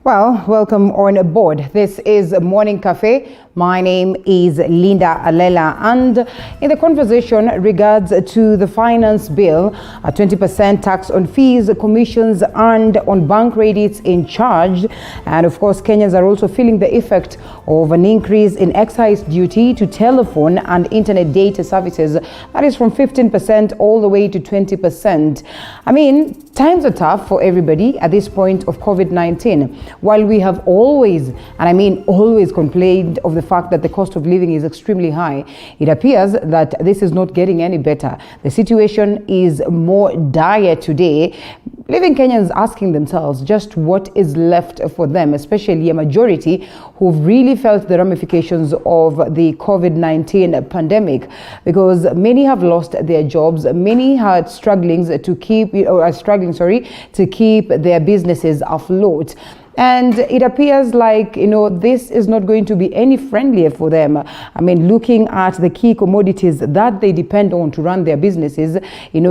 Well, welcome on board. This is Morning Cafe. My name is Linda Alela, and in the conversation regards to the finance bill, a 20% tax on fees, commissions earned on bank credits in charge, and of course Kenyans are also feeling the effect of an increase in excise duty to telephone and internet data services. That is from 15% all the way to 20%. I mean, times are tough for everybody at this point of COVID-19. While we have always, and I mean always, complained of the fact that the cost of living is extremely high, it appears that this is not getting any better. The situation is more dire today, leaving Kenyans asking themselves just what is left for them, especially a majority who've really felt the ramifications of the COVID-19 pandemic, because many have lost their jobs, many are struggling to keep their businesses afloat. And it appears like, this is not going to be any friendlier for them. I mean, looking at the key commodities that they depend on to run their businesses,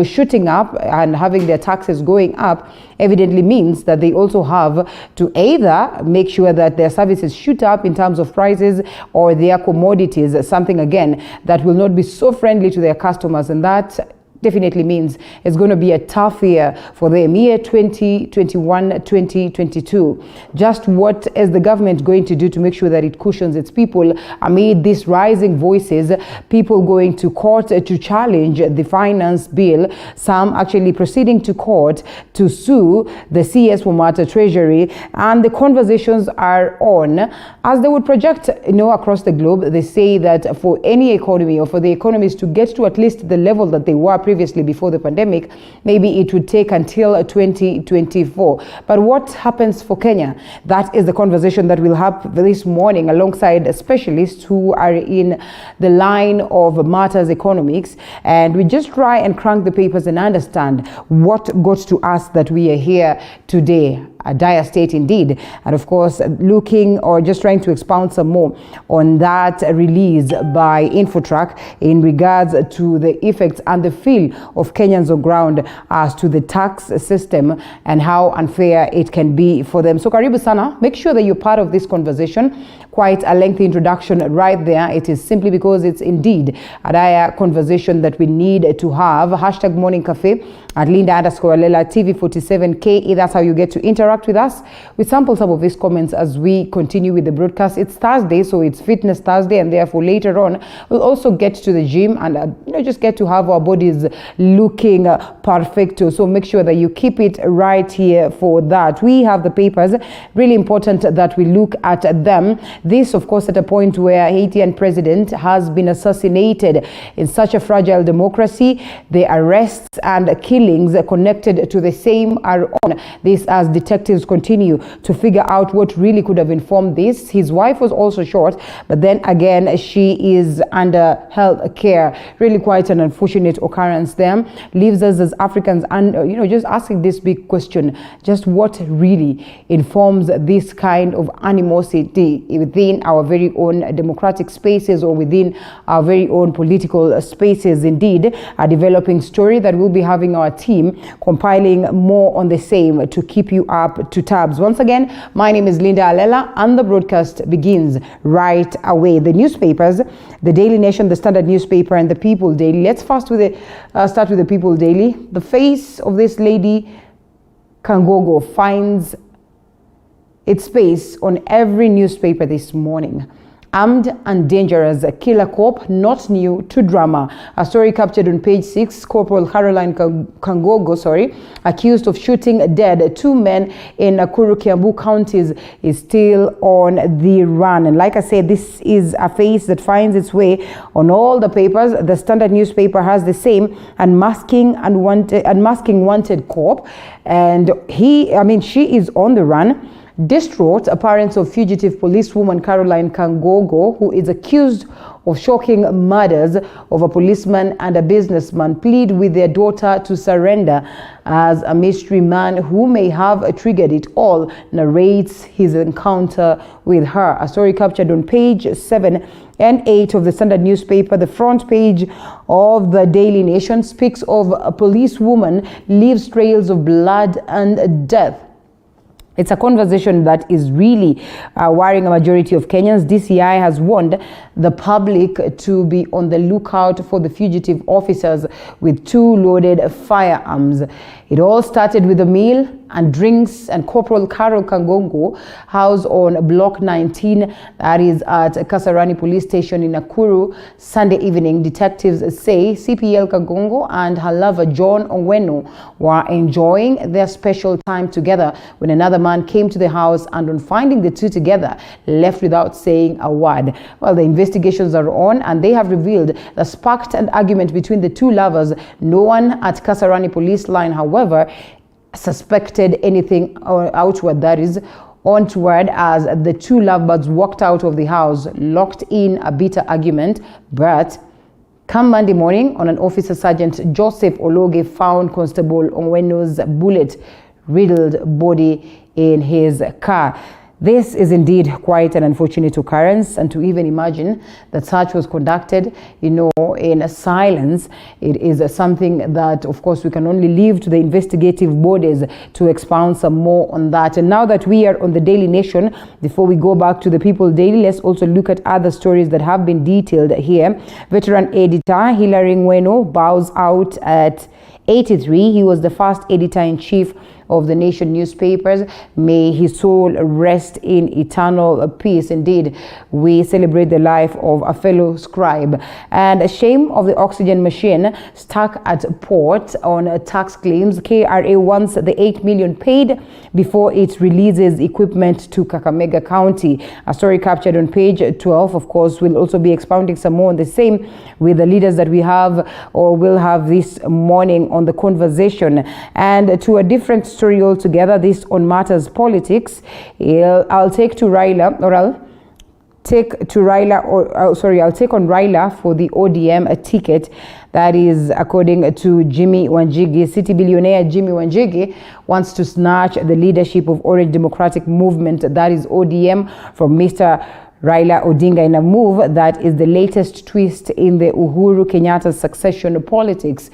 shooting up and having their taxes going up evidently means that they also have to either make sure that their services shoot up in terms of prices, or their commodities, something again that will not be so friendly to their customers. And that definitely means it's going to be a tough year for them, year 2021, 2022. Just what is the government going to do to make sure that it cushions its people amid these rising voices, people going to court to challenge the finance bill, some actually proceeding to court to sue the CS Wamata Treasury, and the conversations are on. As they would project, across the globe, they say that for any economy, or for the economies to get to at least the level that they were previously before the pandemic, maybe it would take until 2024. But what happens for Kenya? That is the conversation that we'll have this morning alongside specialists who are in the line of matters economics, and we just try and crank the papers and understand what got to us that we are here today. A dire state indeed. And of course, looking or just trying to expound some more on that release by Infotrack in regards to the effects and the feel of Kenyans on ground as to the tax system and how unfair it can be for them. So karibu sana, make sure that you're part of this conversation. Quite a lengthy introduction right there. It is simply because it's indeed a dire conversation that we need to have. Hashtag Morning Cafe at Linda_Alela TV47KE. That's how you get to interact with us. We sample some of these comments as we continue with the broadcast. It's Thursday, so it's Fitness Thursday, and therefore later on we'll also get to the gym and just get to have our bodies looking perfecto. So make sure that you keep it right here for that. We have the papers. Really important that we look at them. This, of course, at a point where Haitian president has been assassinated. In such a fragile democracy, the arrests and killings connected to the same are on. This as detectives continue to figure out what really could have informed this. His wife was also shot, but then again, she is under health care. Really quite an unfortunate occurrence there. Leaves us as Africans and, just asking this big question, just what really informs this kind of animosity within our very own democratic spaces, or within our very own political spaces. Indeed, a developing story that we'll be having our team compiling more on the same to keep you up to tabs. Once again, my name is Linda Alela, and the broadcast begins right away. The newspapers, the Daily Nation, the Standard newspaper, and the People Daily. Let's start with the People Daily. The face of this lady, Kangogo, finds its space on every newspaper this morning. Armed and dangerous killer cop, not new to drama. A story captured on page 6. Corporal Caroline Kangogo, accused of shooting dead 2 men in Nakuru, Kiambu counties, is still on the run. And like I said, this is a face that finds its way on all the papers. The Standard newspaper has the same, unmasking wanted cop, and she is on the run. Distraught, parents of fugitive policewoman Caroline Kangogo, who is accused of shocking murders of a policeman and a businessman, plead with their daughter to surrender as a mystery man who may have triggered it all narrates his encounter with her. A story captured on page 7 and 8 of the Standard newspaper. The front page of the Daily Nation speaks of a policewoman leaves trails of blood and death. It's a conversation that is really worrying a majority of Kenyans. DCI has warned the public to be on the lookout for the fugitive officers with 2 loaded firearms. It all started with a meal and drinks, and Corporal Carol Kangongo, housed on Block 19, that is at Kasarani Police Station in Nakuru, Sunday evening. Detectives say CPL Kangongo and her lover John Oweno were enjoying their special time together when another man came to the house and, on finding the two together, left without saying a word. Well, the investigations are on, and they have revealed that sparked an argument between the two lovers. No one at Kasarani Police Line, however, suspected anything outward, that is, onward, as the two lovebirds walked out of the house, locked in a bitter argument. But come Monday morning, on an officer, Sergeant Joseph Ologe found Constable Oweno's bullet-riddled body in his car. This is indeed quite an unfortunate occurrence, and to even imagine that such was conducted, in silence, it is something that, of course, we can only leave to the investigative bodies to expound some more on that. And now that we are on the Daily Nation, before we go back to the People Daily, let's also look at other stories that have been detailed here. Veteran editor Hilary Ngweno bows out at 83. He was the first editor-in-chief of the Nation newspapers. May his soul rest in eternal peace. Indeed, we celebrate the life of a fellow scribe. And a shame of the oxygen machine stuck at port on tax claims. KRA wants the 8 million paid before it releases equipment to Kakamega County. A story captured on page 12. Of course, we'll also be expounding some more on the same with the leaders that we have or will have this morning on the conversation. And to a different story altogether, this on matters politics. I'll take on Raila for the ODM ticket. That is according to Jimmy Wanjigi. City billionaire Jimmy Wanjigi wants to snatch the leadership of Orange Democratic Movement, that is ODM, from Mr. Raila Odinga, in a move that is the latest twist in the Uhuru Kenyatta succession politics.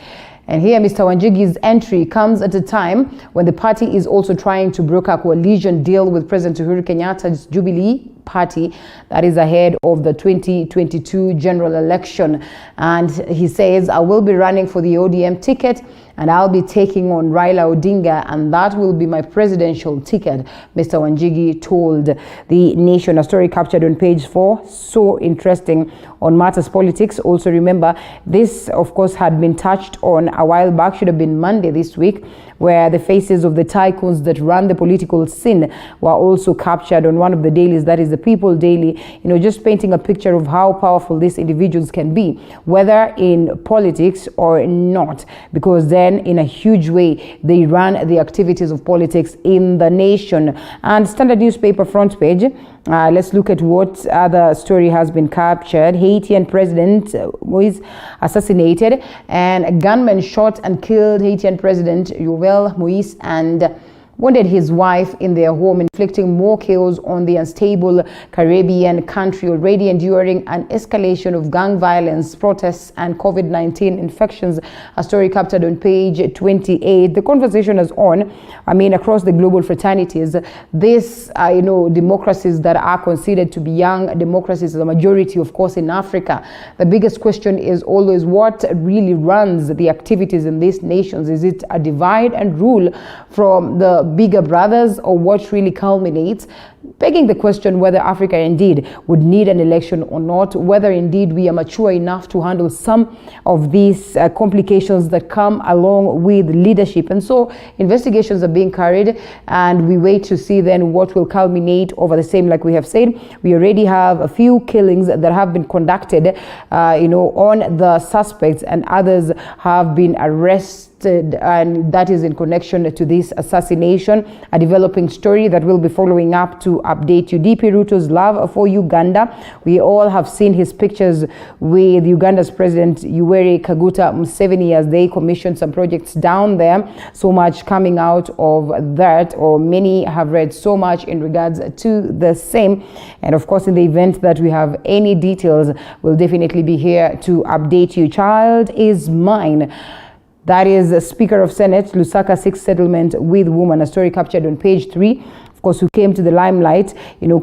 And here, Mr. Wanjigi's entry comes at a time when the party is also trying to broker a coalition deal with President Uhuru Kenyatta's Jubilee Party, that is ahead of the 2022 general election. And he says, I will be running for the ODM ticket, and I'll be taking on Raila Odinga, and that will be my presidential ticket, Mr. Wanjigi told the Nation. A story captured on page 4. So interesting on matters politics. Also remember, this, of course, had been touched on a while back, should have been Monday this week, where the faces of the tycoons that run the political scene were also captured on one of the dailies, that is the People Daily, just painting a picture of how powerful these individuals can be, whether in politics or not, because then in a huge way they run the activities of politics in the nation. And Standard newspaper front page, let's look at what other story has been captured. Haitian president was assassinated, and a gunman shot and killed Haitian president Moise and wounded his wife in their home, inflicting more chaos on the unstable Caribbean country, already enduring an escalation of gang violence, protests, and COVID-19 infections. A story captured on page 28. The conversation is on, across the global fraternities. These democracies that are considered to be young democracies, the majority, of course, in Africa. The biggest question is always what really runs the activities in these nations. Is it a divide and rule from the bigger brothers, or what really culminates, begging the question whether Africa indeed would need an election or not, whether indeed we are mature enough to handle some of these complications that come along with leadership. And so investigations are being carried, and we wait to see then what will culminate over the same. Like we have said, we already have a few killings that have been conducted on the suspects, and others have been arrested, and that is in connection to this assassination. A developing story that we'll be following up to update you. DP Ruto's love for Uganda. We all have seen his pictures with Uganda's President Yoweri Kaguta Museveni as they commissioned some projects down there. So much coming out of that, or many have read so much in regards to the same. And of course, in the event that we have any details, we'll definitely be here to update you. Child is mine. That is Speaker of Senate Lusaka seeks settlement with woman. A story captured on page 3. of course, who came to the limelight,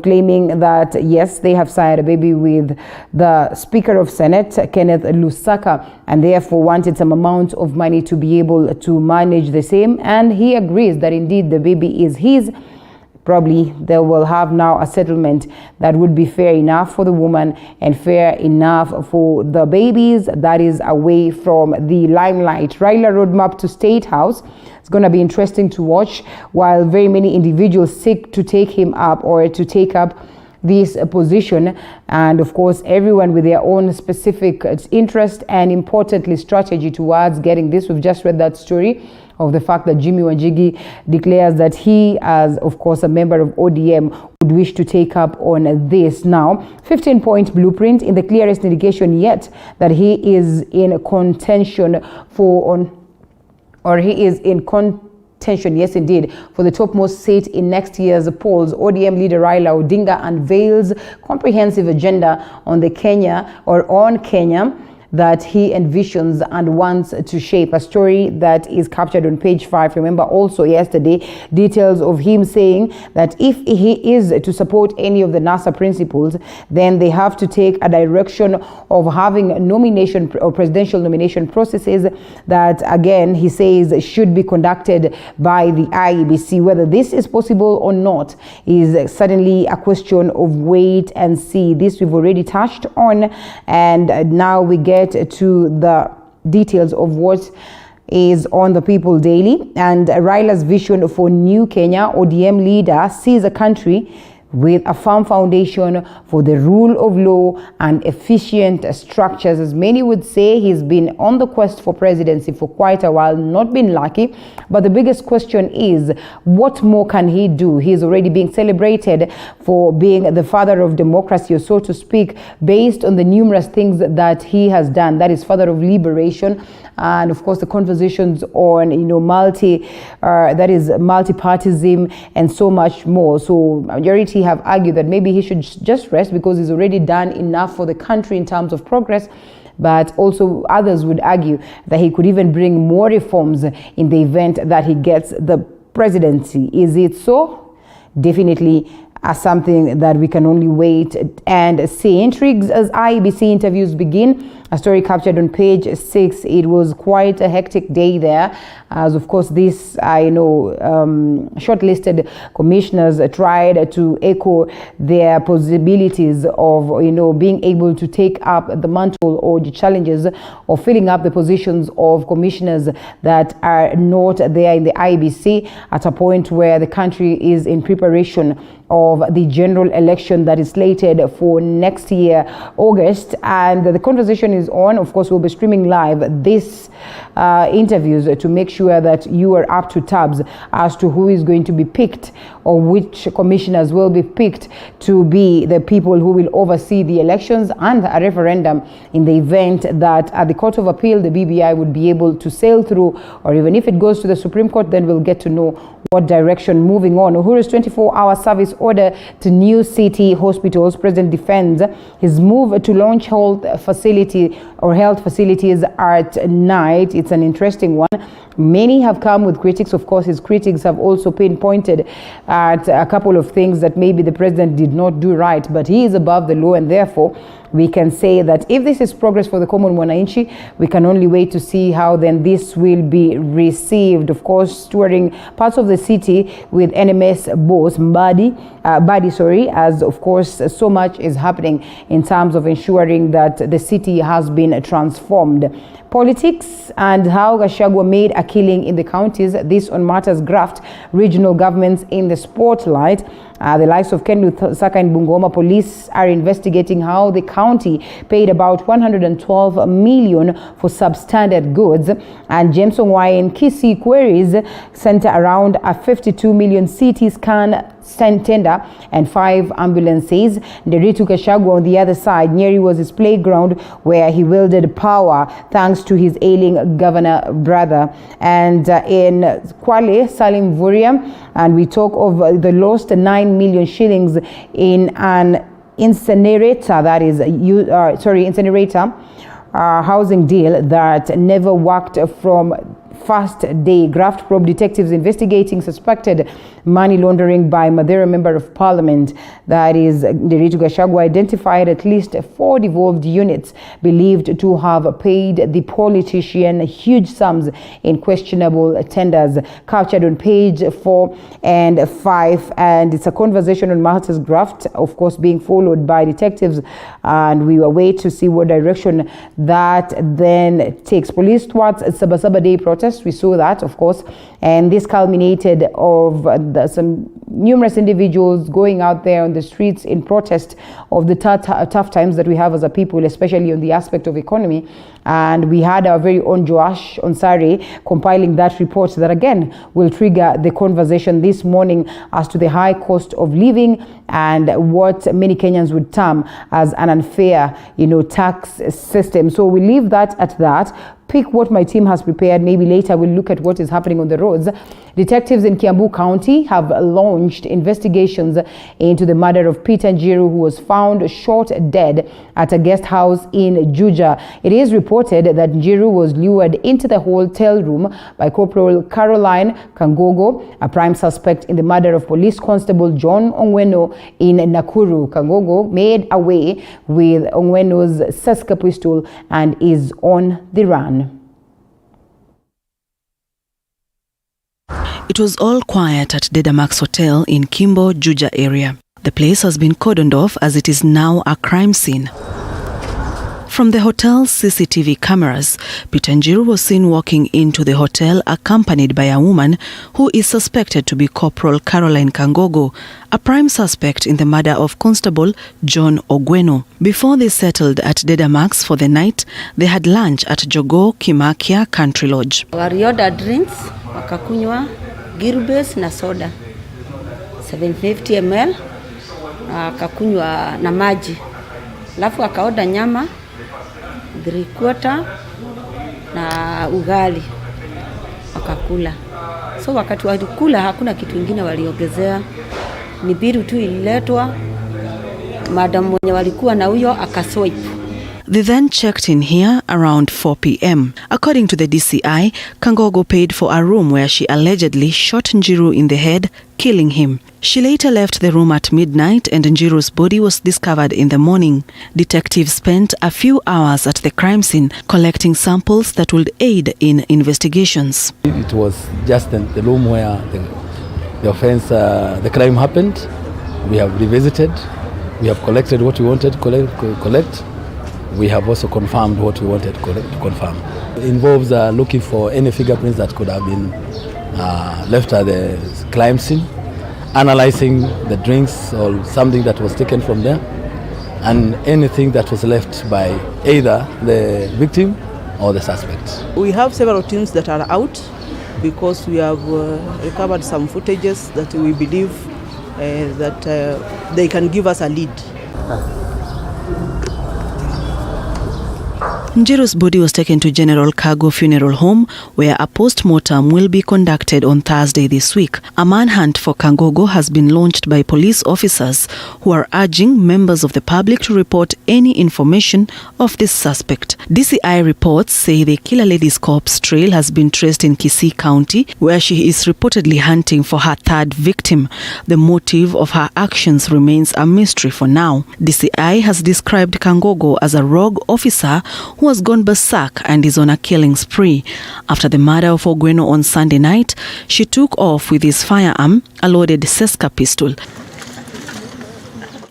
claiming that, yes, they have sired a baby with the Speaker of Senate, Kenneth Lusaka, and therefore wanted some amount of money to be able to manage the same. And he agrees that indeed the baby is his. Probably they will have now a settlement that would be fair enough for the woman and fair enough for the babies that is away from the limelight. Raila roadmap to State House. It's going to be interesting to watch, while very many individuals seek to take him up or to take up this position, and of course everyone with their own specific interest and importantly strategy towards getting this. We've just read that story of the fact that Jimmy Wanjigi declares that he, as of course a member of ODM, would wish to take up on this. Now, 15-point blueprint in the clearest indication yet that he is in contention yes indeed, for the topmost seat in next year's polls. ODM leader Raila Odinga unveils comprehensive agenda on Kenya that he envisions and wants to shape. A story that is captured on page 5. Remember also yesterday, details of him saying that if he is to support any of the NASA principles, then they have to take a direction of having nomination or presidential nomination processes that, again, he says should be conducted by the IEBC. Whether this is possible or not is certainly a question of wait and see. This we've already touched on, and now we get to the details of what is on the People Daily. And Raila's vision for New Kenya. ODM leader sees a country with a firm foundation for the rule of law and efficient structures. As many would say, he's been on the quest for presidency for quite a while, not been lucky. But the biggest question is, what more can he do? He's already being celebrated for being the father of democracy, or so to speak, based on the numerous things that he has done. That is father of liberation. And of course, the conversations on, multi-partyism and so much more. So majority have argued that maybe he should just rest because he's already done enough for the country in terms of progress. But also others would argue that he could even bring more reforms in the event that he gets the presidency. Is it so? Definitely something that we can only wait and see. Intrigues as IEBC interviews begin. A story captured on page 6. It was quite a hectic day there, as of course this shortlisted commissioners tried to echo their possibilities of being able to take up the mantle or the challenges of filling up the positions of commissioners that are not there in the IEBC at a point where the country is in preparation of the general election that is slated for next year, August. And the conversation is on. Of course, we'll be streaming live these interviews to make sure that you are up to tabs as to who is going to be picked or which commissioners will be picked to be the people who will oversee the elections and a referendum in the event that at the Court of Appeal, the BBI would be able to sail through, or even if it goes to the Supreme Court, then we'll get to know what direction moving on. Uhuru's 24-hour service order to new city hospitals. President defends his move to launch health facilities at night. It's an interesting one. Many have come with critics. Of course, his critics have also pinpointed at a couple of things that maybe the president did not do right, but he is above the law, and therefore we can say that if this is progress for the common mwananchi, we can only wait to see how then this will be received. Of course, touring parts of the city with NMS boss Badi, as of course so much is happening in terms of ensuring that the city has been transformed. Politics and how Gachagua made a killing in the counties. This on Matters Graft, regional governments in the spotlight. The likes of Ken Lusaka and Bungoma police are investigating how the county paid about 112 million for substandard goods. And James Ongwae and Kisii queries center around a 52 million CT scan tender and 5 ambulances. Nderitu Gachagua on the other side. Nyeri was his playground where he wielded power thanks to his ailing governor brother. And in Kwale, Salim Vuria, and we talk of the lost 9 million shillings in an incinerator, incinerator housing deal that never worked from first day. Graft probe detectives investigating suspected money laundering by Madeira Member of Parliament, that is Nderitu Gachagua, identified at least 4 devolved units believed to have paid the politician huge sums in questionable tenders, captured on page 4 and 5. And it's a conversation on Malta's graft, of course, being followed by detectives, and we await to see what direction that then takes. Police towards Sabasaba Day protest, we saw that, of course, and this culminated of some numerous individuals going out there on the streets in protest of the tough times that we have as a people, especially on the aspect of economy. And we had our very own Joash Onsari compiling that report that again will trigger the conversation this morning as to the high cost of living and what many Kenyans would term as an unfair, tax system. So we leave that at that. Pick what my team has prepared. Maybe later we'll look at what is happening on the roads. Detectives in Kiambu County have launched investigations into the murder of Peter Njiru, who was found shot dead at a guest house in Juja. It is reported that Njiru was lured into the hotel room by Corporal Caroline Kangogo, a prime suspect in the murder of Police Constable John Ongweno in Nakuru. Kangogo made away with Ongweno's Seska pistol and is on the run. It was all quiet at Dedamax Hotel in Kimbo, Juja area. The place has been cordoned off as it is now a crime scene. From the hotel's CCTV cameras, Peter Njiru was seen walking into the hotel accompanied by a woman who is suspected to be Corporal Caroline Kangogo, a prime suspect in the murder of Constable John Ongweno. Before they settled at Dedamax for the night, they had lunch at Jogo Kimakia Country Lodge. Walioda drinks, wakakunywa Gilbes na soda 750 ml, akakunywa na maji. Alafu akaoda nyama 3/4 na ugali wakakula. So wakati walikula hakuna kitu kingine waliongezea, ni biru tu ililetwa. Madam mwenye walikuwa na huyo akaswipe. They then checked in here around 4 p.m. According to the DCI, Kangogo paid for a room where she allegedly shot Njiru in the head, killing him. She later left the room at midnight and Njiru's body was discovered in the morning. Detectives spent a few hours at the crime scene collecting samples that would aid in investigations. It was just the room where the offense, the crime happened. We have revisited. We have collected what we wanted to collect. We have also confirmed what we wanted to confirm. It involves looking for any fingerprints that could have been left at the crime scene, analyzing the drinks or something that was taken from there, and anything that was left by either the victim or the suspect. We have several teams that are out because we have recovered some footages that we believe that they can give us a lead. Njiru's body was taken to General Cargo Funeral Home, where a post-mortem will be conducted on Thursday this week. A manhunt for Kangogo has been launched by police officers who are urging members of the public to report any information of this suspect. DCI reports say the killer lady's corpse trail has been traced in Kisii County, where she is reportedly hunting for her third victim. The motive of her actions remains a mystery for now. DCI has described Kangogo as a rogue officer who has gone berserk and is on a killing spree. After the murder of Ongweno on Sunday night, she took off with his firearm, a loaded Seska pistol.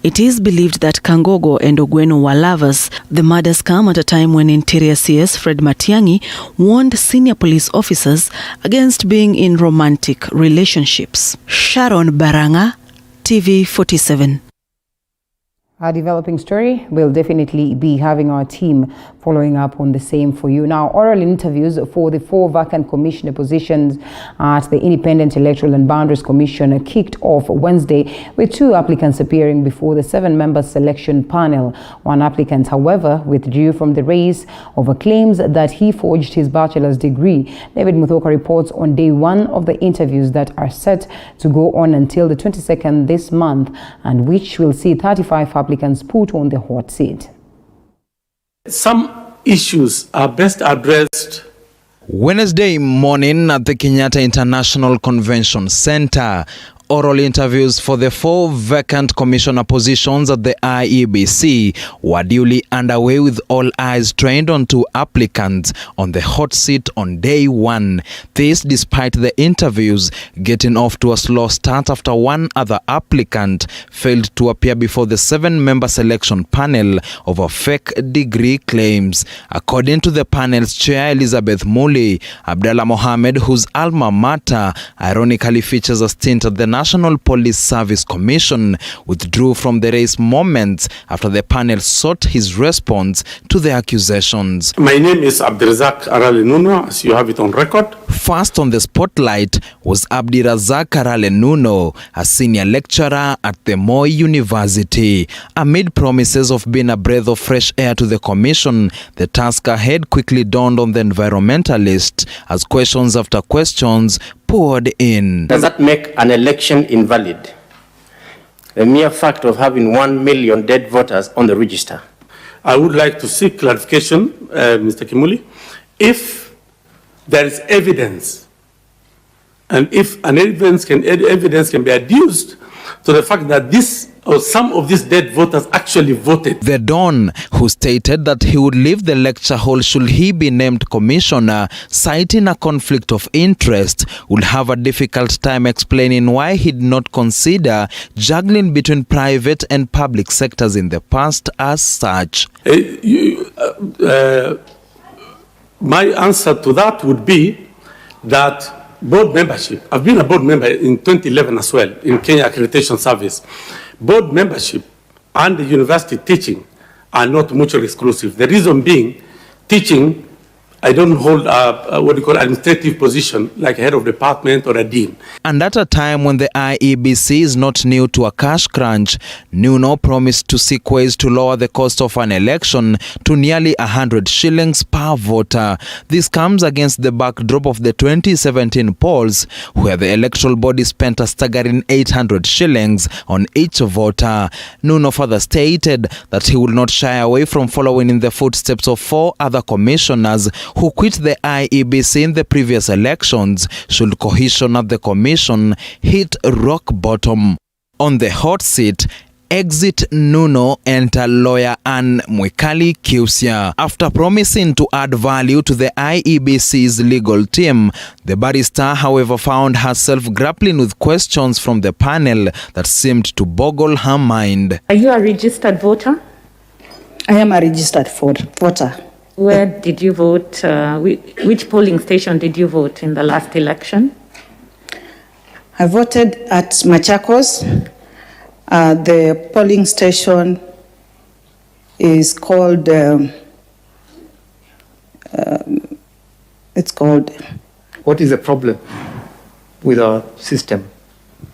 It is believed that Kangogo and Ongweno were lovers. The murders come at a time when Interior CS Fred Matiang'i warned senior police officers against being in romantic relationships. Sharon Baranga, TV 47. A developing story. We'll definitely be having our team following up on the same for you. Now, oral interviews for the 4 vacant commissioner positions at the Independent Electoral and Boundaries Commission kicked off Wednesday with 2 applicants appearing before the 7-member selection panel. One applicant, however, withdrew from the race over claims that he forged his bachelor's degree. David Muthoka reports on day 1 of the interviews that are set to go on until the 22nd this month, and which will see 35 applicants put on the hot seat. Some issues are best addressed Wednesday morning at the Kenyatta International Convention Center, oral interviews for the 4 vacant commissioner positions at the IEBC were duly underway, with all eyes trained on 2 applicants on the hot seat on day 1. This despite the interviews getting off to a slow start after one other applicant failed to appear before the 7-member selection panel over fake degree claims. According to the panel's chair, Elizabeth Muli, Abdallah Mohammed, whose alma mater ironically features a stint at the National Police Service Commission, withdrew from the race moments after the panel sought his response to the accusations. My name is Abdirazak Arale Nuno, as you have it on record. First on the spotlight was Abdirazak Arale Nuno, a senior lecturer at the Moi University. Amid promises of being a breath of fresh air to the commission, the task ahead quickly dawned on the environmentalist as questions after questions poured in. Does that make an election invalid? The mere fact of having 1 million dead voters on the register. I would like to seek clarification, Mr. Kimuli, if there is evidence, and if an evidence can be adduced to the fact that this or some of these dead voters actually voted. The Don, who stated that he would leave the lecture hall should he be named commissioner, citing a conflict of interest, would have a difficult time explaining why he did not consider juggling between private and public sectors in the past as such. My answer to that would be that board membership, I've been a board member in 2011 as well, in Kenya Accreditation Service. Board membership and the university teaching are not mutually exclusive. The reason being, teaching, I don't hold administrative position like a head of department or a dean. And at a time when the IEBC is not new to a cash crunch, Nuno promised to seek ways to lower the cost of an election to nearly 100 shillings per voter. This comes against the backdrop of the 2017 polls, where the electoral body spent a staggering 800 shillings on each voter. Nuno further stated that he will not shy away from following in the footsteps of 4 other commissioners who quit the IEBC in the previous elections should cohesion at the commission hit rock bottom. On the hot seat, exit Nuno enter lawyer Anne Mwikali Kiusia. After promising to add value to the IEBC's legal team, the barrister, however, found herself grappling with questions from the panel that seemed to boggle her mind. Are you a registered voter? I am a registered voter. Where did you vote? Which polling station did you vote in the last election? I voted at Machakos. The polling station is called, What is the problem with our system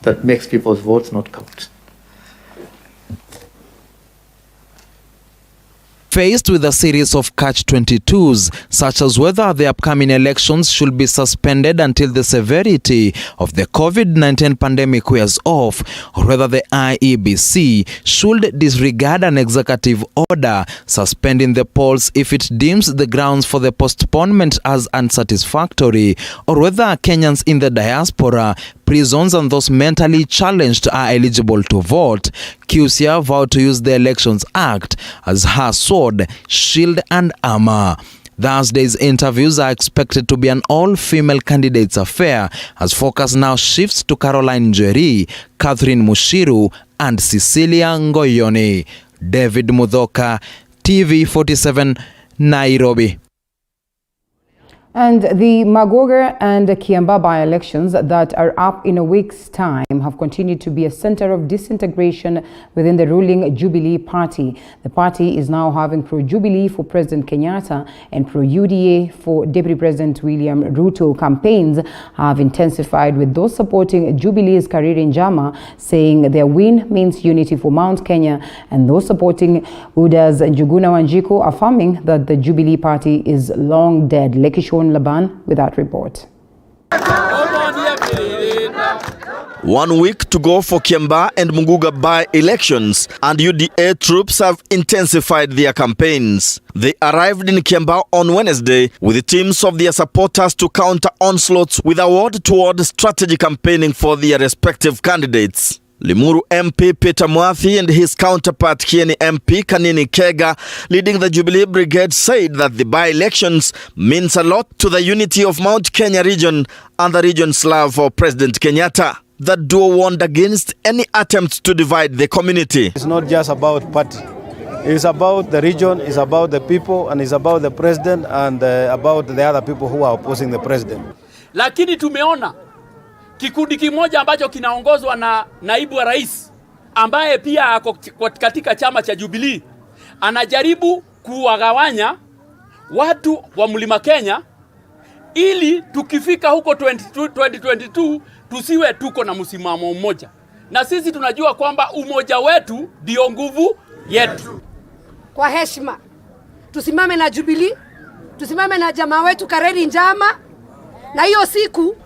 that makes people's votes not count? Faced with a series of catch-22s, such as whether the upcoming elections should be suspended until the severity of the COVID-19 pandemic wears off, or whether the IEBC should disregard an executive order suspending the polls if it deems the grounds for the postponement as unsatisfactory, or whether Kenyans in the diaspora, prisons and those mentally challenged are eligible to vote, Kiusia vowed to use the Elections Act as her sword, shield and armor. Thursday's interviews are expected to be an all-female candidates affair, as focus now shifts to Caroline Njeri, Catherine Mushiru and Cecilia Ngoyoni. David Mudhoka, TV47, Nairobi. And the Magoga and Kiambaa by-elections that are up in a week's time have continued to be a center of disintegration within the ruling Jubilee Party. The party is now having pro-Jubilee for President Kenyatta and pro-UDA for Deputy President William Ruto. Campaigns have intensified, with those supporting Jubilee's Kariri Njama saying their win means unity for Mount Kenya, and those supporting UDA's Njuguna Wanjiku affirming that the Jubilee Party is long dead. Lekishon Laban with that report. 1 week to go for Kiambaa and Muguga by-elections, and UDA troops have intensified their campaigns. They arrived in Kiambaa on Wednesday with teams of their supporters to counter onslaughts with a word toward strategy campaigning for their respective candidates. Limuru MP Peter Mwathi and his counterpart Kieni MP Kanini Kega, leading the Jubilee Brigade, said that the by-elections means a lot to the unity of Mount Kenya region and the region's love for President Kenyatta. The duo warned against any attempts to divide the community. It's not just about party. It's about the region, it's about the people, and it's about the president and about the other people who are opposing the president. Lakini tumeona kikundi kimoja ambacho kinaongozwa na naibu wa rais ambaye pia ako katika chama cha Jubilee anajaribu kuwagawanya watu wa Mlima Kenya ili tukifika huko 2022 tusiwe tuko na msimamo mmoja. Na sisi tunajua kwamba umoja wetu ndio nguvu yetu. Kwa heshima tusimame na Jubilee, tusimame na jamaa wetu Kareri Njama, na hiyo siku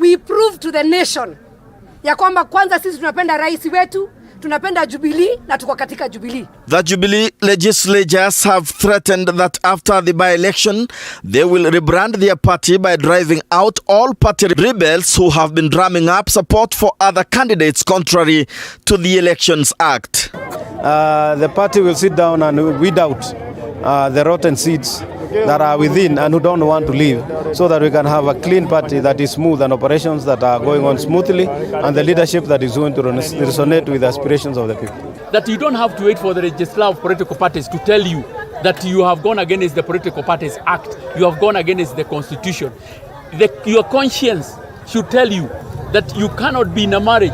we prove to the nation ya kwamba kwanza sisi tunapenda rais wetu, tunapenda Jubilee na tuko katika Jubilee. The Jubilee legislators have threatened that after the by-election they will rebrand their party by driving out all party rebels who have been drumming up support for other candidates contrary to the Elections Act. The party will sit down and weed out the rotten seeds that are within and who don't want to leave, so that we can have a clean party that is smooth and operations that are going on smoothly, and the leadership that is going to resonate with the aspirations of the people. That you don't have to wait for the registrar of political parties to tell you that you have gone against the Political Parties Act, you have gone against the Constitution. Your conscience should tell you that you cannot be in a marriage,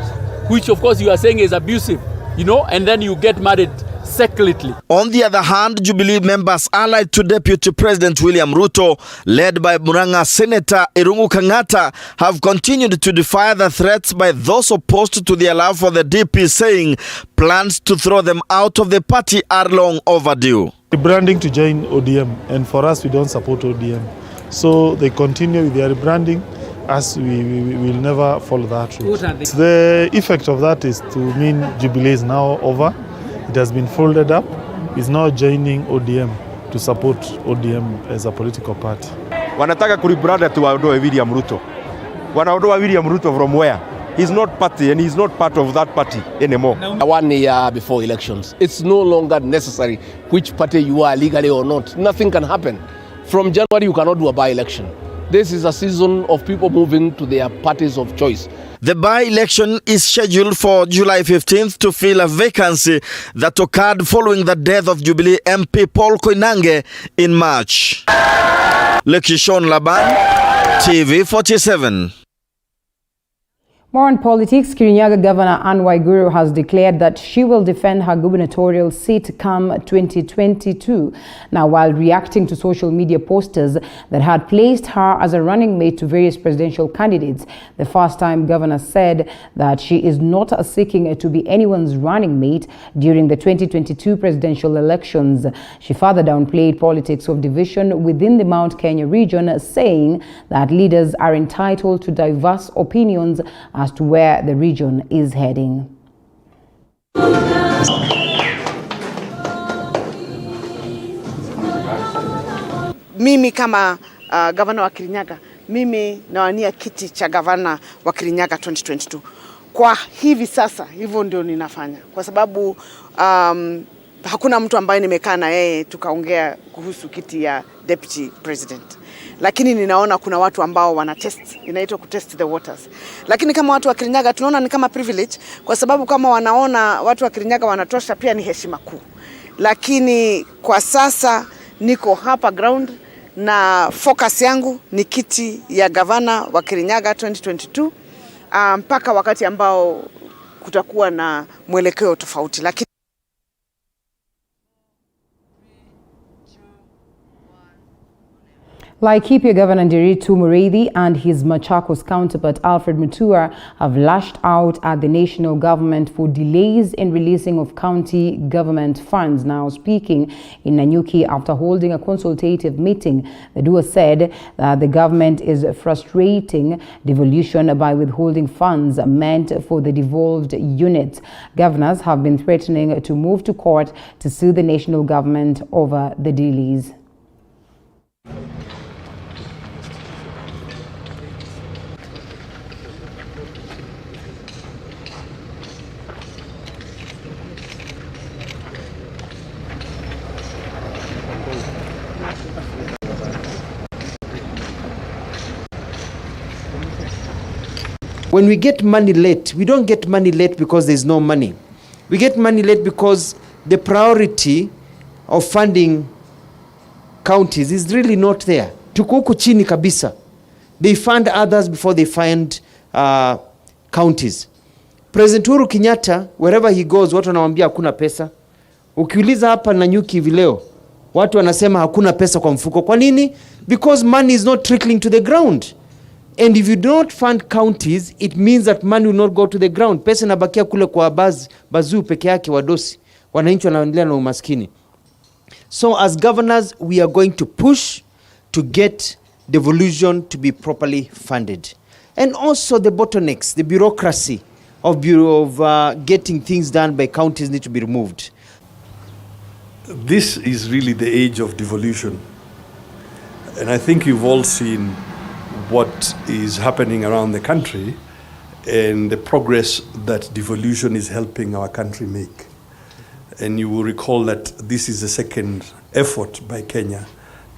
which of course you are saying is abusive, and then you get married secretly. On the other hand, Jubilee members allied to Deputy President William Ruto, led by Murang'a Senator Irungu Kang'ata, have continued to defy the threats by those opposed to their love for the DP, saying plans to throw them out of the party are long overdue. Rebranding to join ODM, and for us, we don't support ODM. So they continue with their rebranding, as we will never follow that route. The effect of that is to mean Jubilee is now over. It has been folded up. It's now joining ODM to support ODM as a political party. Wanataka kurebrand to waondoe William Ruto. Wanaondoa William Ruto from where? He's not party and he's not part of that party anymore. 1 year before elections, it's no longer necessary which party you are, legally or not. Nothing can happen. From January, you cannot do a by-election. This is a season of people moving to their parties of choice. The by-election is scheduled for July 15th to fill a vacancy that occurred following the death of Jubilee MP Paul Koinange in March. Lekishon Laban, TV 47. More on politics, Kirinyaga Governor Anne Waiguru has declared that she will defend her gubernatorial seat come 2022. Now, while reacting to social media posters that had placed her as a running mate to various presidential candidates, the first-time governor said that she is not seeking to be anyone's running mate during the 2022 presidential elections. She further downplayed politics of division within the Mount Kenya region, saying that leaders are entitled to diverse opinions as to where the region is heading. Mimi kama gavana wa Kirinyaga, mimi nawania kiti cha gavana wa Kirinyaga 2022. Kwa hivi sasa, hivyo ndio ninafanya. Kwa sababu hakuna mtu ambaye nimekaa na yeye tukaongea kuhusu kiti ya deputy president. Lakini ninaona kuna watu ambao wana test, inaitwa kutest the waters. Lakini kama watu wa Kirinyaga tunaona ni kama privilege, kwa sababu kama wanaona watu wa Kirinyaga wanatosha pia ni heshima kuu. Lakini kwa sasa niko hapa ground na focus yangu ni kiti ya gavana wa Kirinyaga 2022 mpaka wakati ambao kutakuwa na mwelekeo tofauti. Lakini Laikipia Governor Nderitu Muriithi and his Machakos counterpart Alfred Mutua have lashed out at the national government for delays in releasing of county government funds. Now speaking in Nanyuki after holding a consultative meeting, the duo said that the government is frustrating devolution by withholding funds meant for the devolved units. Governors have been threatening to move to court to sue the national government over the delays. When we get money late, we don't get money late because there's no money. We get money late because the priority of funding counties is really not there. Tuko huku chini kabisa. They fund others before they fund counties. President Uhuru Kenyatta, wherever he goes, watu wanamwambia hakuna pesa. Ukiuliza hapa Nanyuki hivi leo, watu wanasema hakuna pesa kwa mfuko. Kwa nini? Because money is not trickling to the ground. And if you don't fund counties, it means that money will not go to the ground. Pesa inabakia kule kwa bazuu peke yake wadosi. Wananchi wanaendelea na umaskini. So as governors, we are going to push to get devolution to be properly funded. And also the bottlenecks, the bureaucracy of getting things done by counties need to be removed. This is really the age of devolution. And I think you've all seen what is happening around the country and the progress that devolution is helping our country make. And you will recall that this is the second effort by Kenya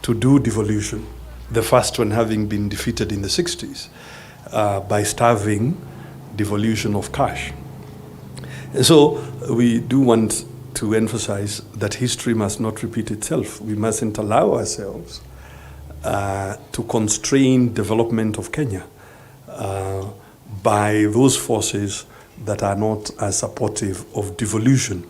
to do devolution, the first one having been defeated in the 60s by starving devolution of cash. And so we do want to emphasize that history must not repeat itself. We mustn't allow ourselves to constrain development of Kenya by those forces that are not as supportive of devolution.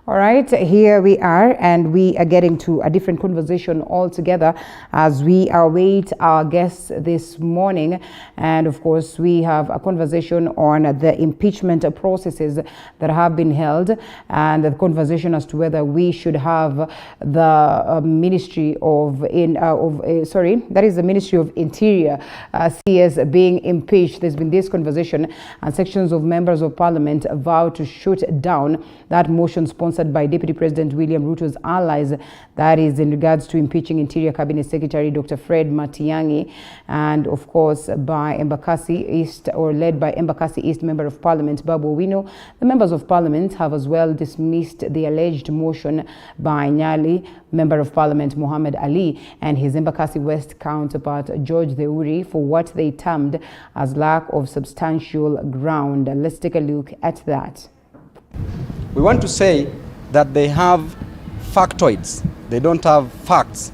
All right, here we are, and we are getting to a different conversation altogether as we await our guests this morning. And of course, we have a conversation on the impeachment processes that have been held, and the conversation as to whether we should have the Ministry of the Ministry of Interior, CS, being impeached. There's been this conversation, and sections of members of Parliament vowed to shoot down that motion sponsored by Deputy President William Ruto's allies, that is in regards to impeaching Interior Cabinet Secretary Dr. Fred Matiang'i, and of course by Embakasi East, or led by Embakasi East Member of Parliament Babu Owino. The members of Parliament have as well dismissed the alleged motion by Nyali Member of Parliament Muhammad Ali and his Embakasi West counterpart George Theuri for what they termed as lack of substantial ground. Let's take a look at that. We want to say that they have factoids, they don't have facts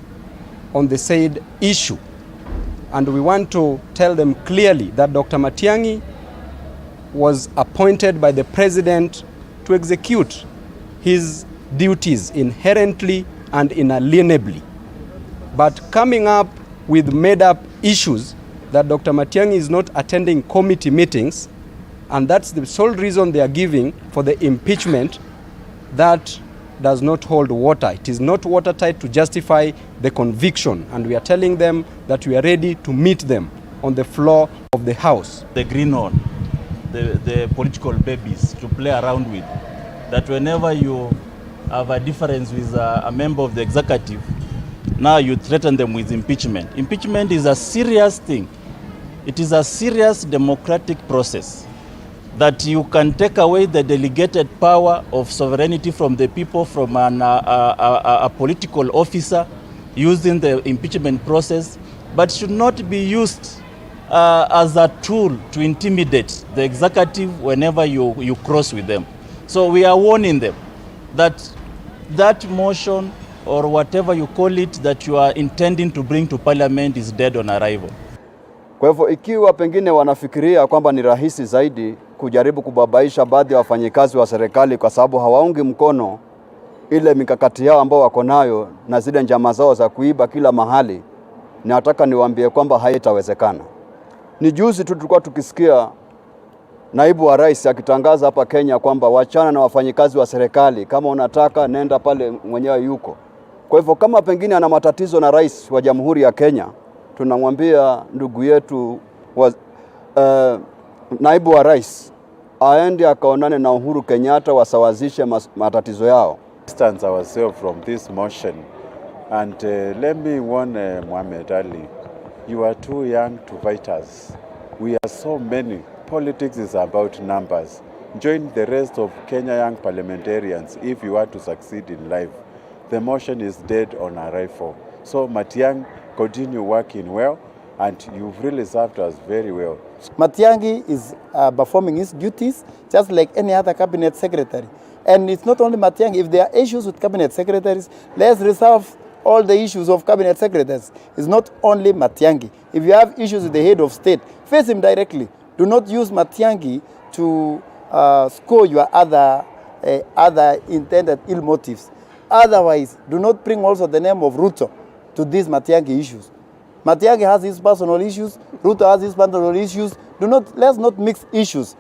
on the said issue. And we want to tell them clearly that Dr. Matiang'i was appointed by the President to execute his duties inherently and inalienably. But coming up with made-up issues that Dr. Matiang'i is not attending committee meetings, and that's the sole reason they are giving for the impeachment, that does not hold water. It is not watertight to justify the conviction, and we are telling them that we are ready to meet them on the floor of the House. The greenhorn, the political babies to play around with, that whenever you have a difference with a member of the executive, now you threaten them with impeachment. Impeachment is a serious thing. It is a serious democratic process, that you can take away the delegated power of sovereignty from the people, from a political officer, using the impeachment process, but should not be used as a tool to intimidate the executive whenever you cross with them. So we are warning them that that motion, or whatever you call it, that you are intending to bring to parliament is dead on arrival. Kwa hivyo ikiwa pengine wanafikiria kwamba ni rahisi zaidi kujaribu kubabaisha baadhi ya wafanyikazi wa serikali kwa sababu hawaungi mkono ile mikakati yao ambao wako nayo na zile njama zao za kuiba kila mahali, nataka niwaambie kwamba haitawezekana. Ni juzi tu tulikuwa tukisikia naibu wa rais akitangaza hapa Kenya kwamba wachana na wafanyikazi wa serikali, kama unataka nenda pale mwenyewe yuko. Kwa hivyo kama pengine ana matatizo na rais wa Jamhuri ya Kenya, tunamwambia ndugu yetu naibu wa rais aende akaonane na Uhuru Kenyatta wasawazishe matatizo yao. Distance ourselves from this motion, and let me warn Mohamed Ali, you are too young to fight us. We are so many. Politics is about numbers. Join the rest of Kenya young parliamentarians if you want to succeed in life. The motion is dead on arrival. So Matiang'i, continue working well, and you've really served us very well. Matiang'i is performing his duties just like any other cabinet secretary. And it's not only Matiang'i. If there are issues with cabinet secretaries, let's resolve all the issues of cabinet secretaries. It's not only Matiang'i. If you have issues with the head of state, face him directly. Do not use Matiang'i to score your other intended ill motives. Otherwise, do not bring also the name of Ruto to these Matiang'i issues. Matiang'i has his personal issues, Ruto has his personal issues. Let's not mix issues.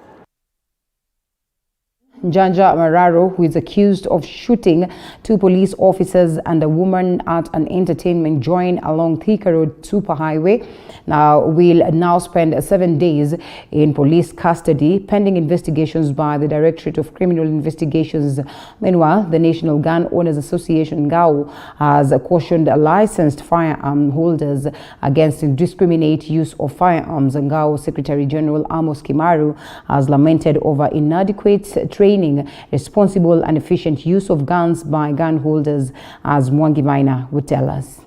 Njanja Mararo, who is accused of shooting 2 police officers and a woman at an entertainment joint along Thika Road Superhighway, will now spend 7 days in police custody pending investigations by the Directorate of Criminal Investigations. Meanwhile, the National Gun Owners Association (GAO) has cautioned licensed firearm holders against indiscriminate use of firearms. GAO Secretary General Amos Kimaru has lamented over inadequate training, responsible and efficient use of guns by gun holders, as Mwangi Maina would tell us.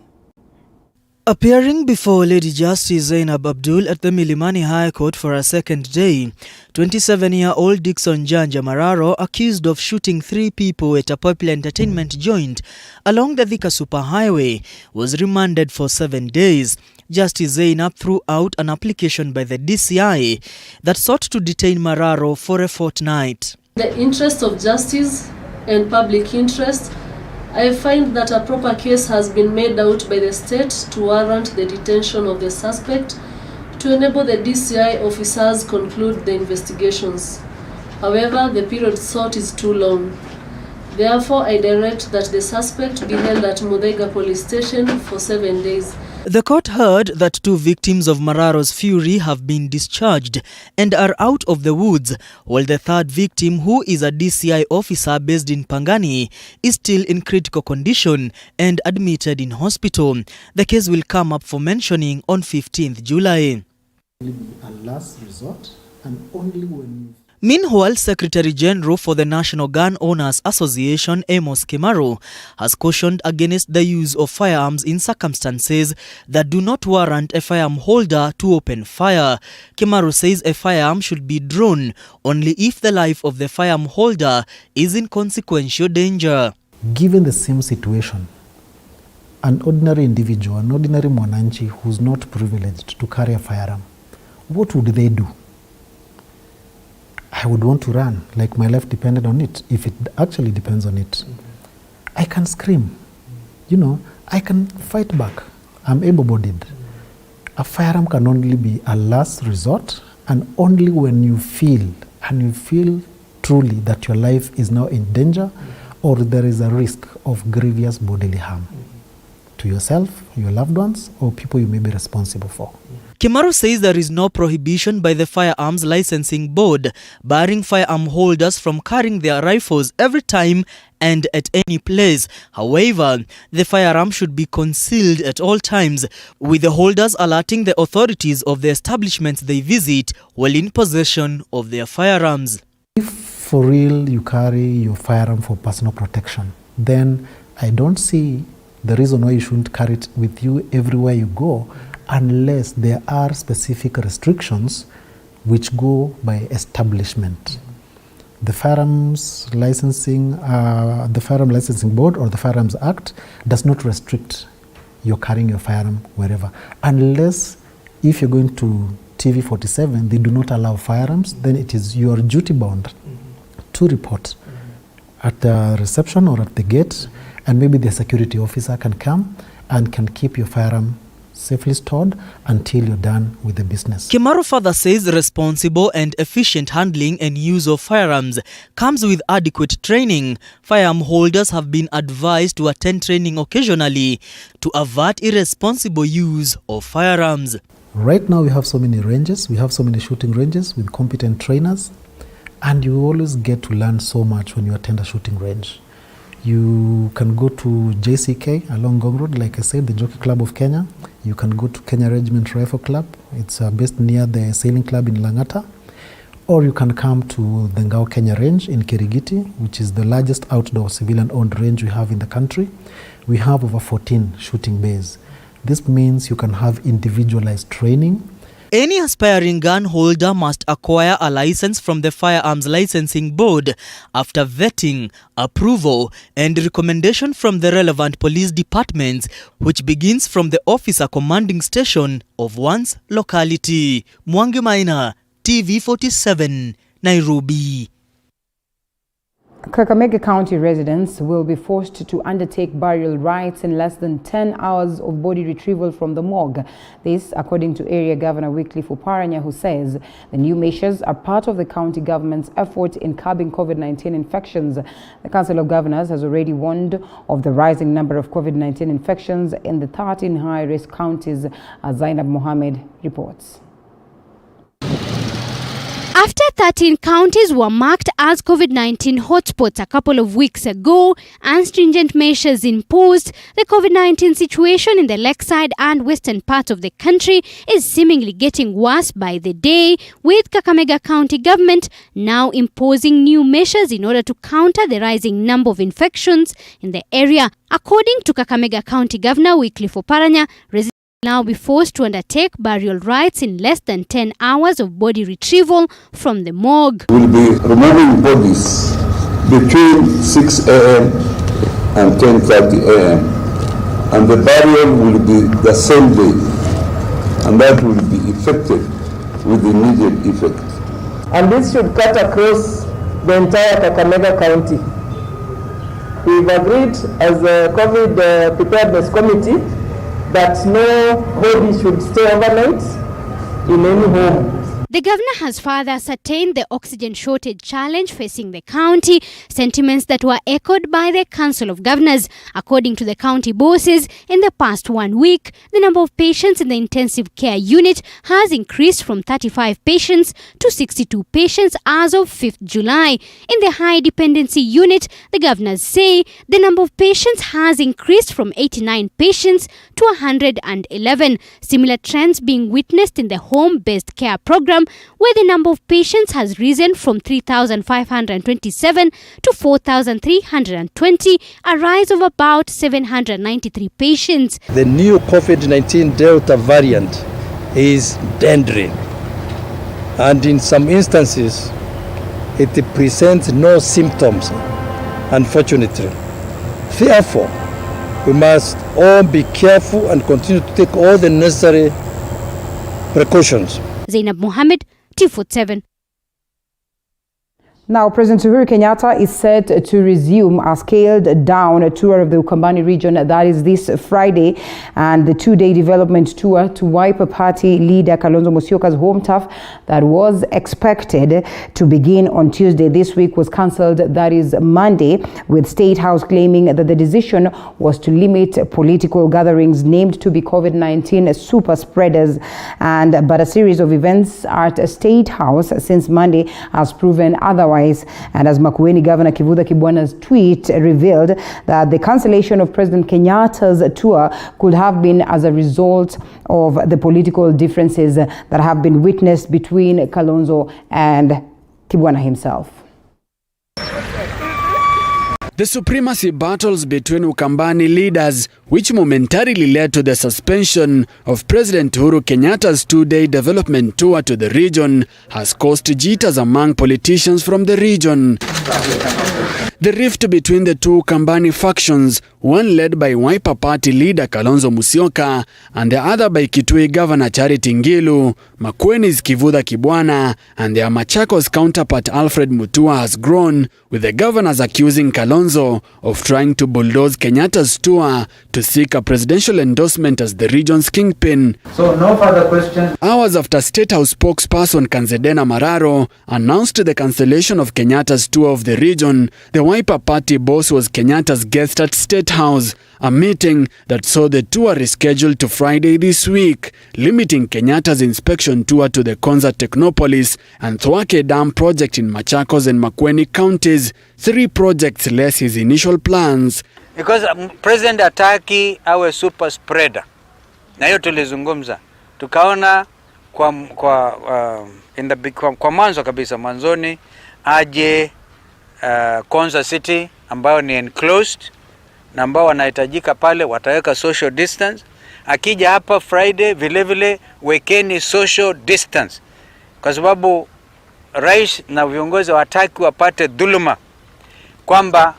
Appearing before Lady Justice Zainab Abdul at the Milimani High Court for a second day, 27-year-old Dixon Njanja Mararo, accused of shooting 3 people at a popular entertainment joint along the Thika Superhighway, was remanded for 7 days. Justice Zainab threw out an application by the DCI that sought to detain Mararo for a fortnight. In the interest of justice and public interest, I find that a proper case has been made out by the state to warrant the detention of the suspect to enable the DCI officers conclude the investigations. However, the period sought is too long. Therefore, I direct that the suspect be held at Muthaiga Police Station for 7 days. The court heard that 2 victims of Mararo's fury have been discharged and are out of the woods, while the 3rd victim, who is a DCI officer based in Pangani, is still in critical condition and admitted in hospital. The case will come up for mentioning on 15th July. A last resort, and only when Meanwhile, Secretary General for the National Gun Owners Association, Amos Kimaru, has cautioned against the use of firearms in circumstances that do not warrant a firearm holder to open fire. Kimaru says a firearm should be drawn only if the life of the firearm holder is in consequential danger. Given the same situation, an ordinary individual, an ordinary mwananchi who's not privileged to carry a firearm, what would they do? I would want to run, like my life depended on it, if it actually depends on it. I can scream, I can fight back. I'm able-bodied. A firearm can only be a last resort, and only when you feel truly that your life is now in danger or there is a risk of grievous bodily harm to yourself, your loved ones, or people you may be responsible for. Kimaru says there is no prohibition by the Firearms Licensing Board barring firearm holders from carrying their rifles every time and at any place. However, the firearm should be concealed at all times, with the holders alerting the authorities of the establishments they visit while in possession of their firearms. If for real you carry your firearm for personal protection, then I don't see the reason why you shouldn't carry it with you everywhere you go, unless there are specific restrictions which go by establishment. The Firearms Licensing Board or the Firearms Act does not restrict your carrying your firearm wherever, unless if you're going to TV 47, they do not allow firearms, then it is your duty bound to report at the reception or at the gate, and maybe the security officer can come and can keep your firearm safely stored until you're done with the business. Kimaro further says responsible and efficient handling and use of firearms comes with adequate training. Firearm holders have been advised to attend training occasionally to avert irresponsible use of firearms. Right now we have so many ranges, we have so many shooting ranges with competent trainers, and you always get to learn so much when you attend a shooting range. You can go to JCK along Ngong Road, like I said, the Jockey Club of Kenya. You can go to Kenya Regiment Rifle Club. It's based near the Sailing Club in Langata. Or you can come to the Ngao Kenya Range in Kirigiti, which is the largest outdoor civilian-owned range we have in the country. We have over 14 shooting bays. This means you can have individualized training. Any aspiring gun holder must acquire a license from the Firearms Licensing Board after vetting, approval, and recommendation from the relevant police departments, which begins from the officer commanding station of one's locality. Mwangi Maina, TV47, Nairobi. Kakamega County residents will be forced to undertake burial rites in less than 10 hours of body retrieval from the morgue. This, according to Area Governor Wycliffe Oparanya, who says the new measures are part of the county government's effort in curbing COVID-19 infections. The Council of Governors has already warned of the rising number of COVID-19 infections in the 13 high-risk counties, as Zainab Mohammed reports. After 13 counties were marked as COVID-19 hotspots a couple of weeks ago and stringent measures imposed, the COVID-19 situation in the lakeside and western parts of the country is seemingly getting worse by the day, with Kakamega County government now imposing new measures in order to counter the rising number of infections in the area. According to Kakamega County Governor Wycliffe Oparanya, residents now be forced to undertake burial rites in less than 10 hours of body retrieval from the morgue. We'll be removing bodies between 6 a.m. and 10:30 a.m. and the burial will be the same day, and that will be effective with immediate effect. And this should cut across the entire Kakamega County. We've agreed as a COVID preparedness committee that no body should stay overnight in any home. The governor has further ascertained the oxygen shortage challenge facing the county, sentiments that were echoed by the Council of Governors. According to the county bosses, in the past 1 week, the number of patients in the intensive care unit has increased from 35 patients to 62 patients as of 5th July. In the high dependency unit, the governors say the number of patients has increased from 89 patients to 111. Similar trends being witnessed in the home-based care program, where the number of patients has risen from 3,527 to 4,320, a rise of about 793 patients. The new COVID-19 Delta variant is dangerous, and in some instances, it presents no symptoms, unfortunately. Therefore, we must all be careful and continue to take all the necessary precautions. Zainab Mohammed, TV47. Now, President Uhuru Kenyatta is set to resume a scaled-down tour of the Ukambani region. That is this Friday, and the two-day development tour to Wiper Party leader Kalonzo Musyoka's home turf that was expected to begin on Tuesday this week was cancelled. That is Monday, with State House claiming that the decision was to limit political gatherings named to be COVID-19 super spreaders. But a series of events at State House since Monday has proven otherwise. And as Makueni Governor Kivutha Kibwana's tweet revealed, that the cancellation of President Kenyatta's tour could have been as a result of the political differences that have been witnessed between Kalonzo and Kibwana himself. The supremacy battles between Ukambani leaders, which momentarily led to the suspension of President Uhuru Kenyatta's two-day development tour to the region, has caused jitters among politicians from the region. The rift between the two Ukambani factions, one led by Wiper Party leader Kalonzo Musyoka and the other by Kitui Governor Charity Ngilu, Makueni's Kivutha Kibwana, and their Machakos counterpart Alfred Mutua, has grown, with the governors accusing Kalonzo Kalonzo of trying to bulldoze Kenyatta's tour to seek a presidential endorsement as the region's kingpin. So no further questions. Hours after State House spokesperson Kanzedena Mararo announced the cancellation of Kenyatta's tour of the region, the Wiper Party boss was Kenyatta's guest at State House, a meeting that saw the tour rescheduled to Friday this week, limiting Kenyatta's inspection tour to the Konza Technopolis and Thwake Dam project in Machakos and Makueni counties, 3 projects less his initial plans. Because President ataki awe super spreader. Na hiyo tulizungumza. Tukaona kwa mwanzo kabisa mwanzoni aje Konza City ambayo ni enclosed na ambao wanahitajika pale wataweka social distance. Akija hapa Friday vile wekeni social distance. Kwa sababu rais na viongozi wataki wapate dhuluma. Kwamba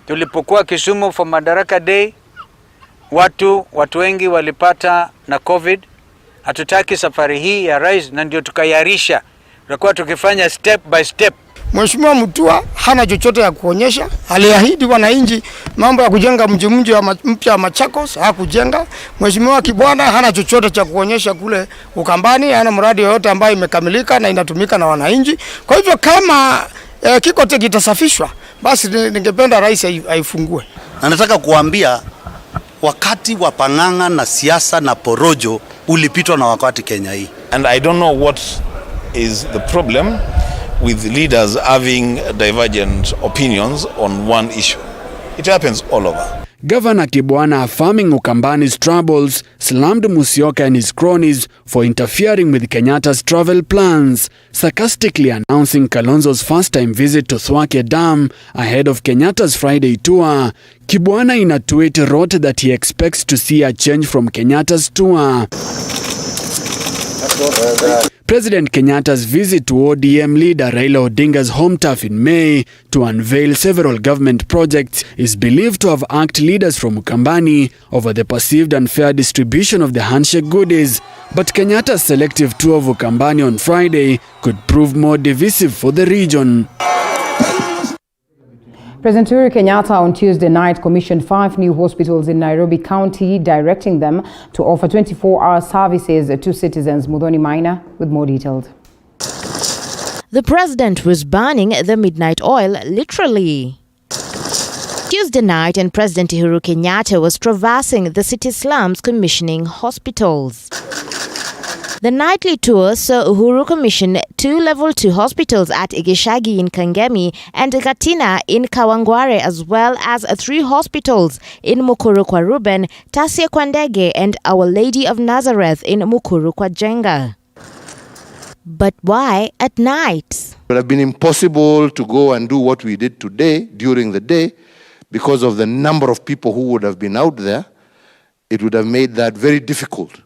tulipokuwa Kisumu for Madaraka Day watu wengi walipata na COVID. Hatutaki safari hii ya rais na ndio tukayarisha. Tutakuwa tukifanya step by step. Mheshimiwa Mutua hana chochote ya kuonyesha. Aliahidi wananchi mambo ya kujenga mji mpya wa Machakos, hakujenga. Mheshimiwa Kibwana hana chochote cha kuonyesha kule Ukambani, hana mradi yoyote ambayo imekamilika na inatumika na wananchi. Kwa hivyo kama Kikote kitasafishwa, basi ningependa rais aifungue. Nataka kuambia wakati wa panganga na siasa na porojo ulipitwa na wakati Kenya hii. And I don't know what is the problem with leaders having divergent opinions on one issue. It happens all over. Governor Kibwana, affirming Ukambani's troubles, slammed Musyoka and his cronies for interfering with Kenyatta's travel plans, sarcastically announcing Kalonzo's first-time visit to Thwake Dam ahead of Kenyatta's Friday tour. Kibwana in a tweet wrote that he expects to see a change from Kenyatta's tour. President Kenyatta's visit to ODM leader Raila Odinga's home turf in May to unveil several government projects is believed to have irked leaders from Ukambani over the perceived unfair distribution of the handshake goodies. But Kenyatta's selective tour of Ukambani on Friday could prove more divisive for the region. President Uhuru Kenyatta on Tuesday night commissioned 5 new hospitals in Nairobi County, directing them to offer 24-hour services to citizens. Mudhoni Maina with more details. The president was burning the midnight oil, literally. Tuesday night, and President Uhuru Kenyatta was traversing the city slums commissioning hospitals. The nightly tour saw Uhuru commission 2 level 2 hospitals at Igishagi in Kangemi and Katina in Kawangware, as well as 3 hospitals in Mukuru kwa Ruben, Tasia kwa Ndege and Our Lady of Nazareth in Mukuru kwa Jenga. But why at night? It would have been impossible to go and do what we did today during the day because of the number of people who would have been out there. It would have made that very difficult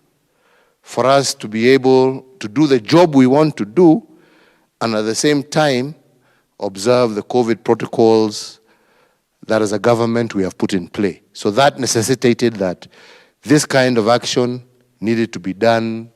for us to be able to do the job we want to do and at the same time observe the COVID protocols that as a government we have put in play. So that necessitated that this kind of action needed to be done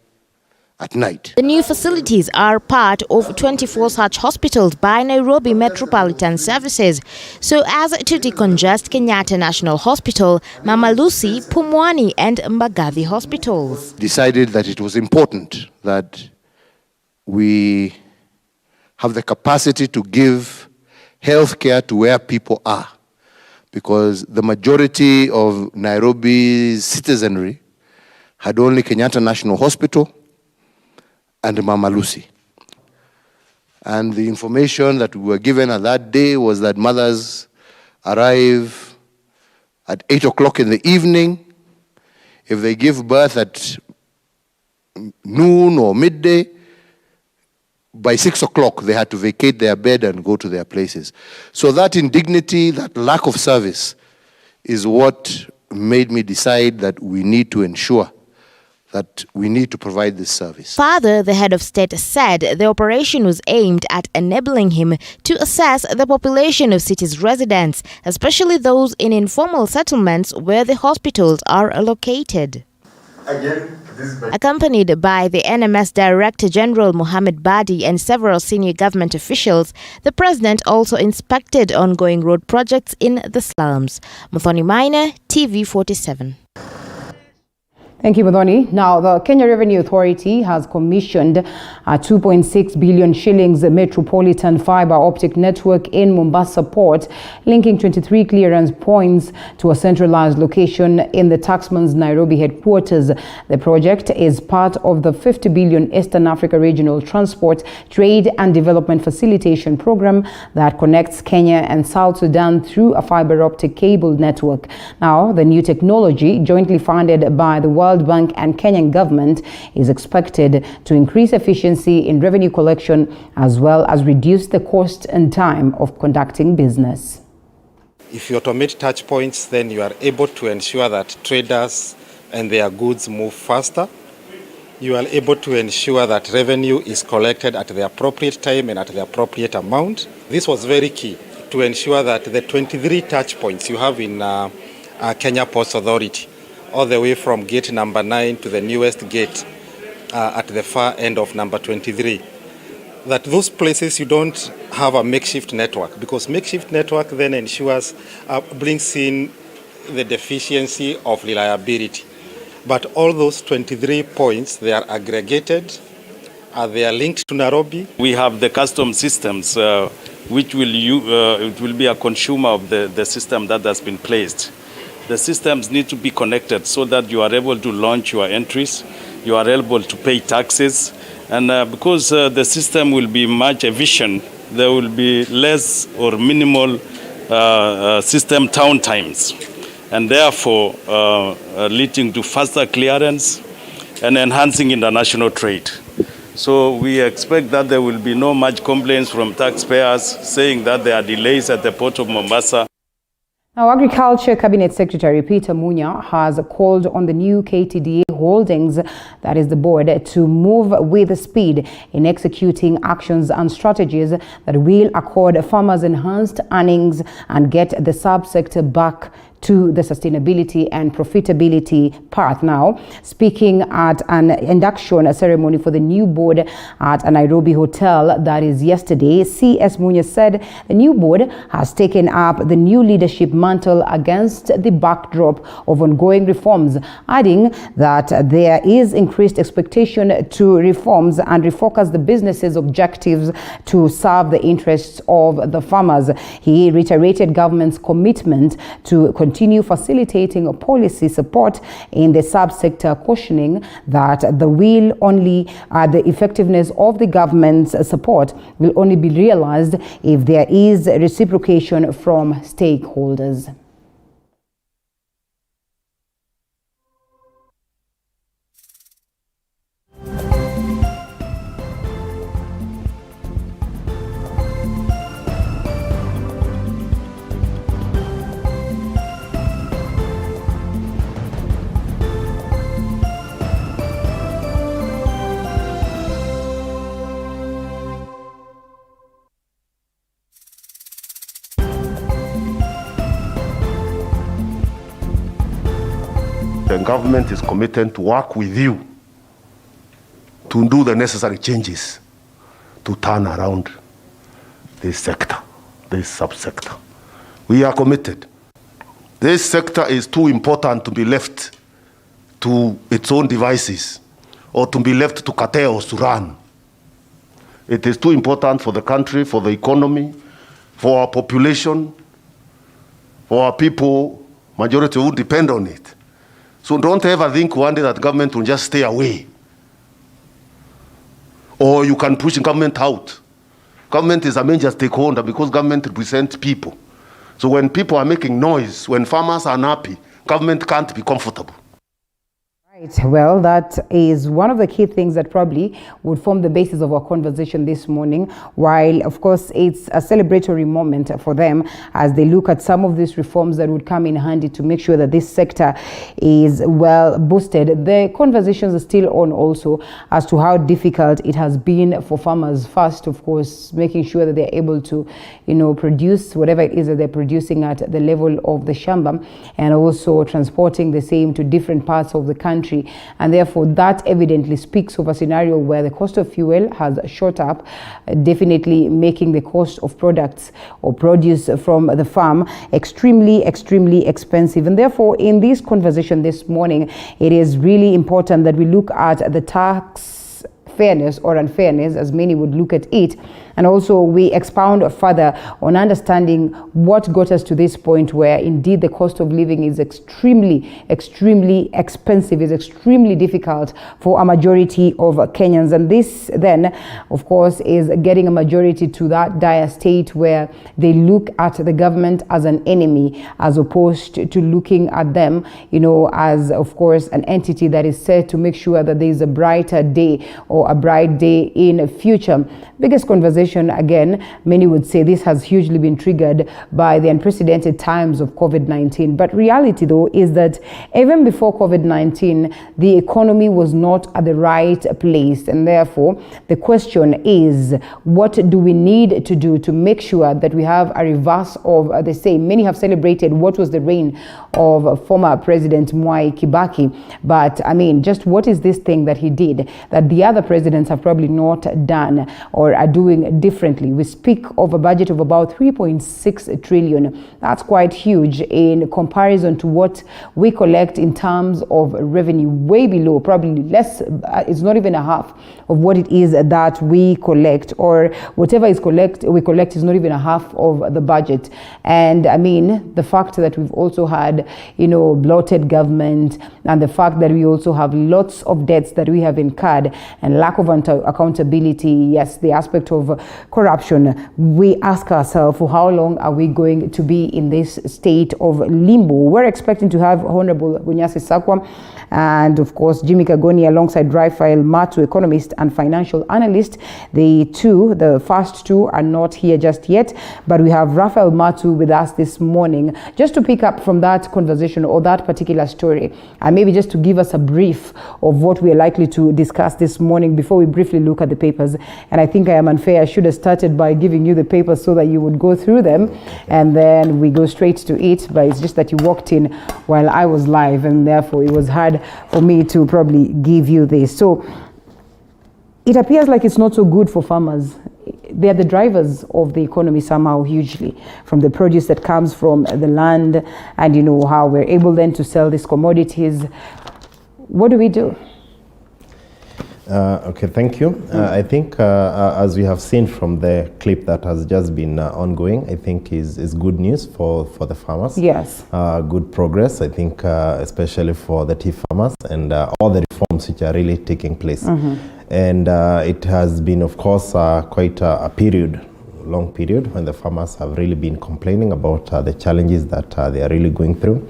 at night. The new facilities are part of 24 such hospitals by Nairobi Metropolitan Services, so as to decongest Kenyatta National Hospital, Mama Lucy, Pumwani and Mbagathi hospitals. Decided that it was important that we have the capacity to give health care to where people are, because the majority of Nairobi's citizenry had only Kenyatta National Hospital and Mama Lucy. And the information that we were given at that day was that mothers arrive at 8 o'clock in the evening. If they give birth at noon or midday, by 6 o'clock they had to vacate their bed and go to their places. So that indignity, that lack of service is what made me decide that we need to ensure that we need to provide this service. Further, the head of state said the operation was aimed at enabling him to assess the population of city's residents, especially those in informal settlements where the hospitals are located. Accompanied by the NMS Director General Mohammed Badi and several senior government officials, the president also inspected ongoing road projects in the slums. Muthoni Maina, TV47. Thank you, Muthoni. Now, the Kenya Revenue Authority has commissioned a 2.6 billion shillings metropolitan fiber optic network in Mombasa Port, linking 23 clearance points to a centralized location in the taxman's Nairobi headquarters. The project is part of the 50 billion Eastern Africa Regional Transport, Trade and Development Facilitation Program that connects Kenya and South Sudan through a fiber optic cable network. Now, the new technology, jointly funded by the World Bank and Kenyan government, is expected to increase efficiency in revenue collection as well as reduce the cost and time of conducting business. If you automate touch points, then you are able to ensure that traders and their goods move faster. You are able to ensure that revenue is collected at the appropriate time and at the appropriate amount. This was very key to ensure that the 23 touch points you have in Kenya Ports Authority, all the way from gate number 9 to the newest gate at the far end of number 23. That those places you don't have a makeshift network, because makeshift network then ensures, brings in the deficiency of reliability. But all those 23 points, they are aggregated, they are linked to Nairobi. We have the custom systems, which it will be a consumer of the system that has been placed. The systems need to be connected so that you are able to launch your entries, you are able to pay taxes, and because the system will be much efficient, there will be less or minimal system town times, and therefore leading to faster clearance and enhancing international trade. So we expect that there will be no much complaints from taxpayers saying that there are delays at the port of Mombasa. Now, Agriculture Cabinet Secretary Peter Munya has called on the new KTDA Holdings, that is the board, to move with speed in executing actions and strategies that will accord farmers enhanced earnings and get the subsector back to the sustainability and profitability path. Now, speaking at an induction ceremony for the new board at a Nairobi hotel, that is yesterday, CS Munya said the new board has taken up the new leadership mantle against the backdrop of ongoing reforms, adding that there is increased expectation to reforms and refocus the business's objectives to serve the interests of the farmers. He reiterated government's commitment to continue facilitating policy support in the subsector, cautioning that the effectiveness of the government's support will only be realized if there is reciprocation from stakeholders. The government is committed to work with you to do the necessary changes to turn around this sector, this subsector. We are committed. This sector is too important to be left to its own devices or to be left to cartels to run. It is too important for the country, for the economy, for our population, for our people, majority who depend on it. So don't ever think one day that government will just stay away. Or you can push government out. Government is a major stakeholder because government represents people. So when people are making noise, when farmers are unhappy, government can't be comfortable. Right. Well, that is one of the key things that probably would form the basis of our conversation this morning, while of course it's a celebratory moment for them as they look at some of these reforms that would come in handy to make sure that this sector is well boosted. The conversations are still on also as to how difficult it has been for farmers. First, of course, making sure that they're able to, produce whatever it is that they're producing at the level of the shamba, and also transporting the same to different parts of the country country, and therefore that evidently speaks of a scenario where the cost of fuel has shot up, definitely making the cost of products or produce from the farm extremely expensive. And therefore, in this conversation this morning, it is really important that we look at the tax fairness or unfairness, as many would look at it, and also we expound further on understanding what got us to this point where indeed the cost of living is extremely expensive, is extremely difficult for a majority of Kenyans. And this then, of course, is getting a majority to that dire state where they look at the government as an enemy, as opposed to looking at them, you know, as, of course, an entity that is set to make sure that there is a brighter day or a bright day in the future. Biggest conversation, again, many would say this has hugely been triggered by the unprecedented times of COVID-19. But reality, though, is that even before COVID-19, the economy was not at the right place. And therefore, the question is, what do we need to do to make sure that we have a reverse of the same? Many have celebrated what was the reign of former President Mwai Kibaki. But, I mean, just what is this thing that he did that the other presidents have probably not done or are doing differently? We speak of a budget of about 3.6 trillion. That's quite huge in comparison to what we collect in terms of revenue, way below, probably less, it's not even a half of what it is that we collect, or whatever is we collect is not even a half of the budget. And I mean, the fact that we've also had, you know, bloated government, and the fact that we also have lots of debts that we have incurred, and lack of accountability, yes, the aspect of corruption, we ask ourselves, for how long are we going to be in this state of limbo? We're expecting to have Honorable Bunyasi Sakwa and, of course, Jimmy Kagoni alongside Rafael Matu, economist and financial analyst. The first two are not here just yet, but we have Rafael Matu with us this morning just to pick up from that conversation or that particular story, and maybe just to give us a brief of what we are likely to discuss this morning before we briefly look at the papers. And I think I am unfair. I should have started by giving you the papers so that you would go through them and then we go straight to it, but it's just that you walked in while I was live, and therefore it was hard for me to probably give you this. So it appears like it's not so good for farmers. They are the drivers of the economy somehow hugely, from the produce that comes from the land, and you know how we're able then to sell these commodities. What do we do? Okay, thank you. I think as we have seen from the clip that has just been ongoing, I think is good news for the farmers. Yes. Good progress, I think, especially for the tea farmers and all the reforms which are really taking place. And it has been, of course, quite a long period when the farmers have really been complaining about the challenges that they are really going through.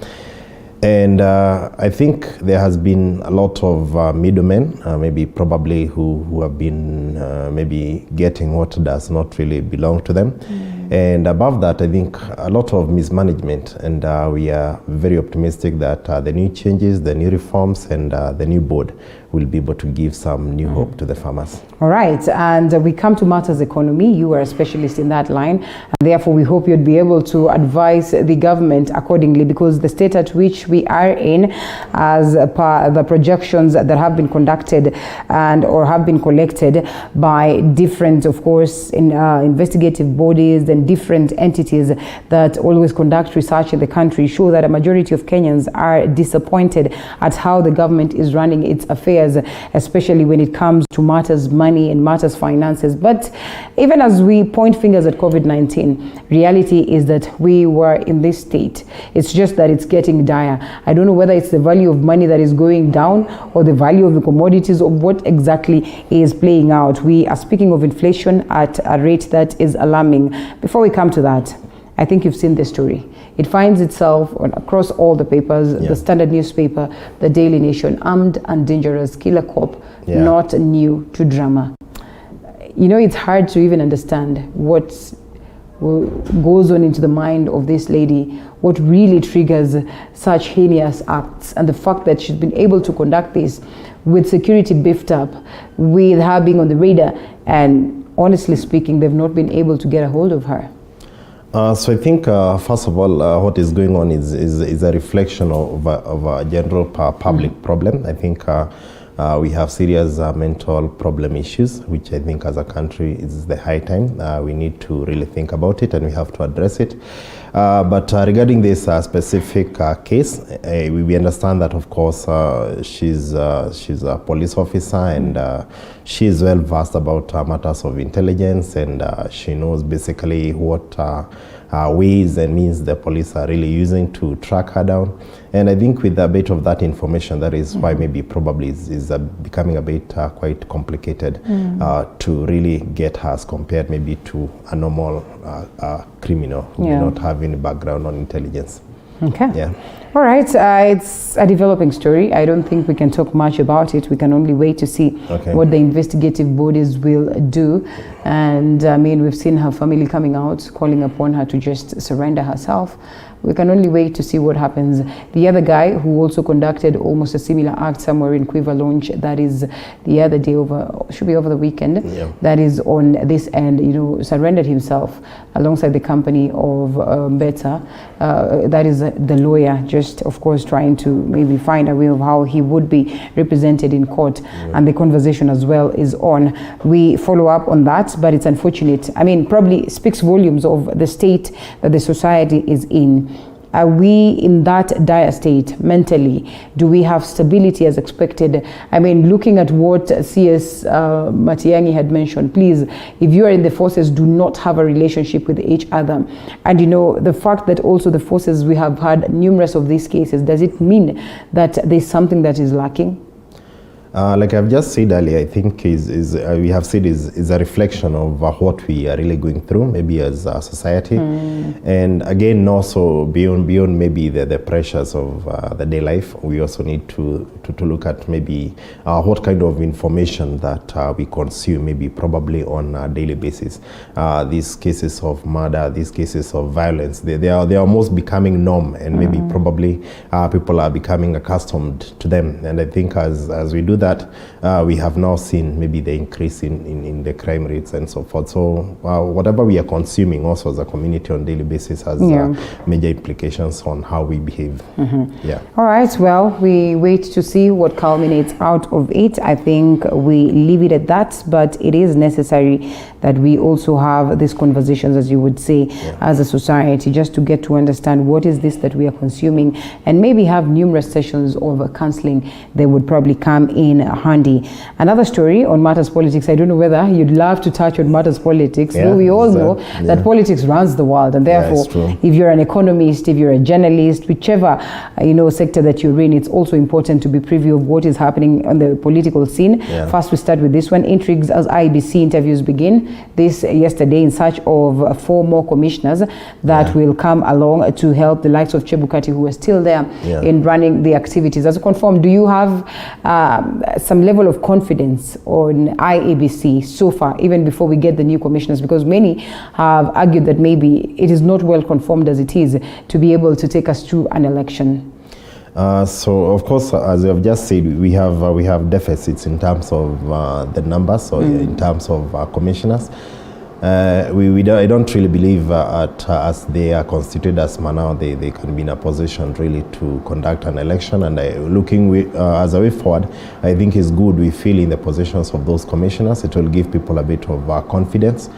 And I think there has been a lot of middlemen, maybe probably who have been maybe getting what does not really belong to them. And above that, I think a lot of mismanagement, and we are very optimistic that the new changes, the new reforms, and the new board will be able to give some new hope to the farmers. All right, and we come to matters economy. You are a specialist in that line, and therefore we hope you'd be able to advise the government accordingly, because the state at which we are in, as per the projections that have been conducted and or have been collected by different, of course, investigative bodies and different entities that always conduct research in the country, show that a majority of Kenyans are disappointed at how the government is running its affairs, especially when it comes to matters money and matters finances. But even as we point fingers at COVID-19, reality is that we were in this state. It's just that it's getting dire. I don't know whether it's the value of money that is going down or the value of the commodities, or what exactly is playing out. We are speaking of inflation at a rate that is alarming. Before we come to that, I think you've seen this story. It finds itself across all the papers, the Standard newspaper, the Daily Nation, armed and dangerous killer cop, not new to drama. You know, it's hard to even understand what goes on into the mind of this lady, what really triggers such heinous acts, and the fact that she's been able to conduct this with security beefed up, with her being on the radar, and honestly speaking, they've not been able to get a hold of her. So I think, first of all, what is going on is a reflection of a general public problem. I think we have serious mental problem issues, which I think as a country is the high time. We need to really think about it and we have to address it. But regarding this specific case, we understand that, of course, she's a police officer and she is well versed about matters of intelligence, and she knows basically what ways and means the police are really using to track her down. And I think with a bit of that information, that is why maybe probably is becoming a bit quite complicated to really get her as compared maybe to a normal criminal who may not have any background on intelligence. Okay. Yeah. All right. It's a developing story. I don't think we can talk much about it. We can only wait to see what the investigative bodies will do. And I mean, we've seen her family coming out, calling upon her to just surrender herself. We can only wait to see what happens. The other guy who also conducted almost a similar act somewhere in Quiver Launch, that is the other day should be over the weekend, that is on this end, surrendered himself alongside the company of Beta. That is the lawyer, just of course trying to maybe find a way of how he would be represented in court. And the conversation as well is on. We follow up on that, but it's unfortunate. I mean, probably speaks volumes of the state that the society is in. Are we in that dire state mentally? Do we have stability as expected? I mean, looking at what CS Matiang'i had mentioned, please, if you are in the forces, do not have a relationship with each other. And the fact that also the forces, we have had numerous of these cases, does it mean that there's something that is lacking? Like I've just said earlier, I think we have said is a reflection of what we are really going through, maybe as a society, and again also beyond maybe the pressures of the day life, we also need to look at maybe what kind of information that we consume, maybe probably on a daily basis. These cases of murder, these cases of violence, they are almost becoming norm, and maybe probably people are becoming accustomed to them. And I think as we do that, we have now seen maybe the increase in the crime rates and so forth. So whatever we are consuming also as a community on a daily basis has major implications on how we behave. Yeah. All right. Well, we wait to see what culminates out of it. I think we leave it at that, but it is necessary that we also have these conversations, as you would say, as a society, just to get to understand what is this that we are consuming, and maybe have numerous sessions of counseling that would probably come in handy. Another story on matters politics. I don't know whether you'd love to touch on matters politics, though we all know that politics runs the world, and therefore if you're an economist, if you're a journalist, whichever sector that you're in, it's also important to be privy of what is happening on the political scene. First, we start with this one. Intrigues as IEBC interviews begin. This yesterday in search of 4 more commissioners that will come along to help the likes of Chebukati, who are still there in running the activities. As confirmed, do you have some level of confidence on IEBC so far, even before we get the new commissioners? Because many have argued that maybe it is not well conformed as it is to be able to take us through an election. So of course, as you have just said, we have deficits in terms of the numbers, so in terms of commissioners. I don't really believe as they are constituted as now, they can be in a position really to conduct an election. And looking as a way forward, I think it's good we feel in the positions of those commissioners. It will give people a bit of confidence.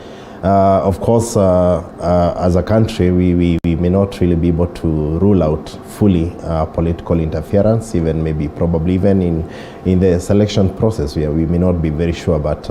Of course, as a country, we may not really be able to rule out fully political interference, even maybe probably even in the selection process. We may not be very sure, but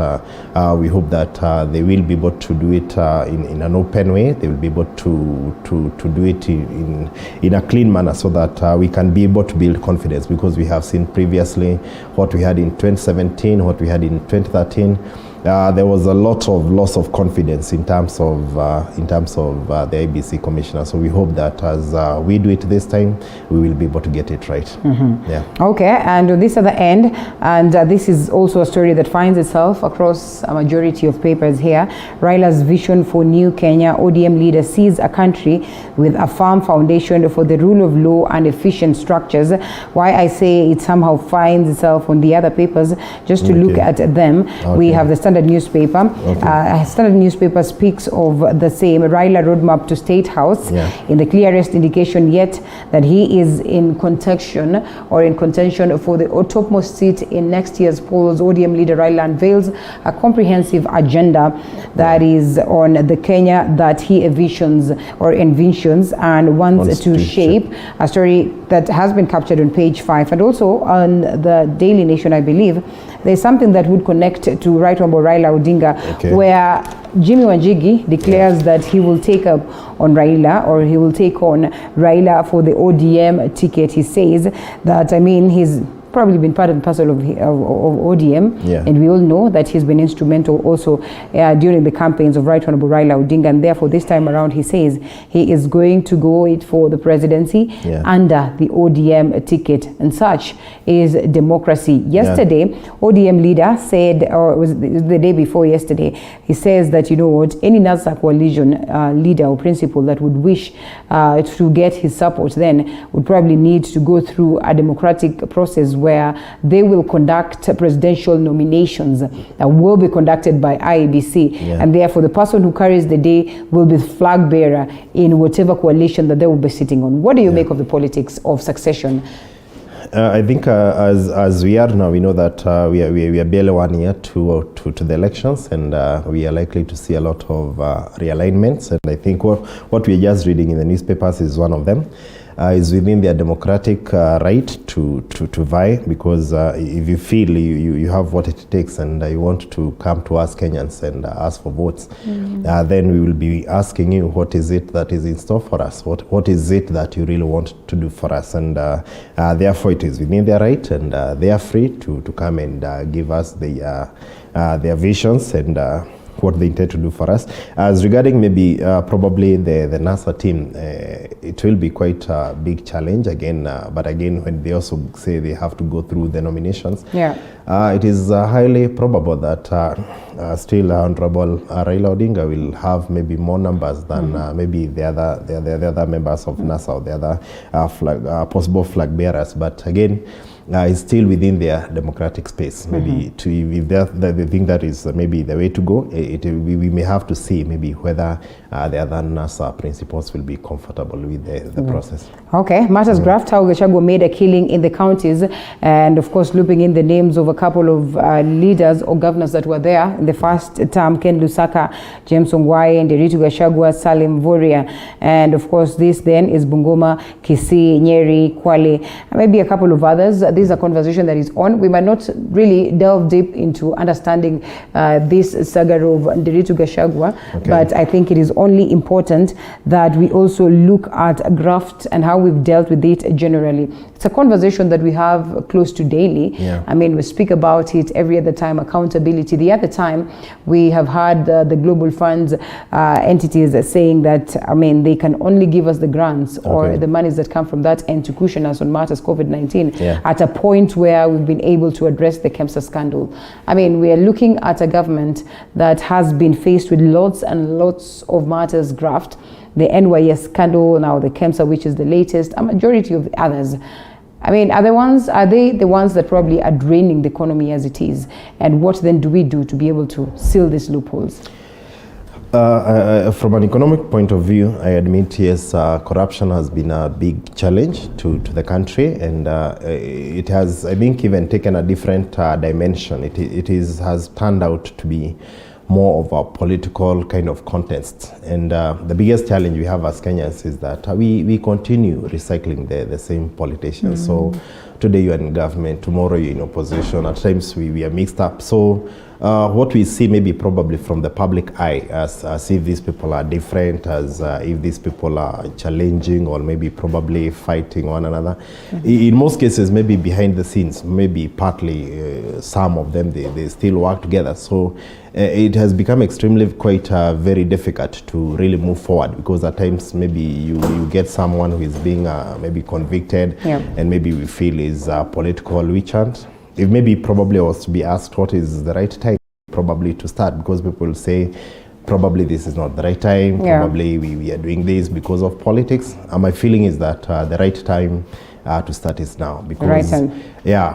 we hope that they will be able to do it in an open way. They will be able to do it in a clean manner, so that we can be able to build confidence, because we have seen previously what we had in 2017, what we had in 2013. There was a lot of loss of confidence in terms of the IEBC commissioner. So we hope that as we do it this time, we will be able to get it right. Yeah. Okay, and this at the end, and this is also a story that finds itself across a majority of papers here. Raila's vision for New Kenya. ODM leader sees a country with a firm foundation for the rule of law and efficient structures. Why I say it somehow finds itself on the other papers, just to look at them. We have the Standard newspaper. Standard newspaper speaks of the same Raila roadmap to State House in the clearest indication yet that he is in contention for the topmost seat in next year's polls. ODM leader Raila unveils a comprehensive agenda that is on the Kenya that he envisions and wants to shape. A story that has been captured on page 5 and also on the Daily Nation, I believe. There's something that would connect to Right Honorable Raila Odinga, where Jimmy Wanjigi declares that he will take up on Raila, or he will take on Raila for the ODM ticket. He says that, I mean, he's probably been part and parcel of ODM, and we all know that he's been instrumental also during the campaigns of Right Honorable Raila Odinga, and therefore this time around he says he is going to go it for the presidency under the ODM ticket, and such is democracy. Yesterday, ODM leader said, or it was the day before yesterday, he says that, you know what, any NASA coalition leader or principal that would wish to get his support then would probably need to go through a democratic process where they will conduct presidential nominations that will be conducted by IEBC, and therefore the person who carries the day will be flag bearer in whatever coalition that they will be sitting on. What do you make of the politics of succession? I think as we are now, we know that we are barely 1 year to the elections, and we are likely to see a lot of realignments, and I think what we are just reading in the newspapers is one of them. Is within their democratic right to vie, because if you feel you have what it takes and you want to come to us Kenyans and ask for votes, then we will be asking you what is it that is in store for us, what is it that you really want to do for us, and therefore it is within their right, and they are free to come and give us their visions and what they intend to do for us. As regarding maybe probably the NASA team, it will be quite a big challenge again, but again, when they also say they have to go through the nominations, it is highly probable that still Honorable Raila Odinga will have maybe more numbers than maybe the other members of NASA or the other possible flag bearers, but again, is still within their democratic space. Maybe if they think that is maybe the way to go, we may have to see maybe whether the other NASA principals will be comfortable with the process. Okay, matters graft how Gachagua made a killing in the counties, and of course looping in the names of a couple of leaders or governors that were there in the first term: Ken Lusaka, James Ongwae, and Nderitu Gachagua, Salim Voria, and of course this then is Bungoma, Kisii, Nyeri, Kwale, maybe a couple of others. This is a conversation that is on. We might not really delve deep into understanding this saga of Nderitu Gachagua, but I think it is only important that we also look at graft and how we've dealt with it generally. It's a conversation that we have close to daily. I mean, we speak about it every other time, accountability. The other time, we have had the Global Funds entities saying that, I mean, they can only give us the grants or the monies that come from that end to cushion us on matters COVID-19 at a point where we've been able to address the KEMSA scandal. I mean, we are looking at a government that has been faced with lots and lots of matters graft, the NYS scandal, now the KEMSA, which is the latest, a majority of the others. I mean, are they the ones that probably are draining the economy as it is? And what then do we do to be able to seal these loopholes? From an economic point of view, I admit, yes, corruption has been a big challenge to the country, and it has, I think, even taken a different dimension. It has turned out to be more of a political kind of contest, and the biggest challenge we have as Kenyans is that we continue recycling the same politicians. So today you're in government, tomorrow you're in opposition. At times we are mixed up. So what we see maybe probably from the public eye as if these people are different, as if these people are challenging or maybe probably fighting one another. In most cases, maybe behind the scenes, maybe partly some of them, they still work together. So it has become extremely quite very difficult to really move forward, because at times maybe you get someone who is being maybe convicted and maybe we feel is a political witch hunt. If maybe probably I was to be asked what is the right time probably to start, because people say probably this is not the right time, probably we are doing this because of politics. And my feeling is that the right time to start is now, because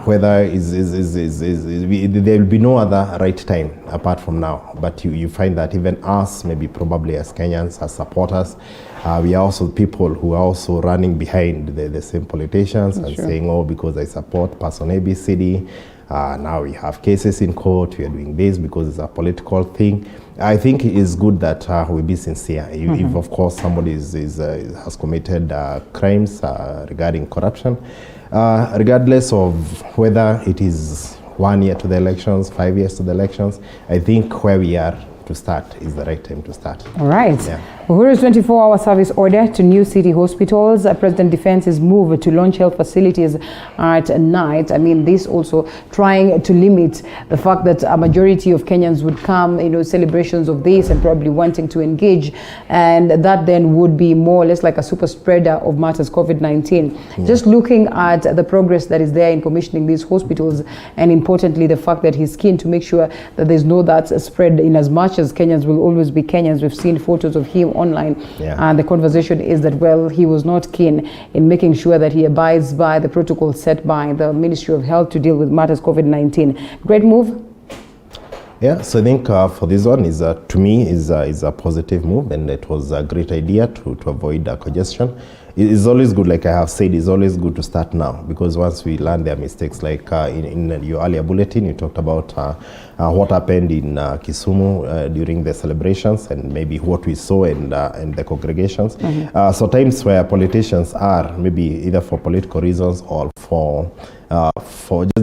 whether there will be no other right time apart from now. But you find that even us, maybe probably as Kenyans, as supporters, we are also people who are also running behind the same politicians and saying, oh, because I support person ABCD, now we have cases in court, we are doing this because it's a political thing. I think it is good that we be sincere. If of course somebody has committed crimes regarding corruption, regardless of whether it is 1 year to the elections, 5 years to the elections, I think where we are to start is the right time to start. All right. Uhuru's 24-hour service order to new city hospitals. President Defense's move to launch health facilities at night. I mean, this also trying to limit the fact that a majority of Kenyans would come, celebrations of this and probably wanting to engage. And that then would be more or less like a super spreader of matters COVID-19. Just looking at the progress that is there in commissioning these hospitals, and importantly, the fact that he's keen to make sure that there's no that spread, in as much as Kenyans will always be Kenyans. We've seen photos of him online, and the conversation is that, well, he was not keen in making sure that he abides by the protocol set by the Ministry of Health to deal with matters COVID-19. Great move. Yeah, so I think for this one is to me is a positive move, and it was a great idea to avoid congestion. It's always good, like I have said, it's always good to start now, because once we learn their mistakes, like in your earlier bulletin, you talked about what happened in Kisumu during the celebrations, and maybe what we saw in the congregations. So times where politicians are, maybe either for political reasons or for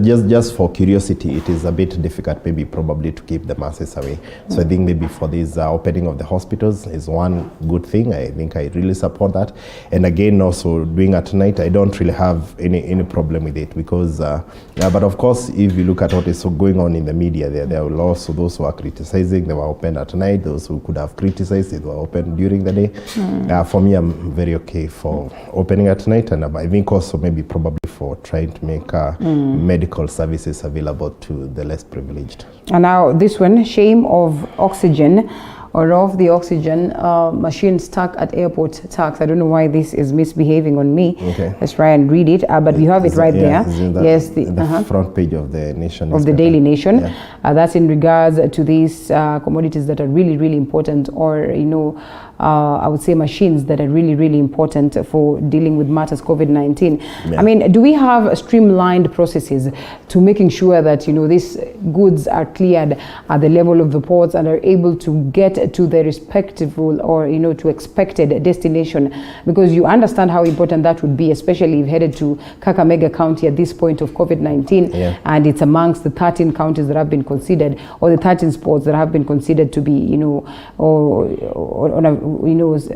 just for curiosity, it is a bit difficult, maybe probably to keep the masses away. So I think maybe for this opening of the hospitals is one good thing. I think I really support that. And again, also doing at night, I don't really have any problem with it, because but of course, if you look at what is going on in the media, there are also those who are criticizing they were open at night, those who could have criticized they were open during the day. For me, I'm very okay for opening at night, and I think also maybe probably for trying to make medical services available to the less privileged. And now this one, shame of oxygen, or of the oxygen machine stuck at airport tax. I don't know why this is misbehaving on me. Okay. Let's try and read it, but you have it right there. Yes, the front page of the Nation. Of the Daily Nation. That's in regards to these commodities that are really, really important, or, I would say machines that are really, really important for dealing with matters COVID-19. I mean, do we have streamlined processes to making sure that, these goods are cleared at the level of the ports and are able to get to the respective or, to expected destination? Because you understand how important that would be, especially if you've headed to Kakamega County at this point of COVID-19, and it's amongst the 13 counties that have been considered, or the 13 sports that have been considered to be, or on a,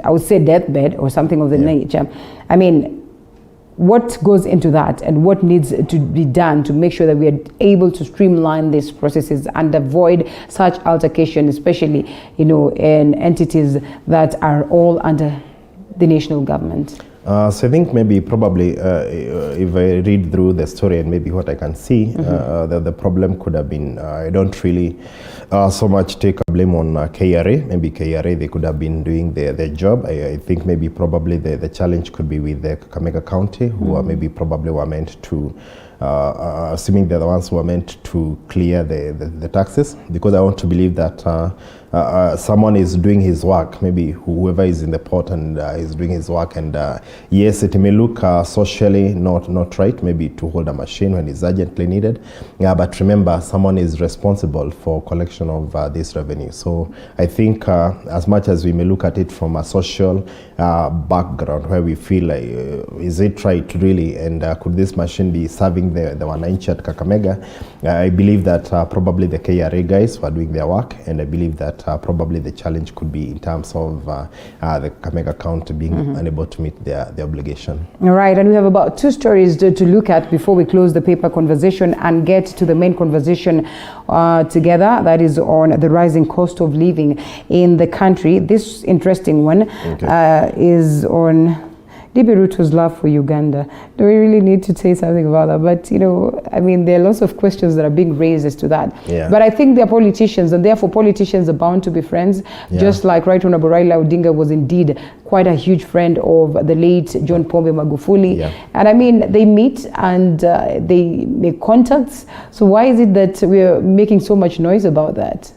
I would say deathbed or something of the nature. I mean, what goes into that, and what needs to be done to make sure that we are able to streamline these processes and avoid such altercation, especially, in entities that are all under the national government? So I think maybe probably if I read through the story and maybe what I can see, the problem could have been, I don't really so much take a blame on KRA. Maybe KRA, they could have been doing their job. I think maybe probably the challenge could be with the Kakamega County, who are maybe probably were meant to, assuming they're the ones who are meant to clear the taxes, because I want to believe that someone is doing his work, maybe whoever is in the port and is doing his work, and yes, it may look socially not right, maybe to hold a machine when it's urgently needed, but remember, someone is responsible for collection of this revenue. So I think as much as we may look at it from a social background, where we feel like, is it right really, and could this machine be serving the wananchi at Kakamega? I believe that probably the KRA guys were doing their work, and I believe that probably the challenge could be in terms of the Kakamega County being unable to meet their obligation. All right, and we have about 2 stories to look at before we close the paper conversation and get to the main conversation together. That is on the rising cost of living in the country. This interesting one is on DP Ruto's love for Uganda. Do we really need to say something about that? But, you know, I mean, there are lots of questions that are being raised as to that. Yeah. But I think they're politicians, and therefore politicians are bound to be friends, just like Right Honorable Raila Odinga was indeed quite a huge friend of the late John Pombe Magufuli. And I mean, they meet and they make contacts. So why is it that we're making so much noise about that?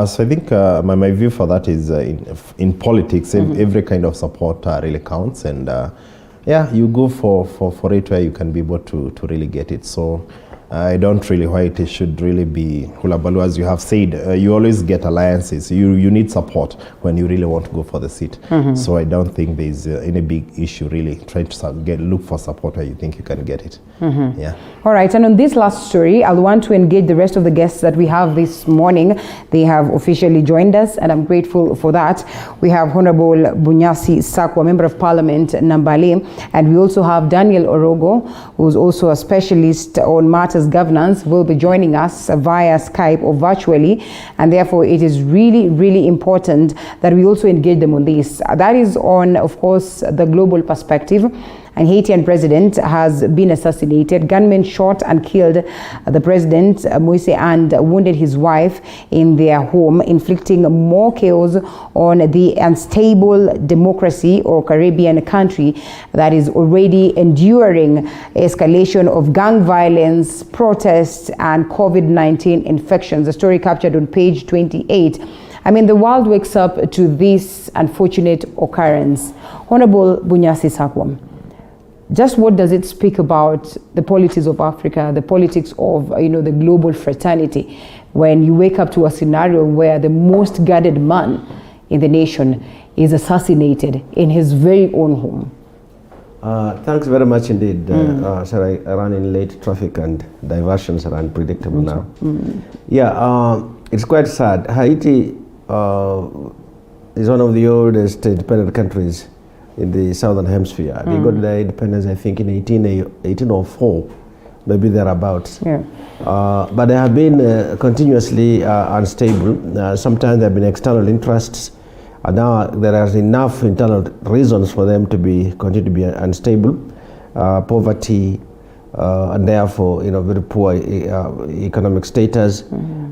So I think my view for that is in politics, every kind of support really counts, and yeah, you go for it where you can be able to really get it. So I don't really why it should really be hula baloo, as you have said. You always get alliances. You need support when you really want to go for the seat. So I don't think there's any big issue really trying to look for support where you think you can get it. Yeah. All right, and on this last story, I'll want to engage the rest of the guests that we have this morning. They have officially joined us, and I'm grateful for that. We have Honorable Bunyasi Sakwa, Member of Parliament, Nambale, and we also have Daniel Orogo, who's also a specialist on matters governance, will be joining us via Skype or virtually, and therefore it is really, really important that we also engage them on this. That is on, of course, the global perspective. An Haitian president has been assassinated. Gunmen shot and killed the president, Moise, and wounded his wife in their home, inflicting more chaos on the unstable democracy or Caribbean country that is already enduring escalation of gang violence, protests, and COVID-19 infections. The story captured on page 28. I mean, the world wakes up to this unfortunate occurrence. Honorable Bunyasi Sakwa, just what does it speak about the politics of Africa, the politics of, you know, the global fraternity, when you wake up to a scenario where the most guarded man in the nation is assassinated in his very own home? Thanks very much indeed. Sorry, I ran in late. Traffic and diversions are unpredictable now. Yeah, it's quite sad. Haiti is one of the oldest independent countries in the southern hemisphere. They got their independence, I think, in 1804, maybe thereabouts. But they have been continuously unstable. Sometimes there have been external interests, and now there are enough internal reasons for them to continue to be unstable. Poverty, and therefore, you know, very poor economic status.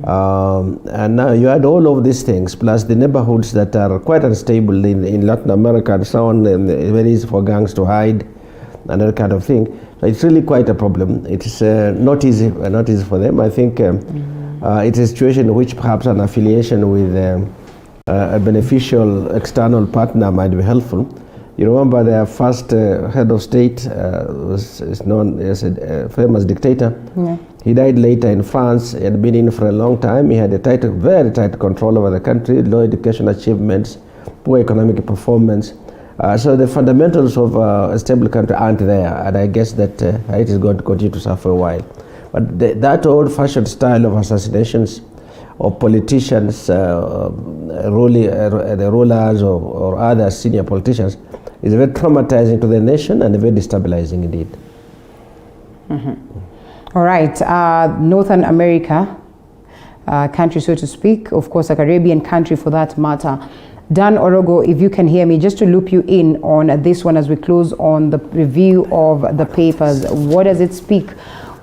And now you add all of these things, plus the neighborhoods that are quite unstable in Latin America and so on, and it's very easy for gangs to hide and that kind of thing. So it's really quite a problem. It's not easy for them. I think it's a situation in which perhaps an affiliation with a beneficial external partner might be helpful. You remember their first head of state is known as a famous dictator. He died later in France. He had been in for a long time. He had a very tight control over the country, low education achievements, poor economic performance. So the fundamentals of a stable country aren't there, and I guess that it is going to continue to suffer a while. But that old-fashioned style of assassinations of politicians, the rulers or other senior politicians, is very traumatizing to the nation and very destabilizing indeed. All right, Northern America, country so to speak, of course a Caribbean country for that matter. Dan Orogo, if you can hear me, just to loop you in on this one as we close on the review of the papers. What does it speak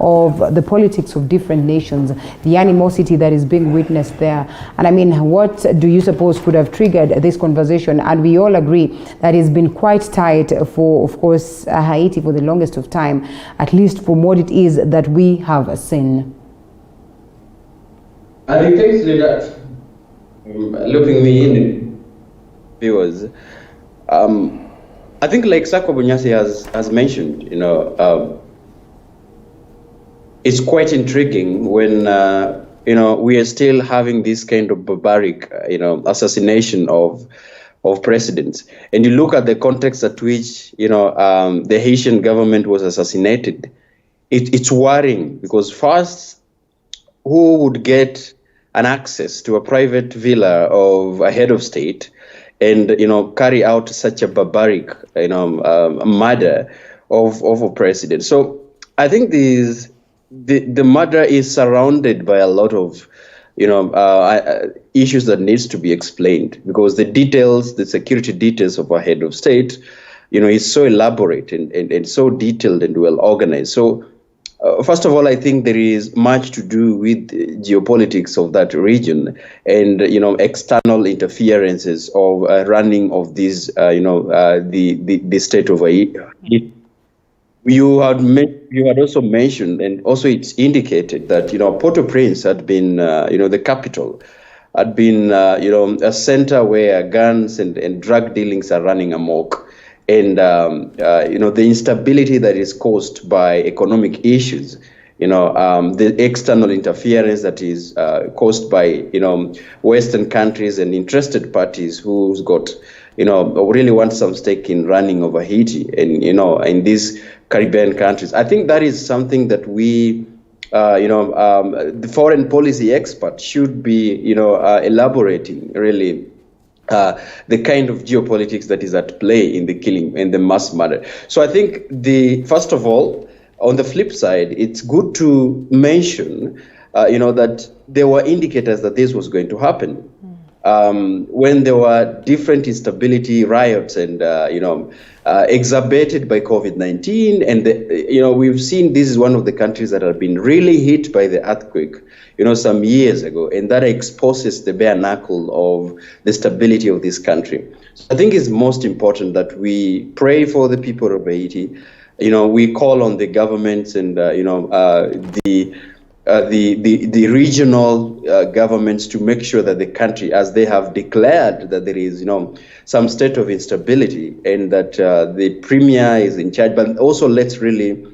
of the politics of different nations, the animosity that is being witnessed there? And I mean, what do you suppose could have triggered this conversation? And we all agree that it's been quite tight for, of course, Haiti for the longest of time, at least from what it is that we have seen. I think thanks to that, looping me in, viewers, I think like Sakwa Bunyasi has mentioned, you know, it's quite intriguing when you know, we are still having this kind of barbaric, you know, assassination of presidents, and you look at the context at which, you know, the Haitian government was assassinated. It's worrying, because first, who would get an access to a private villa of a head of state and, you know, carry out such a barbaric, you know, murder of a president? So I think the murder is surrounded by a lot of, you know, issues that needs to be explained, because the details, the security details of our head of state is so elaborate and so detailed and well organized. So first of all, I think there is much to do with geopolitics of that region and external interferences of running of this the state of Haiti. You had also mentioned, and also it's indicated that Port-au-Prince had been the capital, had been a center where guns and drug dealings are running amok. And, the instability that is caused by economic issues, the external interference that is caused by, Western countries and interested parties who's got, really want some stake in running over Haiti and, in these Caribbean countries. I think that is something that we, the foreign policy experts should be, elaborating really the kind of geopolitics that is at play in the killing and the mass murder. So I think first of all, on the flip side, it's good to mention, that there were indicators that this was going to happen. When there were different instability, riots, and exacerbated by COVID-19, and we've seen this is one of the countries that have been really hit by the earthquake, some years ago, and that exposes the bare knuckle of the stability of this country. So I think it's most important that we pray for the people of Haiti. We call on the governments and the regional governments to make sure that the country, as they have declared that there is, some state of instability, and that the premier is in charge. But also, let's really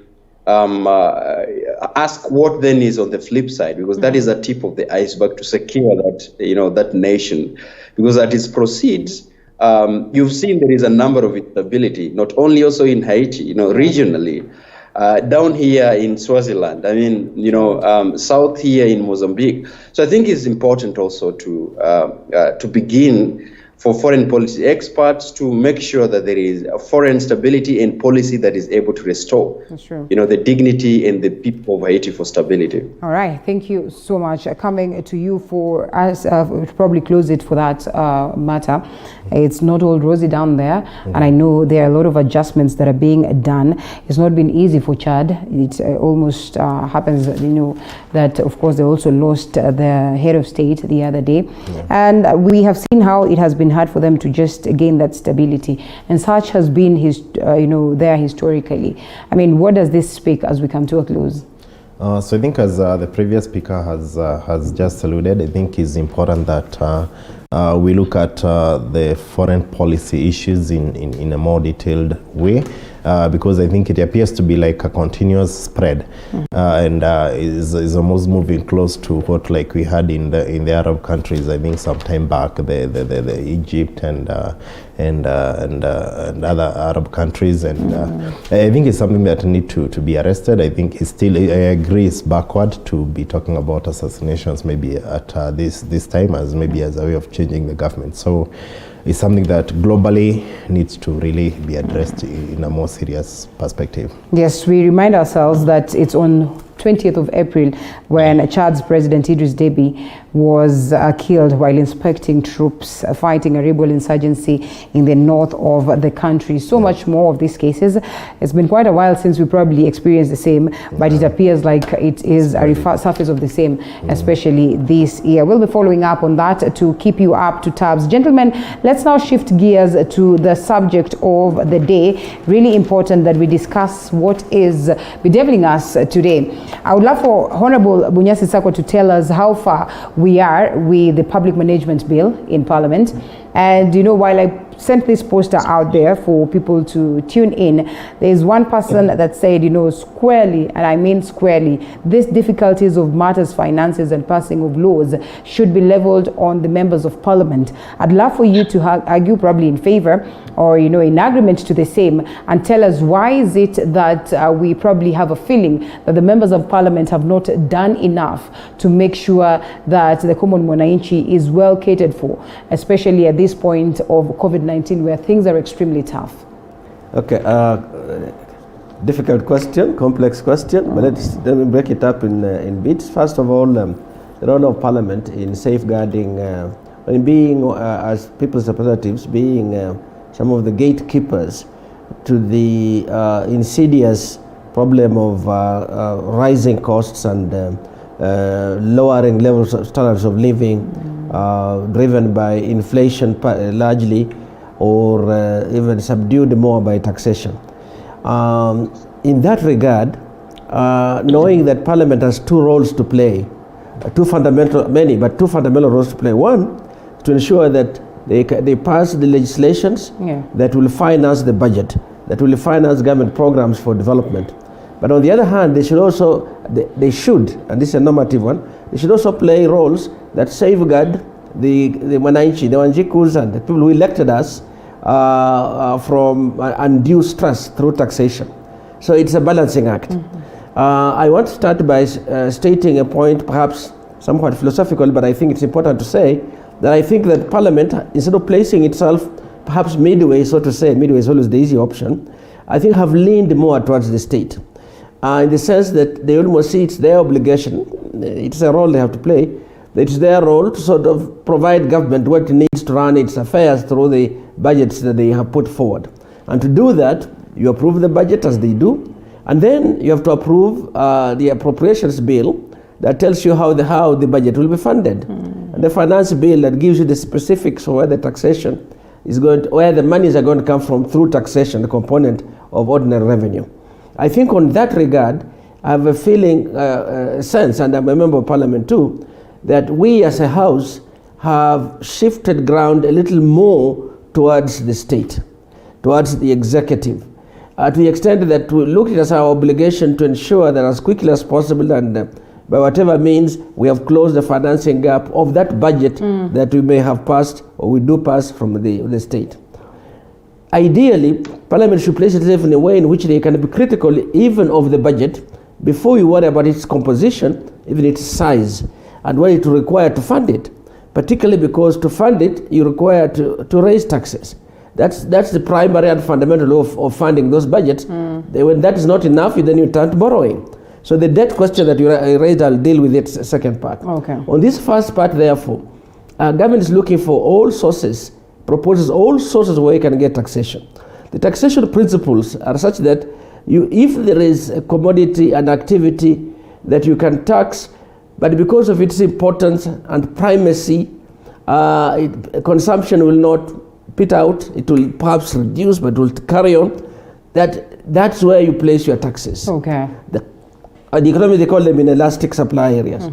ask what then is on the flip side, because that is a tip of the iceberg to secure that, that nation, because that is proceeds. You've seen there is a number of instability, not only also in Haiti, regionally. Down here in Swaziland, south here in Mozambique. So I think it's important also to begin for foreign policy experts to make sure that there is a foreign stability and policy that is able to restore, the dignity and the people of Haiti for stability. All right, thank you so much. Coming to you for us, we'll probably close it for that matter. It's not all rosy down there, and I know there are a lot of adjustments that are being done. It's not been easy for Chad. It almost happens, that of course they also lost the head of state the other day, and we have seen how it has been hard for them to just gain that stability, and such has been there historically. What does this speak as we come to a close? So I think, as the previous speaker has just alluded, I think it's important that we look at the foreign policy issues in a more detailed way, because I think it appears to be like a continuous spread, and is almost moving close to what like we had in the Arab countries. I think some time back, the Egypt and other Arab countries, and I think it's something that need to be arrested. I think it's still, I agree, it's backward to be talking about assassinations maybe at this time as a way of changing the government. So it's something that globally needs to really be addressed in a more serious perspective. Yes, we remind ourselves that it's on 20th of April when Chad's President Idris Deby was killed while inspecting troops fighting a rebel insurgency in the north of the country. So much more of these cases. It's been quite a while since we probably experienced the same, but it appears like it is a surface of the same, especially this year. We'll be following up on that to keep you up to tabs. Gentlemen, let's now shift gears to the subject of the day. Really important that we discuss what is bedeviling us today. I would love for Honorable Bunyasi Sako to tell us how far we are with the Public Management Bill in Parliament. And while I sent this poster out there for people to tune in, there's one person that said, squarely, and I mean squarely, these difficulties of matters, finances, and passing of laws should be leveled on the members of Parliament. I'd love for you to argue probably in favor or, in agreement to the same, and tell us why is it that we probably have a feeling that the members of Parliament have not done enough to make sure that the common mwananchi is well catered for, especially at this point of COVID-19 where things are extremely tough. Okay, difficult question, complex question, but let me break it up in bits. First of all, the role of Parliament in safeguarding, in being, as people's representatives, being some of the gatekeepers to the insidious problem of rising costs and lowering levels of standards of living, driven by inflation largely, or even subdued more by taxation. In that regard, knowing that Parliament has two roles to play, two fundamental roles to play. One, to ensure that they pass the legislations that will finance the budget, that will finance government programs for development. But on the other hand, they should also, and this is a normative one, they should also play roles that safeguard the Wanjikus and the people who elected us from undue stress through taxation. So it's a balancing act. I want to start by stating a point, perhaps somewhat philosophical, but I think it's important to say that I think that Parliament, instead of placing itself perhaps midway, so to say, midway is always the easy option, I think have leaned more towards the state. In the sense that they almost see it's their obligation, it's a role they have to play, it's their role to sort of provide government what it needs to run its affairs through the budgets that they have put forward. And to do that, you approve the budget as they do, and then you have to approve the appropriations bill that tells you how the budget will be funded. And the finance bill that gives you the specifics of where the taxation is going to, where the monies are going to come from through taxation, the component of ordinary revenue. I think on that regard, I have a feeling, sense, and I'm a member of Parliament too, that we as a House have shifted ground a little more towards the state, towards the executive, to the extent that we look at it as our obligation to ensure that as quickly as possible and by whatever means we have closed the financing gap of that budget that we may have passed or we do pass from the state. Ideally, Parliament should place itself in a way in which they can be critical even of the budget before you worry about its composition, even its size, and what it will require to fund it. Particularly because to fund it, you require to raise taxes. That's the primary and fundamental law of funding those budgets. When that is not enough, then you turn to borrowing. So the debt question that you raised, I'll deal with it second part. Okay. On this first part, therefore, government is looking for all sources, proposes all sources where you can get taxation. The taxation principles are such that if there is a commodity and activity that you can tax, but because of its importance and primacy, consumption will not pit out, it will perhaps reduce, but it will carry on, that's where you place your taxes. Okay. The economy, they call them inelastic supply areas.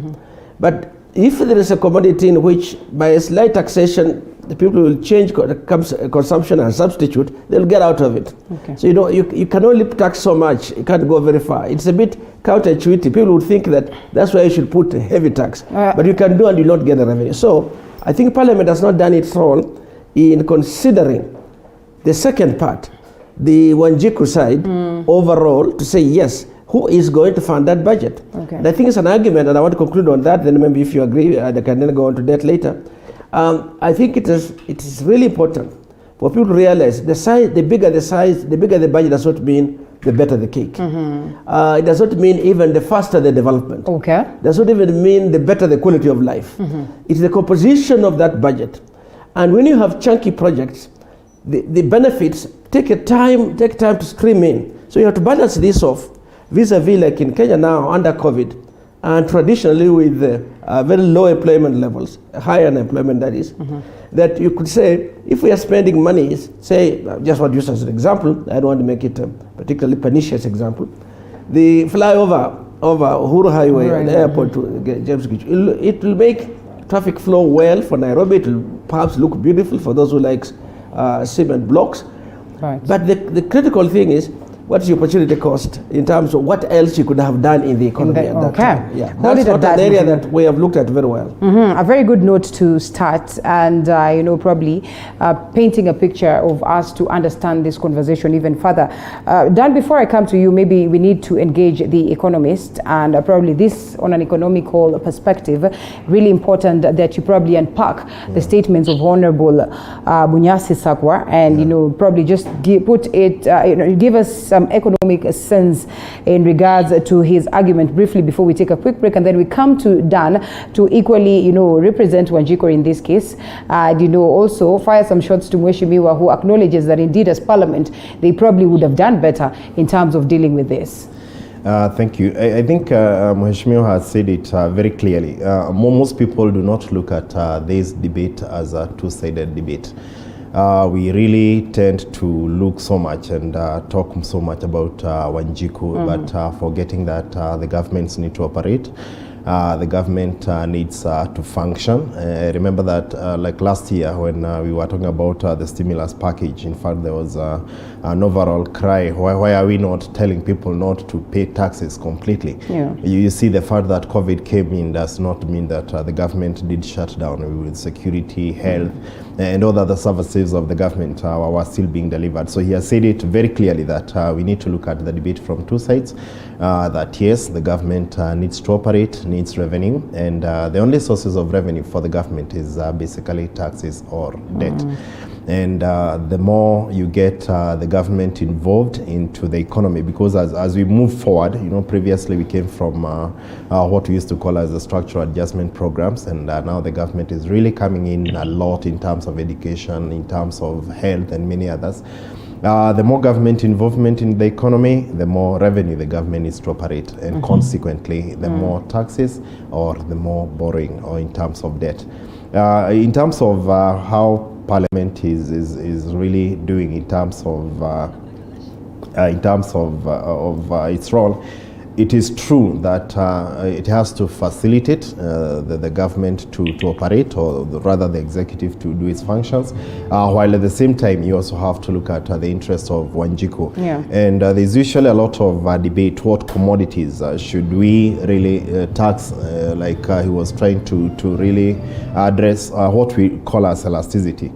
But if there is a commodity in which by a slight taxation, the people will change consumption and substitute, they'll get out of it. Okay. So you can only tax so much, you can't go very far. It's a bit counterintuitive. People would think that that's why you should put a heavy tax. But you can do and you not get the revenue. So I think Parliament has not done its role in considering the second part, the Wanjiku side, overall, to say yes, who is going to fund that budget? Okay. And I think it's an argument, and I want to conclude on that, then maybe if you agree, I can then go on to that later. I think it is really important for people to realize the bigger the budget does not mean the better the cake. It does not mean even the faster the development. Okay. It does not even mean the better the quality of life. It's the composition of that budget. And when you have chunky projects, the benefits take time to stream in. So you have to balance this off vis-a-vis, like in Kenya now under COVID, and traditionally with very low employment levels, high unemployment that is, that you could say, if we are spending money, say, just what you use as an example, I don't want to make it a particularly pernicious example, the flyover over Uhuru Highway at the airport to James Gichu, it will make traffic flow well for Nairobi, it will perhaps look beautiful for those who like cement blocks. Right. But the critical thing is, what's the opportunity cost in terms of what else you could have done in the economy at that time? Yeah, that's not an area that we have looked at very well. A very good note to start, and probably painting a picture of us to understand this conversation even further. Dan, before I come to you, maybe we need to engage the economist, and probably this on an economical perspective, really important that you probably unpack the statements of Honorable Bunyasi Sakwa, and probably just give us some economic sense in regards to his argument briefly before we take a quick break, and then we come to Dan to equally, represent Wanjiku in this case, and, also fire some shots to Mheshimiwa, who acknowledges that indeed as Parliament, they probably would have done better in terms of dealing with this. Thank you. I think Mheshimiwa has said it very clearly. Most people do not look at this debate as a two-sided debate. We really tend to look so much and talk so much about Wanjiku, but forgetting that the governments need to operate. The government needs to function. Remember that like last year when we were talking about the stimulus package, in fact there was an overall cry, why are we not telling people not to pay taxes completely? Yeah. You see the fact that COVID came in does not mean that the government did shut down. With security, health, and all the other services of the government were still being delivered. So he has said it very clearly that we need to look at the debate from two sides, that yes, the government needs to operate, needs revenue, and the only sources of revenue for the government is basically taxes or debt. And the more you get the government involved into the economy, because as we move forward, previously we came from what we used to call as the structural adjustment programs, and now the government is really coming in a lot in terms of education, in terms of health, and many others. The more government involvement in the economy, the more revenue the government needs to operate, and consequently, the more taxes or the more borrowing, or in terms of debt. In terms of how Parliament is really doing in terms of its role, it is true that it has to facilitate the government to operate, or rather the executive to do its functions, while at the same time you also have to look at the interest of Wanjiku. Yeah. And there's usually a lot of debate, what commodities should we really tax, like he was trying to really address what we call as elasticity.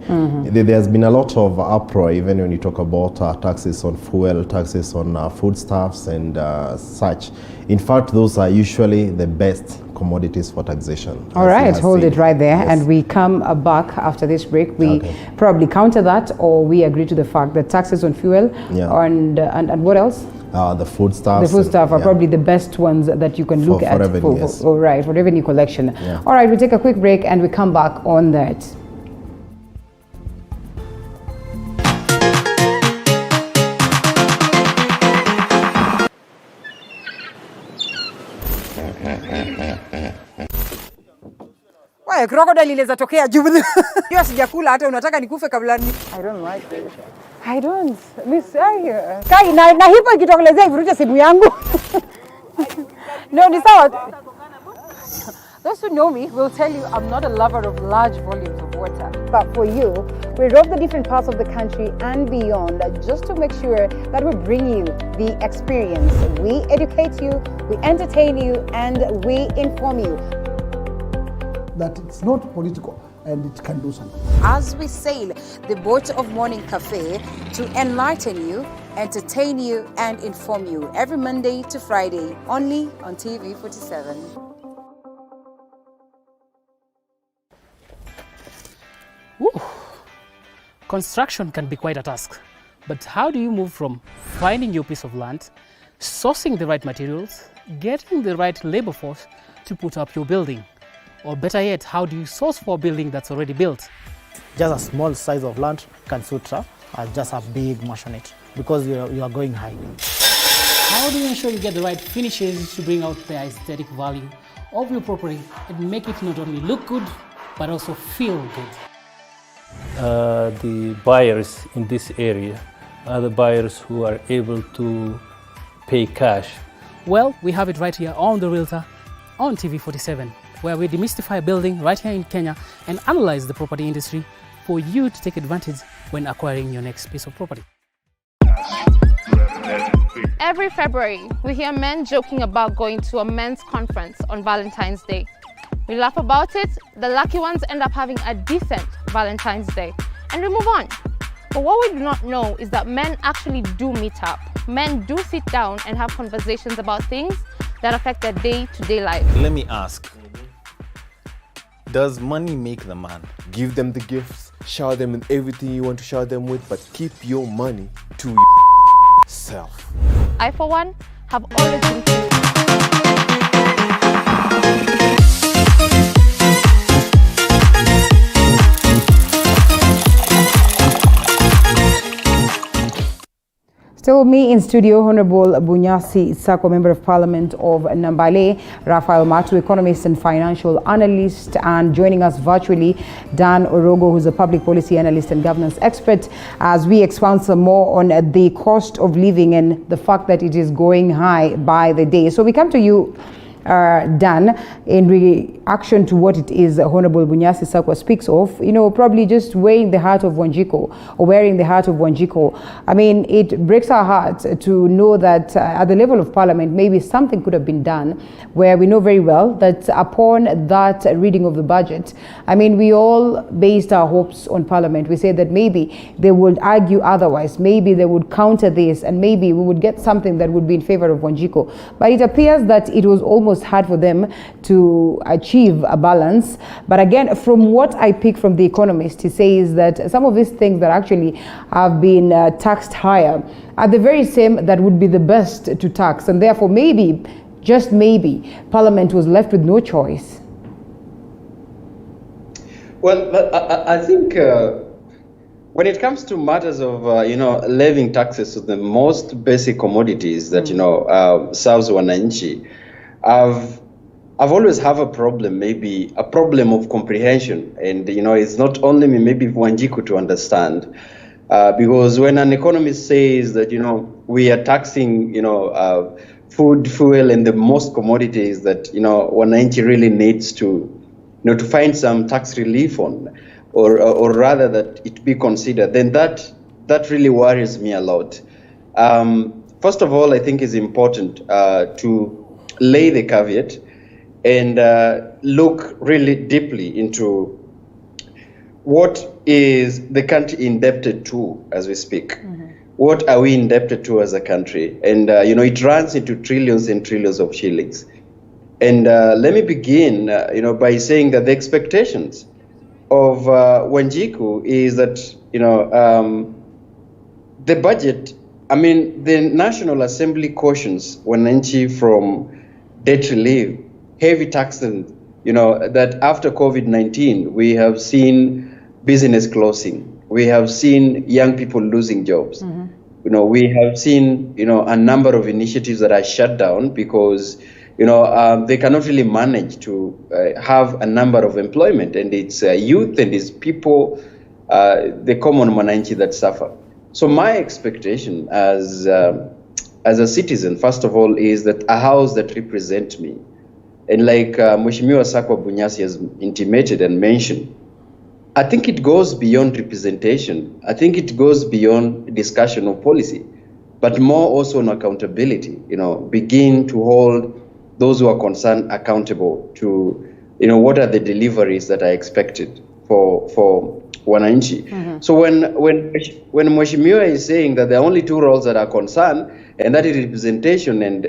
There's been a lot of uproar even when you talk about taxes on fuel, taxes on foodstuffs and such. In fact, those are usually the best commodities for taxation. All right, hold it right there. Yes. And we come back after this break. We probably counter that, or we agree to the fact that taxes on fuel and what else? The foodstuffs. The foodstuff are probably the best ones that you can look at for revenue collection. Yeah. All right, we take a quick break and we come back on that. Crocodile inaweza tokea juu. Hiyo sijakula hata unataka nikufe kabla ni. I don't like it. I don't. Miss Kai na hipo ikitokelezea ivuruche simu yangu. No, ni sawa. Those who know me will tell you I'm not a lover of large volumes of water. But for you, we rove the different parts of the country and beyond just to make sure that we bring you the experience. We educate you, we entertain you, and we inform you. That it's not political and it can do something. As we sail the boat of Morning Cafe to enlighten you, entertain you, and inform you every Monday to Friday, only on TV 47. Woo. Construction can be quite a task, but how do you move from finding your piece of land, sourcing the right materials, getting the right labor force to put up your building? Or better yet, how do you source for a building that's already built? Just a small size of land can suit just a big maisonette because you are going high. How do you ensure you get the right finishes to bring out the aesthetic value of your property and make it not only look good, but also feel good? The buyers in this area are the buyers who are able to pay cash. Well, we have it right here on The Realtor on TV 47. Where we demystify building right here in Kenya and analyze the property industry for you to take advantage when acquiring your next piece of property. Every February, we hear men joking about going to a men's conference on Valentine's Day. We laugh about it, the lucky ones end up having a decent Valentine's Day, and we move on. But what we do not know is that men actually do meet up. Men do sit down and have conversations about things that affect their day-to-day life. Let me ask. Does money make the man? Give them the gifts, shower them with everything you want to shower them with, but keep your money to you. self. I, for one, have always been pleased. Still me in studio, Honorable Bunyasi Sako, Member of Parliament of Nambale, Raphael Matu, economist and financial analyst, and joining us virtually, Dan Orogo, who's a public policy analyst and governance expert, as we expound some more on the cost of living and the fact that it is going high by the day. So we come to you, Dan, in reaction to what it is Honorable Bunyasi Sako speaks of, probably just weighing the heart of Wanjiku, or wearing the heart of Wanjiku. I mean, it breaks our hearts to know that at the level of Parliament, maybe something could have been done, where we know very well that upon that reading of the budget, I mean, we all based our hopes on Parliament. We said that maybe they would argue otherwise, maybe they would counter this, and maybe we would get something that would be in favor of Wanjiku. But it appears that it was almost hard for them to achieve a balance. But again, from what I pick from The Economist, he says that some of these things that actually have been taxed higher are the very same that would be the best to tax, and therefore maybe, just maybe, Parliament was left with no choice. Well, I think when it comes to matters of levying taxes to the most basic commodities that serves wananchi, I've always have a problem, maybe a problem of comprehension, and it's not only me, maybe Wanjiku to understand, because when an economist says that we are taxing food, fuel, and the most commodities that wananchi really needs to to find some tax relief on, or rather that it be considered, then that really worries me a lot. First of all, I think it's important to lay the caveat and look really deeply into what is the country indebted to as we speak. Mm-hmm. What are we indebted to as a country? And it runs into trillions and trillions of shillings. And let me begin by saying that the expectations of Wanjiku is that the budget, the National Assembly cautions wananchi from debt relief, heavy taxes, that after COVID-19, we have seen business closing. We have seen young people losing jobs. Mm-hmm. We have seen, a number of initiatives that are shut down because, they cannot really manage to have a number of employment, and it's youth and it's people, the common wananchi that suffer. So my expectation as a citizen, first of all, is that a house that represents me, and like Mheshimiwa Sako Bunyasi has intimated and mentioned, I think it goes beyond representation. I think it goes beyond discussion of policy, but more also on accountability. Begin to hold those who are concerned accountable to, what are the deliveries that are expected for wananchi. Mm-hmm. So when Mheshimiwa is saying that there are only two roles that are concerned, and that is representation and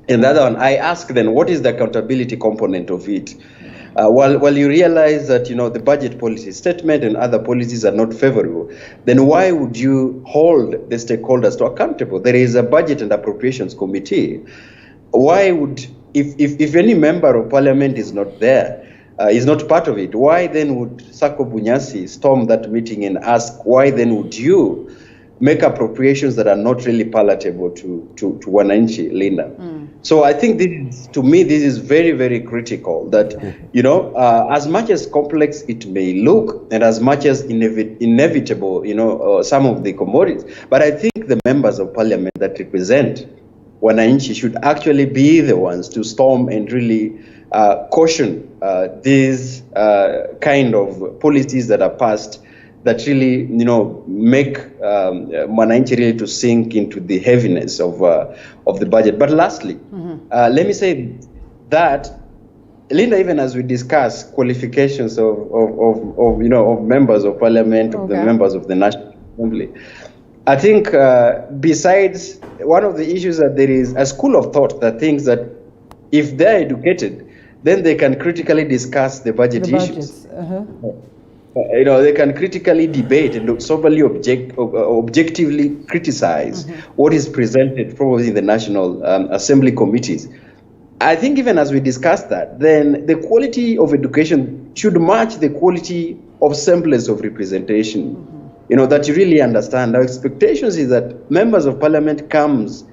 the other one, I ask then, what is the accountability component of it? While you realize that the budget policy statement and other policies are not favorable, then why would you hold the stakeholders to accountable? There is a budget and appropriations committee. Why would, if any member of parliament is not there, is not part of it, why then would Sako Bunyasi storm that meeting and ask, why then would you make appropriations that are not really palatable to wananchi, Linda? Mm. So I think to me, this is very, very critical that, as much as complex it may look, and as much as inevitable, some of the commodities, but I think the members of parliament that represent wananchi should actually be the ones to storm and really caution these kind of policies that are passed that really, make wananchi really to sink into the heaviness of the budget. But lastly, let me say that, Linda, even as we discuss qualifications of members of parliament, of the members of the National Assembly, I think besides one of the issues that there is a school of thought that thinks that if they're educated, then they can critically discuss the budget issues. they can critically debate and soberly objectively criticize what is presented probably in the National Assembly committees. I think even as we discussed that, then the quality of education should match the quality of semblance of representation, that you really understand. Our expectations is that members of parliament comes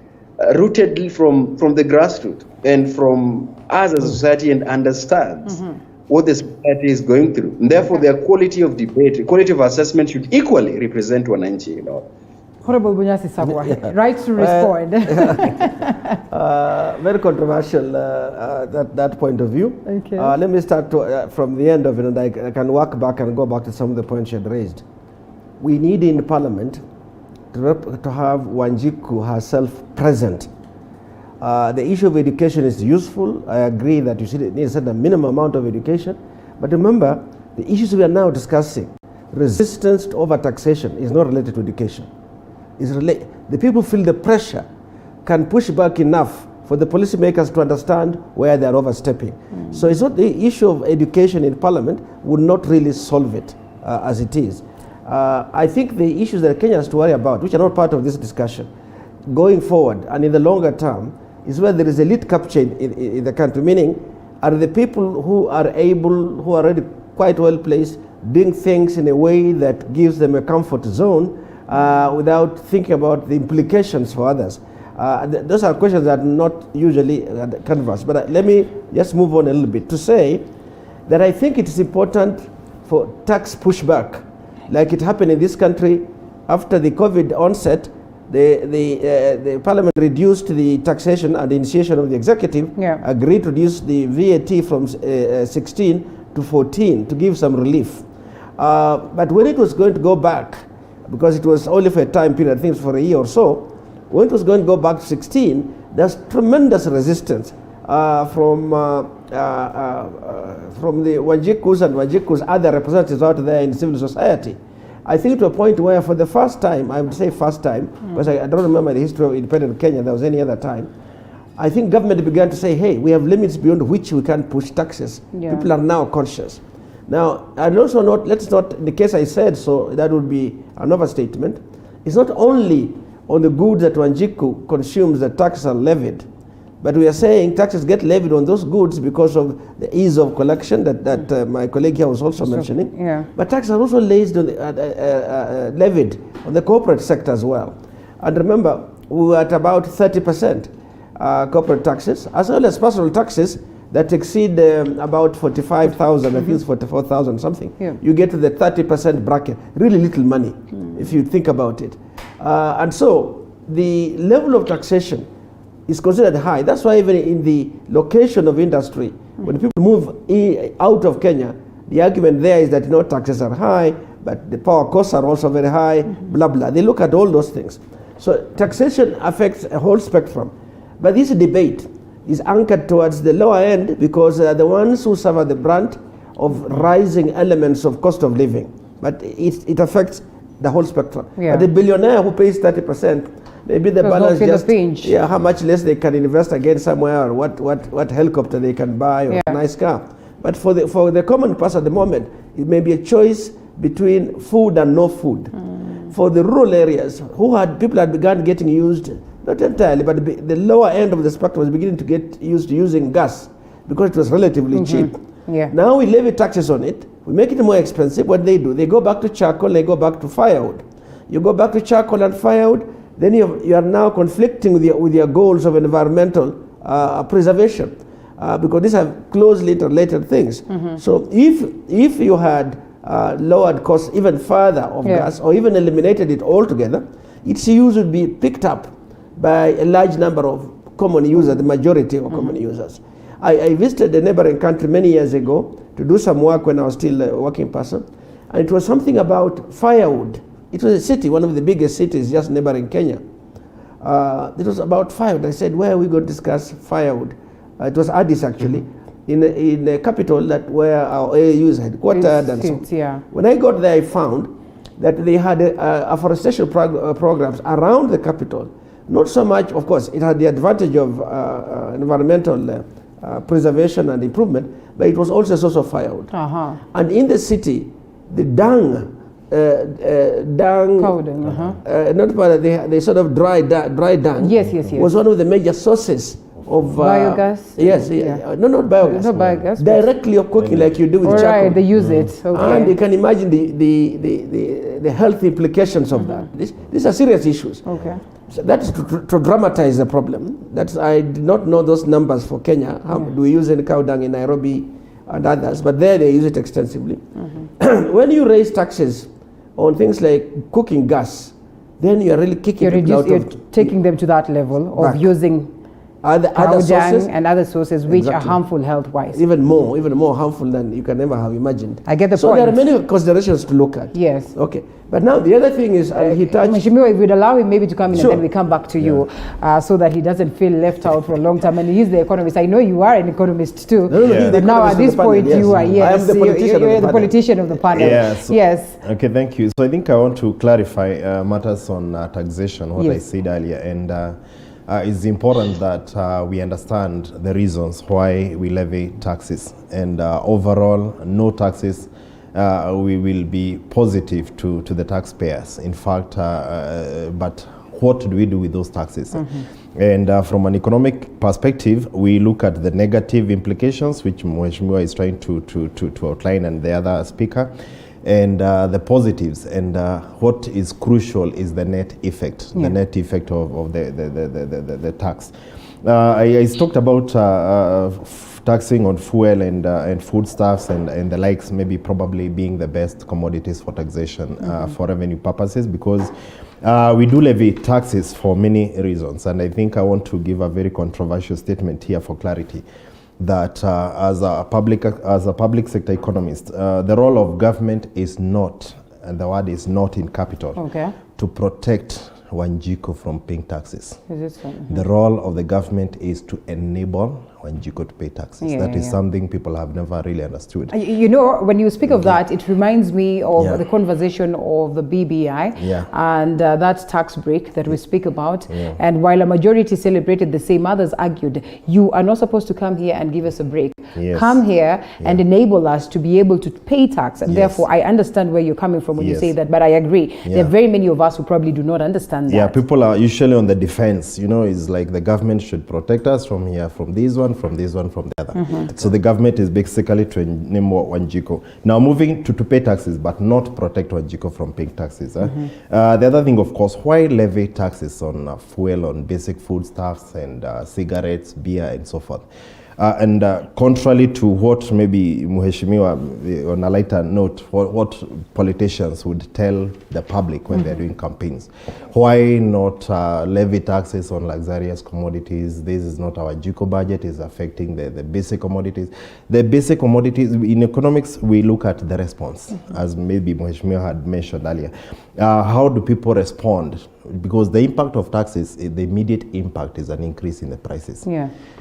rooted from the grassroots and from us as a society and understands what the society is going through. And therefore, their quality of debate, quality of assessment should equally represent Wananchi, Honorable Bunyasi Sabwa, right to respond. Very controversial, that point of view. Okay. Let me start from the end of it, and I can work back and go back to some of the points you had raised. We need in Parliament to have Wanjiku herself present. The issue of education is useful. I agree that you need a certain minimum amount of education. But remember, the issues we are now discussing, resistance to overtaxation, is not related to education. The people feel the pressure, can push back enough for the policymakers to understand where they are overstepping. So it's not the issue of education in Parliament would not really solve it as it is. I think the issues that Kenya has to worry about, which are not part of this discussion, going forward and in the longer term, is where there is elite capture in the country, meaning are the people who are able, who are already quite well placed, doing things in a way that gives them a comfort zone without thinking about the implications for others. Those are questions that are not usually canvassed. But let me just move on a little bit to say that I think it is important for tax pushback, like it happened in this country after the COVID onset. The Parliament reduced the taxation at the initiation of the executive, agreed to reduce the VAT from 16 to 14 to give some relief. But when it was going to go back, because it was only for a time period, I think it was for a year or so, when it was going to go back to 16, there's tremendous resistance from the Wanjikus and Wanjiku's other representatives out there in civil society. I think to a point where for the first time, I would say first time, because I don't remember the history of independent Kenya, there was any other time, I think government began to say, hey, we have limits beyond which we can't push taxes. People are now conscious. Now, and also let's not, in the case I said, so that would be an overstatement, it's not only on the goods that Wanjiku consumes that taxes are levied, but we are saying taxes get levied on those goods because of the ease of collection that my colleague here was also mentioning. But taxes are also levied on the corporate sector as well. And remember, we were at about 30% corporate taxes, as well as personal taxes that exceed about 45,000, I think it's 44,000 something. You get to the 30% bracket, really little money if you think about it. And so the level of taxation is considered high. That's why even in the location of industry, when people move out of Kenya, the argument there is that taxes are high, but the power costs are also very high, blah, blah. They look at all those things. So taxation affects a whole spectrum. But this debate is anchored towards the lower end because they are the ones who suffer the brunt of rising elements of cost of living. But it affects the whole spectrum. But the billionaire who pays 30%, maybe the balance just how much less they can invest again somewhere, or what helicopter they can buy, or a nice car. But for the common person at the moment, it may be a choice between food and no food. For the rural areas, people had begun getting used, not entirely, but the lower end of the spectrum was beginning to get used to using gas because it was relatively cheap. Now we levy taxes on it, we make it more expensive. What they do, they go back to charcoal, they go back to firewood. You go back to charcoal and firewood, then you are now conflicting with your goals of environmental preservation because these are closely interrelated things. So if you had lowered costs even further of gas, or even eliminated it altogether, its use would be picked up by a large number of common users, the majority of common users. I visited a neighboring country many years ago to do some work when I was still a working person, and it was something about firewood. It was a city, one of the biggest cities just neighboring Kenya. It was about firewood. I said, where are we going to discuss firewood? It was Addis actually, in the capital where our AAU is headquartered and so on. When I got there, I found that they had afforestation programs around the capital. Not so much, of course, it had the advantage of environmental preservation and improvement, but it was also a source of firewood. And in the city, the dung, Cow dung, not powder, they sort of dry dung. Yes. Was one of the major sources of biogas. Yes, no, not biogas. Not biogas. Directly of cooking, like you do with charcoal. Right, they use it. Okay. And you can imagine the health implications of that. These are serious issues. Okay. So that is to dramatize the problem. That's, I did not know those numbers for Kenya. How do we use any cow dung in Nairobi and others? But there they use it extensively. When you raise taxes on things like cooking gas, then you are really kicking people out of... taking them to that level of using other sources and other sources which are harmful health-wise. Even more harmful than you can ever have imagined. I get the point. So there are many considerations to look at. Yes. Okay. But now the other thing is, he touched... Mheshimiwa, if we'd allow him maybe to come in and then we come back to you, so that he doesn't feel left out for a long time. And he's the economist. I know you are an economist too. But now at this point you are, I am the politician of the panel. Yes. Okay, thank you. So I think I want to clarify matters on taxation, what I said earlier. And it's important that we understand the reasons why we levy taxes. And overall, no taxes we will be positive to the taxpayers. In fact, but what do we do with those taxes? And from an economic perspective, we look at the negative implications, which Mheshimiwa is trying to outline, and the other speaker, and the positives. And what is crucial is the net effect, the net effect of the tax. I talked about taxing on fuel and foodstuffs and the likes, maybe probably being the best commodities for taxation for revenue purposes, because we do levy taxes for many reasons. And I think I want to give a very controversial statement here for clarity, that as a public sector economist, the role of government is not, and the word is not in capital, to protect Wanjiku from paying taxes. The role of the government is to enable Wanjiku to pay taxes. That is something people have never really understood. You know, when you speak of that, it reminds me of the conversation of the BBI and that tax break that we speak about. And while a majority celebrated the same, others argued, you are not supposed to come here and give us a break. Come here and enable us to be able to pay tax. And therefore, I understand where you're coming from when you say that, but I agree. There are very many of us who probably do not understand that. Yeah, people are usually on the defense. You know, it's like the government should protect us from here, from this one, from this one, from the other. So the government is basically to enable Wanjiku. Now moving to pay taxes, but not protect Wanjiku from paying taxes. The other thing, of course, why levy taxes on fuel, on basic foodstuffs and cigarettes, beer, and so forth? And contrary to what maybe Mheshimiwa, on a lighter note, what politicians would tell the public when they're doing campaigns, why not levy taxes on luxurious commodities? This is not our JICO budget, is affecting the basic commodities. The basic commodities, in economics, we look at the response, as maybe Mheshimiwa had mentioned earlier. How do people respond? Because the impact of taxes, the immediate impact is an increase in the prices.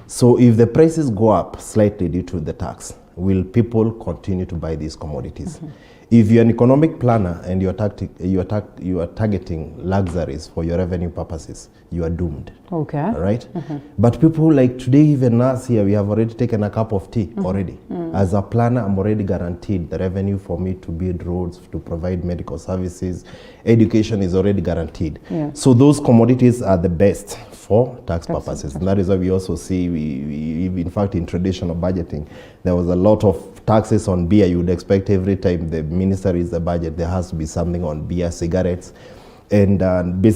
So if the prices go up slightly due to the tax, will people continue to buy these commodities? If you're an economic planner and you are targeting luxuries for your revenue purposes, you are doomed. Right? But people like today, even us here, we have already taken a cup of tea already. As a planner, I'm already guaranteed the revenue for me to build roads, to provide medical services. Education is already guaranteed. So those commodities are the best for tax purposes. And that is why we also see, we in fact, in traditional budgeting, there was a lot of taxes on beer. You would expect every time the minister is the budget, there has to be something on beer, cigarettes, and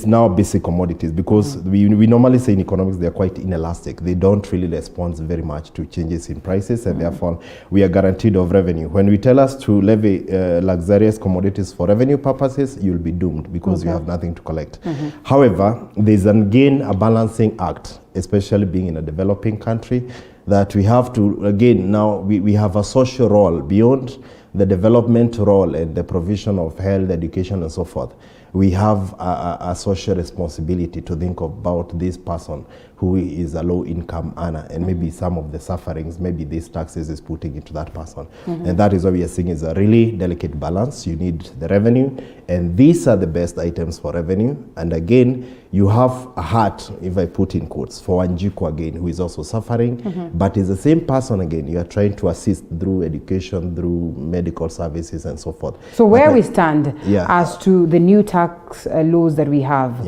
now basic commodities, because we normally say in economics they are quite inelastic. They don't really respond very much to changes in prices, and therefore we are guaranteed of revenue. When we tell us to levy luxurious commodities for revenue purposes, you'll be doomed because you have nothing to collect. However, there's again a balancing act, especially being in a developing country, that we have to, again, now we have a social role beyond the development role and the provision of health, education, and so forth. We have a social responsibility to think about this person who is a low-income earner, and maybe some of the sufferings, maybe these taxes is putting into that person. And that is what we are seeing is a really delicate balance. You need the revenue, and these are the best items for revenue. And again, you have a heart, if I put in quotes, for Wanjiku again, who is also suffering, but is the same person again. You are trying to assist through education, through medical services, and so forth. So where we stand as to the new tax laws that we have,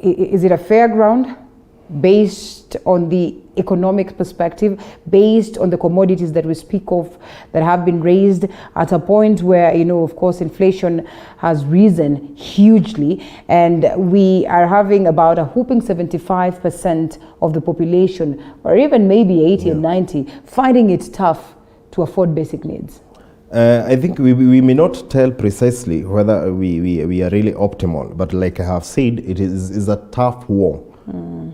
is it a fair ground based on the economic perspective, based on the commodities that we speak of that have been raised at a point where, you know, of course, inflation has risen hugely, and we are having about a whooping 75% of the population, or even maybe 80 and 90, finding it tough to afford basic needs? I think we may not tell precisely whether we are really optimal, but like I have said, it is a tough war.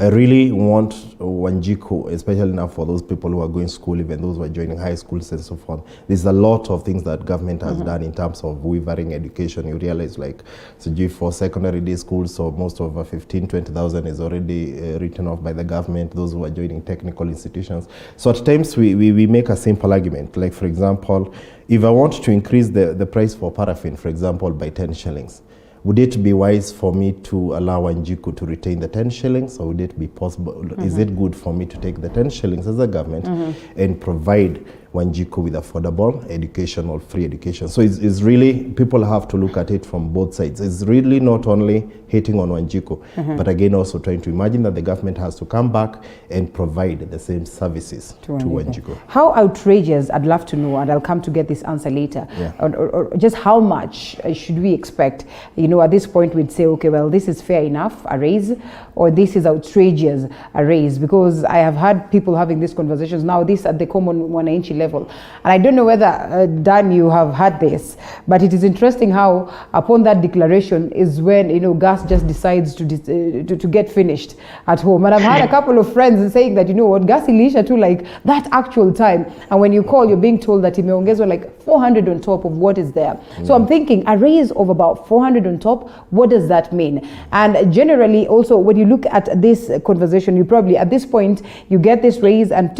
I really want Wanjiku, especially now for those people who are going to school, even those who are joining high schools and so forth. There's a lot of things that government has done in terms of weavering education. You realize, like, so for secondary day schools, so most of 15, 20,000 is already written off by the government, those who are joining technical institutions. So at times we make a simple argument. Like, for example, if I want to increase the price for paraffin, for example, by 10 shillings, would it be wise for me to allow Wanjiku to retain the 10 shillings, or would it be possible? Is it good for me to take the 10 shillings as a government and provide Wanjiku with affordable education or free education? So it's really, people have to look at it from both sides. It's really not only hitting on Wanjiku, but again also trying to imagine that the government has to come back and provide the same services to Wanjiku. How outrageous, I'd love to know, and I'll come to get this answer later, or just how much should we expect? You know, at this point we'd say, okay, well, this is fair enough, a raise, or this is outrageous, a raise, because I have had people having these conversations now, this at the common wananchi level. And I don't know whether, Dan, you have had this, but it is interesting how upon that declaration is when, you know, gas just decides to get finished at home. And I've had a couple of friends saying that, you know what, gas ilisha too, like that actual time. And when you call, you're being told that imeongezwa like 400 on top of what is there. So I'm thinking a raise of about 400 on top, what does that mean? And generally also, when you look at this conversation, you probably at this point, you get this raise and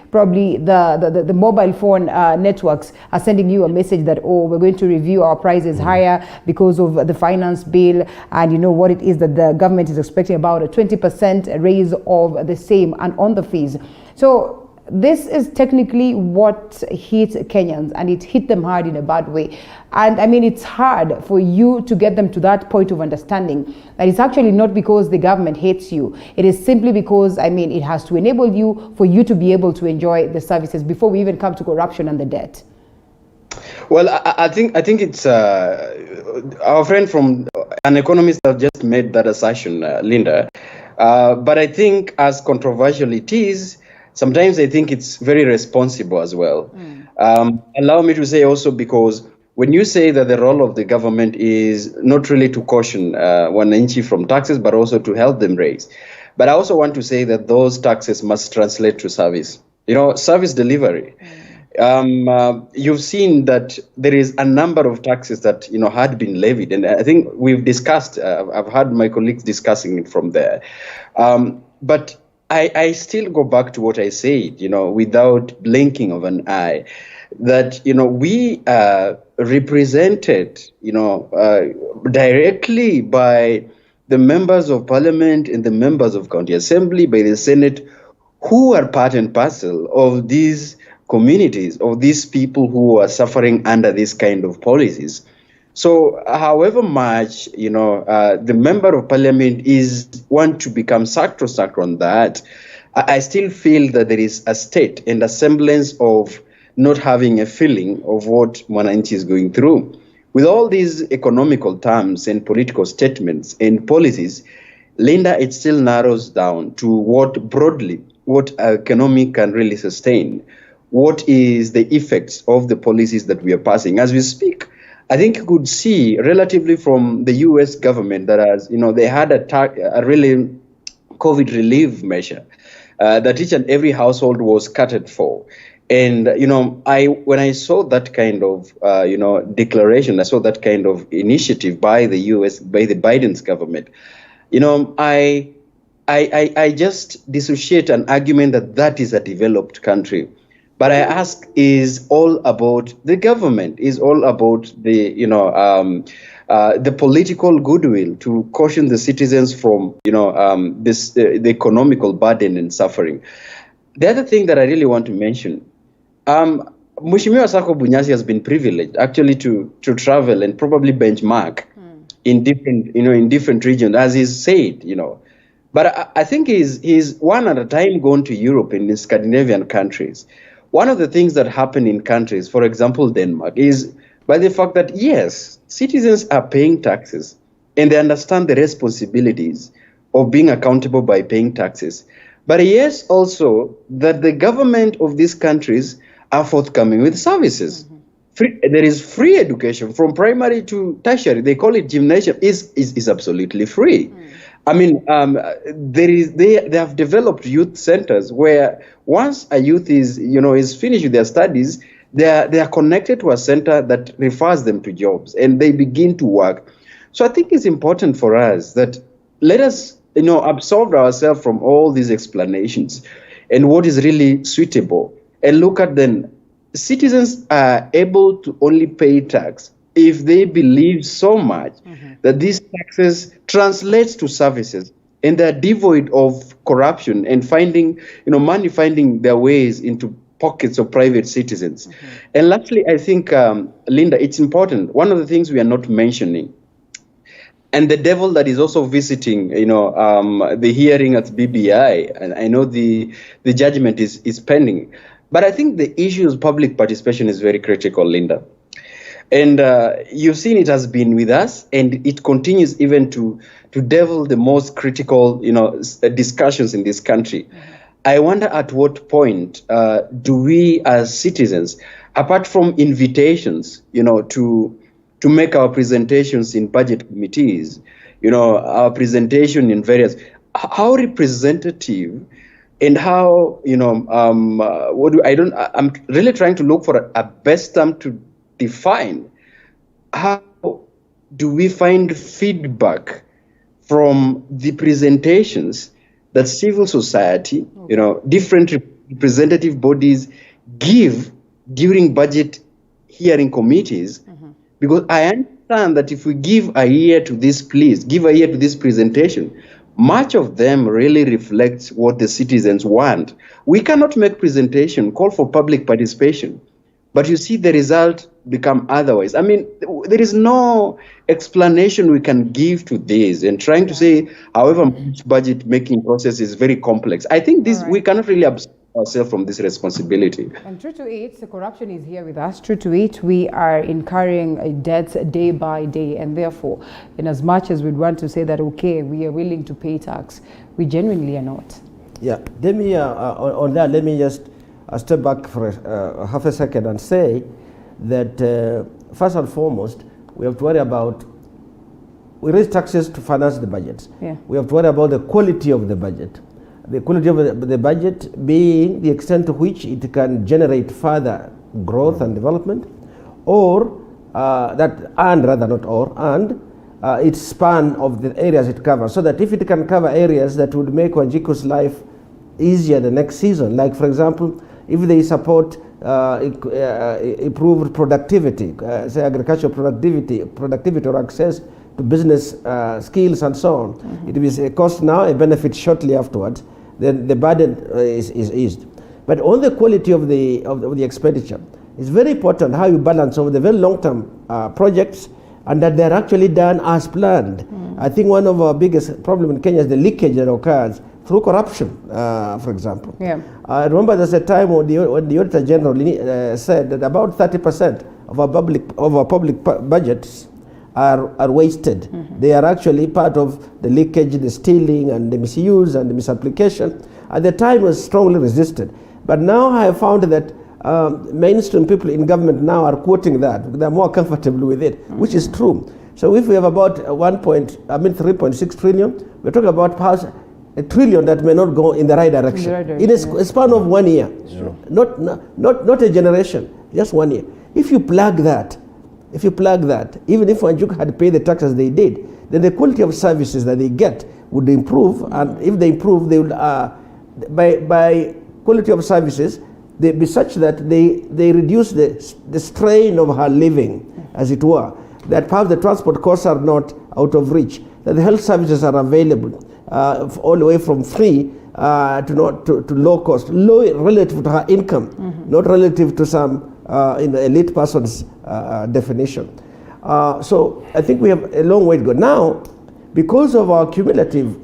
probably the mobile phone networks are sending you a message that, oh, we're going to review our prices higher because of the finance bill, and you know what it is that the government is expecting, about a 20% raise of the same and on the fees. So this is technically what hit Kenyans, and it hit them hard in a bad way. And I mean, it's hard for you to get them to that point of understanding that it's actually not because the government hates you. It is simply because, I mean, it has to enable you for you to be able to enjoy the services before we even come to corruption and the debt. Well, I think it's our friend from an economist have just made that assertion, Linda. But I think as controversial it is, sometimes I think it's very responsible as well. Allow me to say also, because when you say that the role of the government is not really to caution wananchi from taxes, but also to help them raise. But I also want to say that those taxes must translate to service. You know, service delivery. You've seen that there is a number of taxes that, you know, had been levied. And I think we've discussed, I've had my colleagues discussing it from there. But I still go back to what I said, you know, without blinking of an eye, that, you know, we are represented, you know, directly by the members of parliament and the members of county assembly, by the Senate, who are part and parcel of these communities, of these people who are suffering under this kind of policies. So however much, you know, the member of parliament want to become sacrosanct on that, I still feel that there is a state and a semblance of not having a feeling of what Mwananchi is going through. With all these economical terms and political statements and policies, Linda, it still narrows down to what broadly, what economy can really sustain. What is the effects of the policies that we are passing as we speak? I think you could see relatively from the US government that has, you know, they had a really COVID relief measure that each and every household was catered for. And, you know, when I saw that kind of, you know, declaration, I saw that kind of initiative by the US, by the Biden's government, you know, I I just dissociate an argument that is a developed country. But I ask, is all about the government, is all about the, the political goodwill to caution the citizens from, the economical burden and suffering. The other thing that I really want to mention, Mheshimiwa Sako Bunyasi has been privileged actually to travel and probably benchmark in different regions, as he's said, But I think he's one at a time gone to Europe and in Scandinavian countries. One of the things that happen in countries, for example, Denmark, is by the fact that, yes, citizens are paying taxes and they understand the responsibilities of being accountable by paying taxes. But yes, also that the government of these countries are forthcoming with services. There is free education from primary to tertiary. They call it gymnasium. Is absolutely free. I mean, they have developed youth centers where once a youth is finished with their studies, they are connected to a center that refers them to jobs and they begin to work. So I think it's important for us that let us absolve ourselves from all these explanations and what is really suitable and look at then citizens are able to only pay tax if they believe so much that these taxes translates to services and they're devoid of corruption and finding their ways into pockets of private citizens. And lastly, I think, Linda, it's important. One of the things we are not mentioning, and the devil that is also visiting, the hearing at BBI, and I know the judgment is pending, but I think the issue of public participation is very critical, Linda. And you've seen it has been with us, and it continues even to devil the most critical, discussions in this country. I wonder at what point do we as citizens, apart from invitations, to make our presentations in budget committees, our presentation in various, how representative and how, I'm really trying to look for a best term to define how do we find feedback from the presentations that civil society, different representative bodies give during budget hearing committees, because I understand that if we give a year to this, give a year to this presentation, much of them really reflects what the citizens want. We cannot make presentation, call for public participation, but you see the result become otherwise. I mean, there is no explanation we can give to this, and trying to say, however much budget making process is very complex. I think this, we cannot really absolve ourselves from this responsibility. And true to it, the corruption is here with us. True to it, we are incurring debts day by day, and therefore, in as much as we'd want to say that, okay, we are willing to pay tax, we genuinely are not. Yeah, let me, on that, let me just step back for half a second and say that first and foremost, we have to worry about, we raise taxes to finance the budget. Yeah. We have to worry about the quality of the budget. The quality of the budget being the extent to which it can generate further growth and development, or its span of the areas it covers, so that if it can cover areas that would make Wanjiku's life easier the next season, like for example, if they support improved productivity, say agricultural productivity or access to business skills and so on. It is a cost now, a benefit shortly afterwards, then the burden is eased. But on the quality of the expenditure, it's very important how you balance over the very long-term projects and that they're actually done as planned. I think one of our biggest problems in Kenya is the leakage that occurs through corruption, for example. Yeah. I remember there's a time when the Auditor General said that about 30% of our public budgets are wasted. They are actually part of the leakage, the stealing, and the misuse and the misapplication. At the time, it was strongly resisted. But now I have found that mainstream people in government now are quoting that. They're more comfortable with it, which is true. So if we have about 3.6 trillion, we're talking about perhaps $1 trillion that may not go in the right direction. In a span of 1 year, not a generation, just 1 year. If you plug that, even if Wanjuk had paid the taxes they did, then the quality of services that they get would improve, and if they improve, they would, by quality of services, they be such that they reduce the strain of her living, as it were, that perhaps the transport costs are not out of reach, that the health services are available all the way from free to low cost, low relative to her income, not relative to some elite person's definition. So I think we have a long way to go. Now, because of our cumulative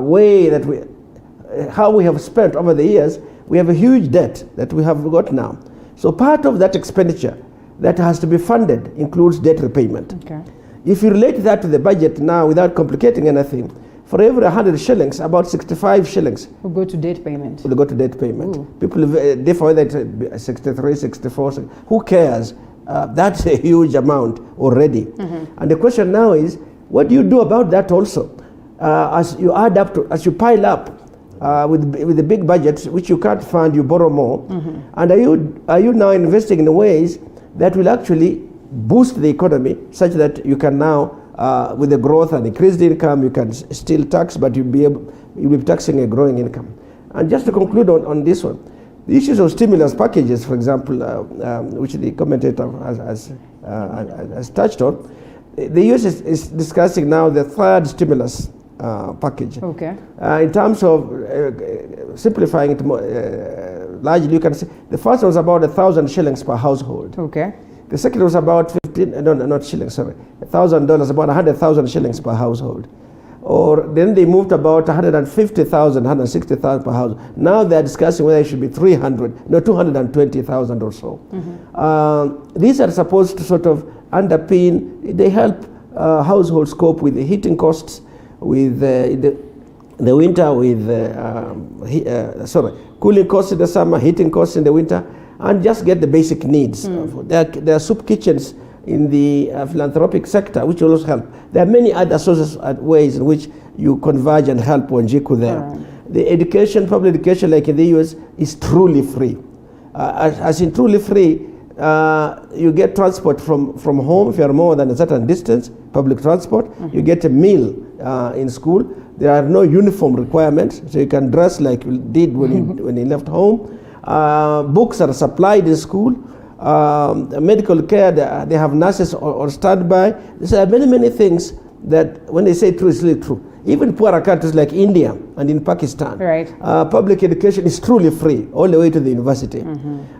way that how we have spent over the years, we have a huge debt that we have got now. So part of that expenditure that has to be funded includes debt repayment. Okay. If you relate that to the budget now without complicating anything, for every 100 shillings, about 65 shillings will go to debt payment. Will go to debt payment. Ooh. People differ whether it's 63, 64, who cares? That's a huge amount already. And the question now is, what do you do about that also? As you add up to, as you pile up with the big budgets, which you can't fund, you borrow more. And are you now investing in ways that will actually boost the economy such that you can now, with the growth and increased income, you can still tax, but you'll be taxing a growing income. And just to conclude on this one, the issues of stimulus packages, for example, which the commentator has touched on, the US is discussing now the third stimulus package. Okay. In terms of simplifying it more, largely, you can say the first one was about 1,000 shillings per household. Okay. The second was about not shillings, sorry, $1,000, about 100,000 shillings per household. Or then they moved about 150,000, 160,000 per household. Now they're discussing whether it should be 220,000 or so. These are supposed to sort of underpin, they help households cope with the heating costs, with the winter, with cooling costs in the summer, heating costs in the winter, and just get the basic needs. There are soup kitchens in the philanthropic sector, which will also help. There are many other sources and ways in which you converge and help Wanjiku there. The education, public education, like in the US, is truly free. As in truly free, you get transport from home if you are more than a certain distance, public transport. You get a meal in school. There are no uniform requirements, so you can dress like you did when you left home. Books are supplied in school. Medical care, they have nurses on standby. There are many things that when they say true, it's really true. Even poorer countries like India and in Pakistan, public education is truly free all the way to the university.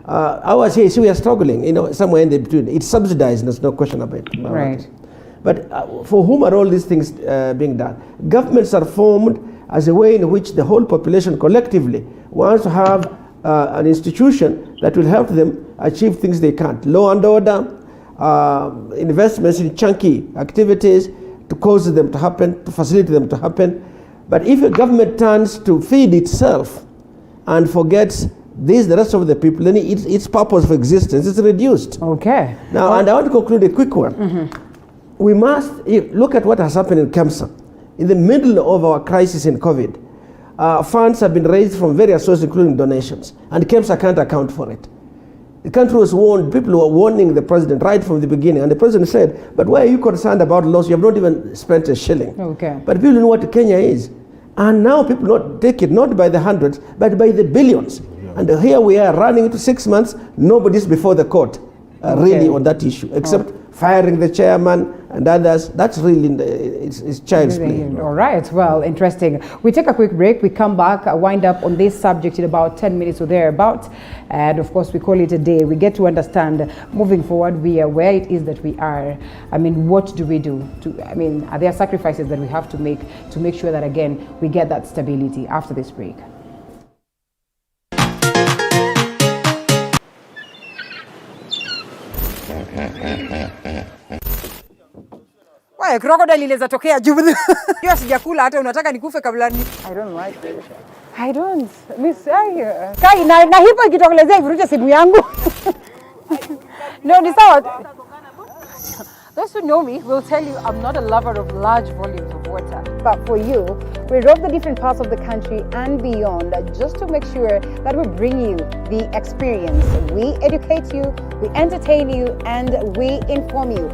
Ours here, we are struggling, somewhere in the between. It's subsidized, there's no question about it. Right. But for whom are all these things being done? Governments are formed as a way in which the whole population collectively wants to have an institution that will help them achieve things they can't. Law and order, investments in chunky activities to cause them to happen, to facilitate them to happen. But if a government turns to feed itself and forgets the rest of the people, then its purpose for existence is reduced. Okay. Now, and I want to conclude a quick one. We must look at what has happened in KEMSA. In the middle of our crisis in COVID, funds have been raised from various sources, including donations, and KEMSA can't account for it. The country was warned, people were warning the president right from the beginning, and the president said, but why are you concerned about loss? You have not even spent a shilling. Okay. But people know what Kenya is. And now people take it not by the hundreds, but by the billions. And here we are running into 6 months, nobody's before the court really on that issue, except firing the chairman and others. That's really, it's child's play. All right, well, interesting. We take a quick break. We come back, wind up on this subject in about 10 minutes or thereabouts. And of course, we call it a day. We get to understand, moving forward, where it is that we are. I mean, what do we do? Are there sacrifices that we have to make sure that, again, we get that stability after this break? Why crocodile inaweza tokea juu. Hiyo sijakula hata unataka nikufe kabla ni. I don't like it. I don't. Miss Kai na hipo ikitokelezea ivuruche simu yangu. No, ni sawa. Those who know me will tell you I'm not a lover of large volumes of water. But for you, we rove the different parts of the country and beyond just to make sure that we bring you the experience. We educate you, we entertain you, and we inform you.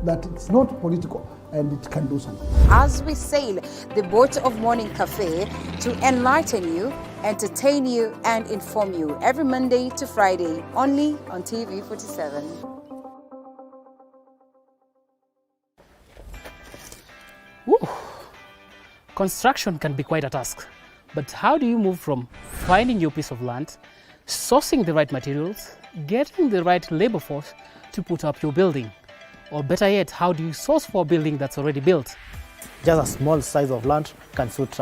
That it's not political and it can do something. As we sail the boat of Morning Cafe to enlighten you, entertain you, and inform you every Monday to Friday, only on TV47. Woo. Construction can be quite a task, but how do you move from finding your piece of land, sourcing the right materials, getting the right labor force to put up your building? Or better yet, how do you source for a building that's already built? Just a small size of land can suit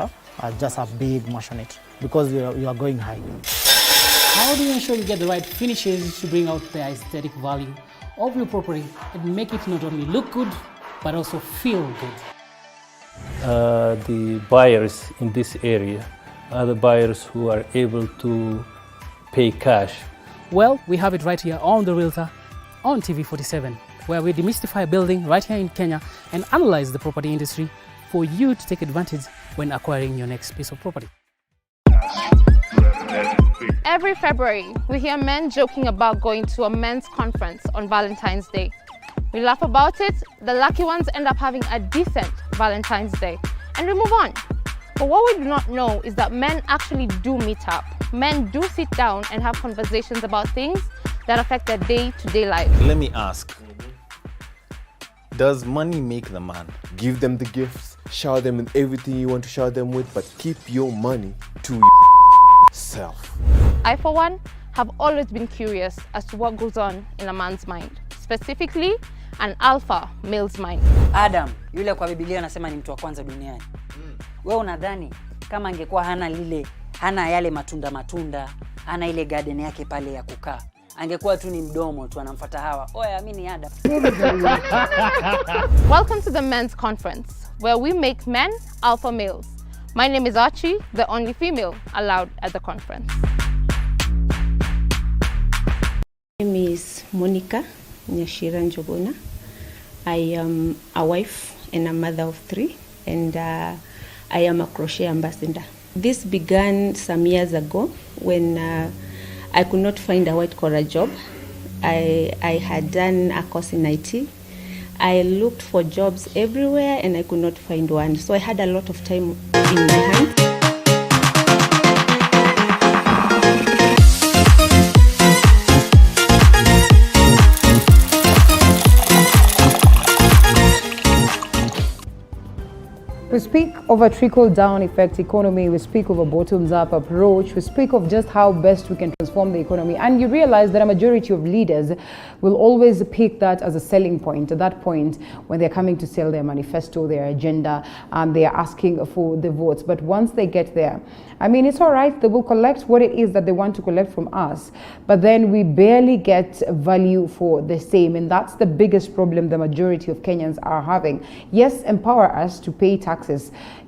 just a big maisonette because you are going high. How do you ensure you get the right finishes to bring out the aesthetic value of your property and make it not only look good, but also feel good? The buyers in this area are the buyers who are able to pay cash. Well, we have it right here on The Realtor on TV47, where we demystify building right here in Kenya and analyze the property industry for you to take advantage when acquiring your next piece of property. Every February, we hear men joking about going to a men's conference on Valentine's Day. We laugh about it, the lucky ones end up having a decent Valentine's Day, and we move on. But what we do not know is that men actually do meet up. Men do sit down and have conversations about things that affect their day-to-day life. Let me ask, does money make the man? Give them the gifts, shower them with everything you want to shower them with, but keep your money to yourself. I, for one, have always been curious as to what goes on in a man's mind, specifically an alpha male's mind. Adam, yule kwa Biblia anasema ni mtu wa kwanza duniani. Wewe unadhani kama angekuwa hana yale matunda, hana ile garden yake pale ya kukaa, angekuwa tu ni mdomo tu anamfuata Hawa. Oya, mimi ni Adam. Welcome to the men's conference, where we make men alpha males. My name is Archie, the only female allowed at the conference. My name is Monica Nyashira Njogona. I am a wife and a mother of 3, and I am a crochet ambassador. This began some years ago when I could not find a white-collar job. I had done a course in IT. I looked for jobs everywhere and I could not find one. So I had a lot of time in my hands. We speak of a trickle-down effect economy, we speak of a bottoms-up approach, we speak of just how best we can transform the economy, and you realize that a majority of leaders will always pick that as a selling point, at that point when they're coming to sell their manifesto, their agenda, and they're asking for the votes. But once they get there, I mean, it's all right, they will collect what it is that they want to collect from us, but then we barely get value for the same, and that's the biggest problem the majority of Kenyans are having. Yes, empower us to pay taxes.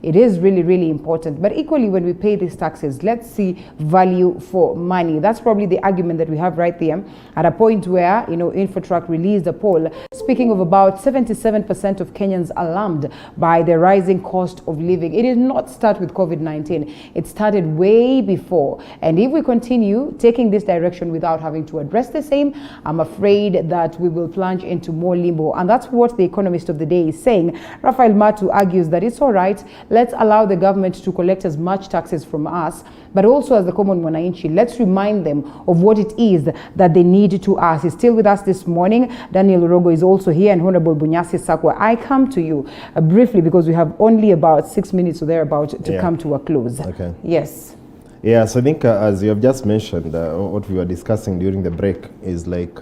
It is really, really important. But equally, when we pay these taxes, let's see value for money. That's probably the argument that we have right there at a point where, you know, Infotrack released a poll speaking of about 77% of Kenyans alarmed by the rising cost of living. It did not start with COVID-19. It started way before. And if we continue taking this direction without having to address the same, I'm afraid that we will plunge into more limbo. And that's what the economist of the day is saying. Rafael Matu argues that it's all right, let's allow the government to collect as much taxes from us, but also as the common mwananchi, let's remind them of what it is that they need to ask. He's still with us this morning. Daniel Rogo is also here, and Honorable Bunyasi Sakwa. I come to you briefly because we have only about 6 minutes or thereabout to come to a close. Okay. Yes. Yeah, so I think as you have just mentioned, what we were discussing during the break is like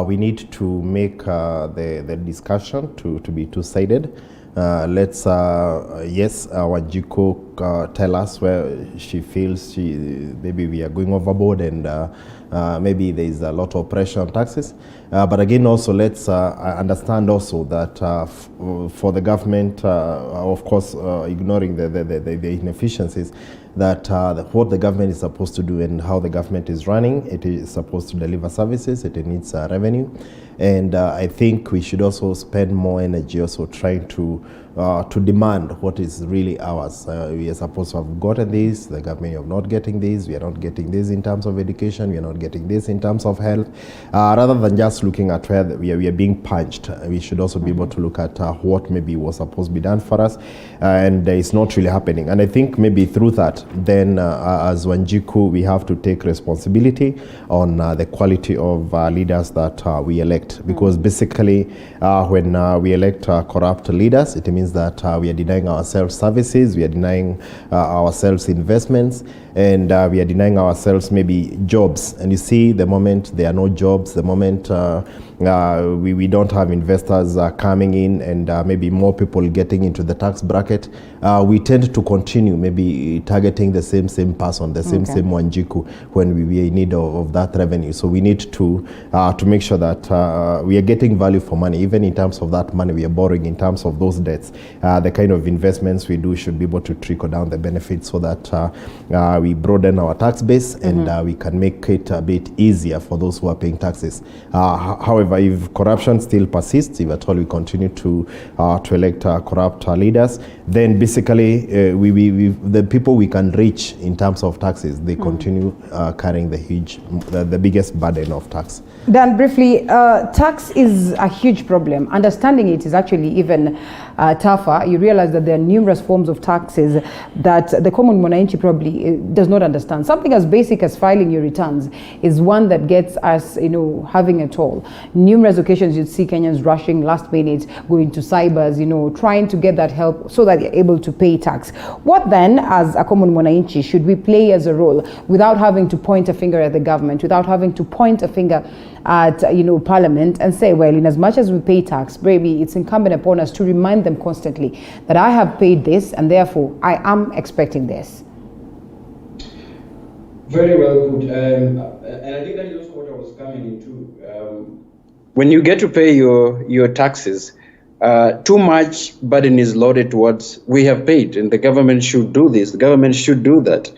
we need to make the discussion to be two-sided. Let's yes, Wanjiku tell us where she feels maybe we are going overboard, and maybe there is a lot of pressure on taxes. But again, also let's understand also that for the government, of course, ignoring the inefficiencies, that what the government is supposed to do and how the government is running, it is supposed to deliver services, it needs revenue. And I think we should also spend more energy also trying to demand what is really ours. We are supposed to have gotten this, the government are not getting this, we are not getting this in terms of education, we are not getting this in terms of health. Rather than just looking at where we are being punched, we should also be able to look at what maybe was supposed to be done for us, and it's not really happening. And I think maybe through that, then as Wanjiku, we have to take responsibility on the quality of leaders that we elect, because basically when we elect corrupt leaders, it means that we are denying ourselves services, we are denying ourselves investments, and we are denying ourselves maybe jobs. And you see, the moment there are no jobs, the moment we don't have investors coming in, and maybe more people getting into the tax bracket, we tend to continue maybe targeting the same person, the same Wanjiku, when we are in need of that revenue. So we need to make sure that we are getting value for money, even in terms of that money we are borrowing, in terms of those debts. The kind of investments we do should be able to trickle down the benefits, so that we broaden our tax base, and we can make it a bit easier for those who are paying taxes. However, if corruption still persists, if at all we continue to elect corrupt leaders, then basically the people we can reach in terms of taxes, they continue carrying the biggest burden of tax. Dan, briefly, tax is a huge problem. Understanding it is actually even tougher. You realize that there are numerous forms of taxes that the common mwananchi probably does not understand. Something as basic as filing your returns is one that gets us, having a toll. Numerous occasions you'd see Kenyans rushing last minute, going to cybers, trying to get that help so that you're able to pay tax. What then, as a common mwananchi, should we play as a role without having to point a finger at the government, without having to point a finger at Parliament and say, well, in as much as we pay tax, maybe it's incumbent upon us to remind them constantly that I have paid this and therefore I am expecting this? Very well put, and I think that is also what I was coming into. When you get to pay your taxes, too much burden is loaded towards we have paid and the government should do this, the government should do that.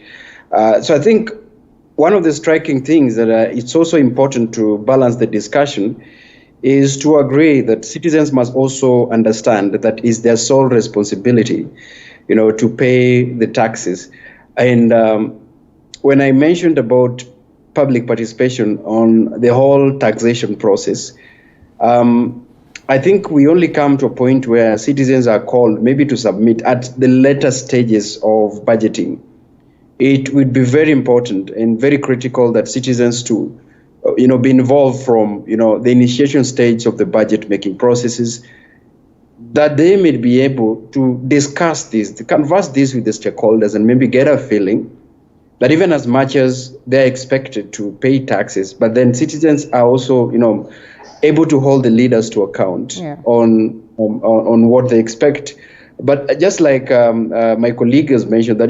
So I think one of the striking things that it's also important to balance the discussion is to agree that citizens must also understand that is their sole responsibility, to pay the taxes. And when I mentioned about public participation on the whole taxation process, I think we only come to a point where citizens are called maybe to submit at the later stages of budgeting. It would be very important and very critical that citizens to, be involved from, the initiation stage of the budget making processes, that they may be able to discuss this, to converse this with the stakeholders, and maybe get a feeling that even as much as they're expected to pay taxes, but then citizens are also, able to hold the leaders to account on what they expect. But just like my colleague has mentioned, that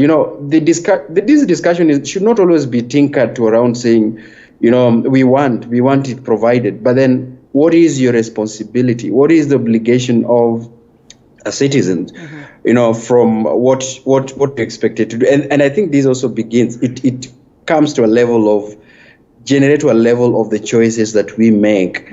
this discussion should not always be tinkered to around saying, we want it provided. But then, what is your responsibility? What is the obligation of a citizen? From what you're expected to do. And I think this also begins. It comes to a level of the choices that we make,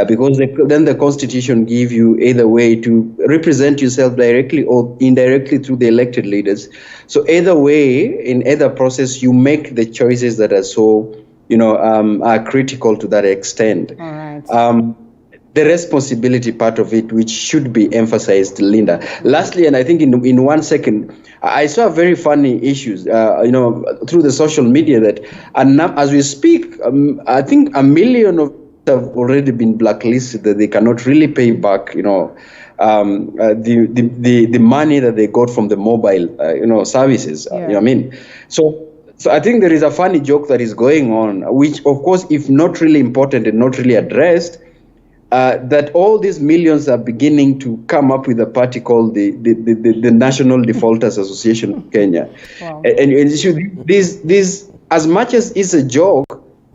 because then the Constitution gives you either way to represent yourself directly or indirectly through the elected leaders. So either way, in either process, you make the choices that are so, are critical to that extent. All right. The responsibility part of it, which should be emphasized, Linda. Lastly, and I think in 1 second, I saw very funny issues, through the social media that, as we speak, I think 1 million of have already been blacklisted, that they cannot really pay back, the money that they got from the mobile, services. You know what I mean? So I think there is a funny joke that is going on, which, of course, if not really important and not really addressed, that all these millions are beginning to come up with a party called the National Defaulters Association of Kenya. Wow. And this, as much as it's a joke,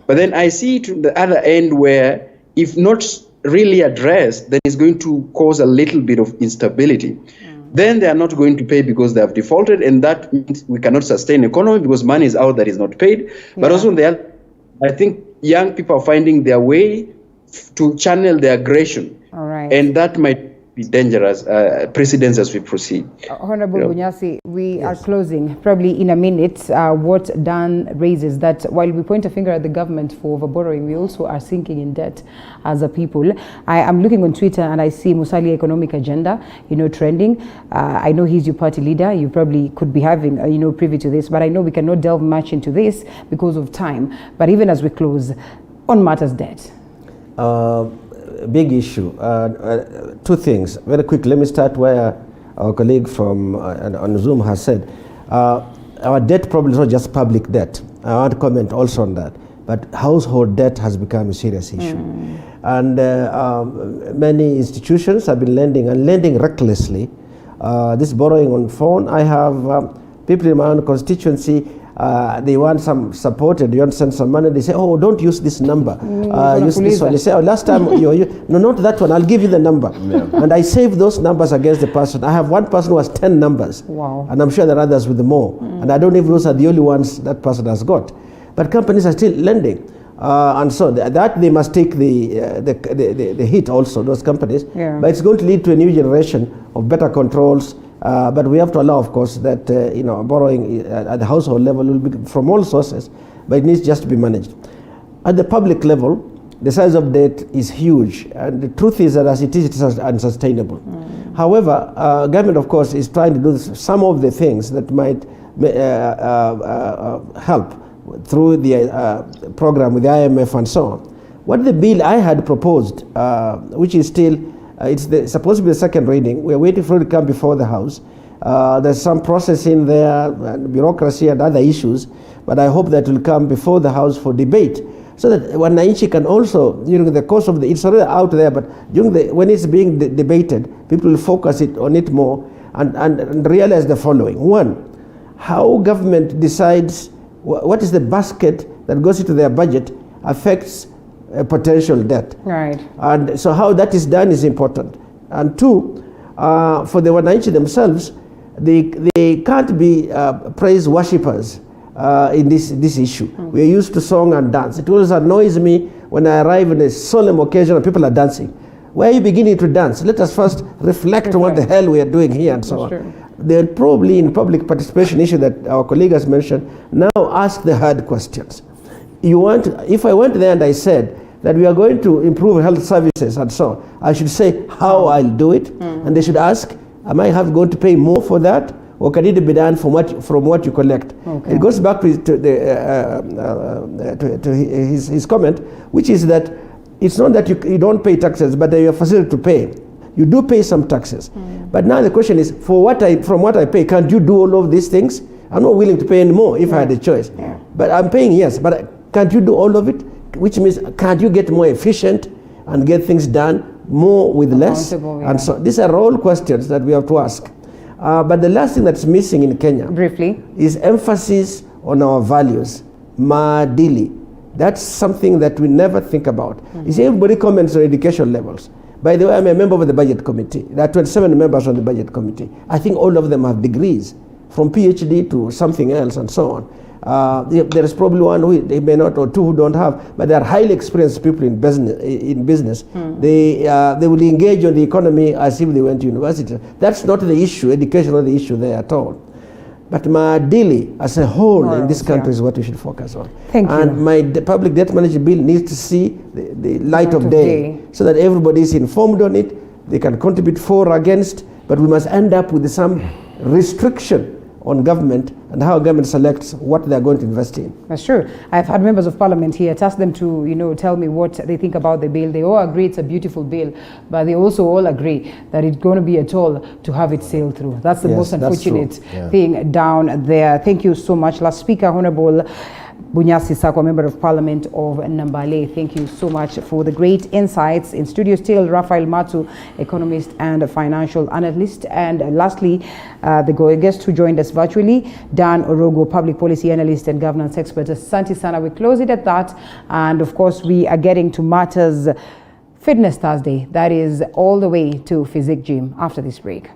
but then I see it to the other end where, if not really addressed, then it's going to cause a little bit of instability. Then they are not going to pay because they have defaulted, and that means we cannot sustain economy because money is out that is not paid. But also, I think young people are finding their way to channel their aggression. All right. And that might be dangerous precedents as we proceed. Honorable Bunyasi, we are closing probably in a minute. What Dan raises that while we point a finger at the government for overborrowing, we also are sinking in debt as a people. I am looking on Twitter and I see Musalia economic agenda, trending. I know he's your party leader. You probably could be having, privy to this, but I know we cannot delve much into this because of time. But even as we close, on matters debt. Big issue. Two things. Very quick, let me start where our colleague from on Zoom has said. Our debt problem is not just public debt. I want to comment also on that. But household debt has become a serious issue. And many institutions have been lending and lending recklessly. This borrowing on phone, I have people in my own constituency, they want some support, they want to send some money, they say, oh, don't use this number, use this one. They say, oh, last time, no, not that one, I'll give you the number. And I save those numbers against the person. I have one person who has 10 numbers. Wow. And I'm sure there are others with more. And I don't even know those are the only ones that person has got. But companies are still lending. And so that they must take the hit also, those companies. Yeah. But it's going to lead to a new generation of better controls. But we have to allow, of course, that borrowing at the household level will be from all sources, but it needs just to be managed. At the public level, the size of debt is huge, and the truth is that as it is unsustainable. However, government, of course, is trying to do some of the things that might help through the program with the IMF and so on. What the bill I had proposed, which is still it's supposed to be the second reading. We're waiting for it to come before the House. There's some process in there, bureaucracy and other issues, but I hope that will come before the House for debate, so that Wananchi can also, during the course of it's already out there, but when it's being debated, people will focus on it more and realize the following. One, how government decides what is the basket that goes into their budget affects potential debt. Right. And so how that is done is important. And two, for the Wananchi themselves, they can't be praise worshippers in this issue. We are used to song and dance. It always annoys me when I arrive in a solemn occasion and people are dancing. Why are you beginning to dance? Let us first reflect on what the hell we are doing here and so on. They'll probably, in public participation issue that our colleague has mentioned, now ask the hard questions. If I went there and I said that we are going to improve health services and so on, I should say how I'll do it, and they should ask, am I going to pay more for that, or can it be done from what you collect? Okay. It goes back to his comment, which is that it's not that you don't pay taxes, but that you are facilitated to pay. You do pay some taxes. But now the question is, from what I pay, can't you do all of these things? I'm not willing to pay any more if I had a choice. But I'm paying, yes, but can't you do all of it? Which means, can't you get more efficient and get things done more with less? And so these are all questions that we have to ask. But the last thing that's missing in Kenya, briefly, is emphasis on our values, maadili. That's something that we never think about. You see, everybody comments on education levels. By the way, I'm a member of the budget committee. There are 27 members on the budget committee. I think all of them have degrees, from PhD to something else and so on. There is probably one who they may not, or two who don't have, but they are highly experienced people in business. They will engage on the economy as if they went to university. That's not the issue. Education is not the issue there at all. But maadili as a whole in this country is what we should focus on. Thank you. And my public debt management bill needs to see the light of day, so that everybody is informed on it. They can contribute for or against, but we must end up with some restriction on government and how government selects what they're going to invest in. That's true. I've had members of parliament here ask them to, tell me what they think about the bill. They all agree it's a beautiful bill, but they also all agree that it's going to be a toll to have it sail through. That's the most unfortunate thing down there. Thank you so much. Last speaker, Honorable Bunyasi Sakwa, Member of Parliament of Nambale. Thank you so much for the great insights. In studio still, Raphael Matu, economist and financial analyst. And lastly, the guest who joined us virtually, Dan Orogo, public policy analyst and governance expert. Asante sana. We close it at that. And of course, we are getting to matters Fitness Thursday. That is all the way to Physique Gym after this break.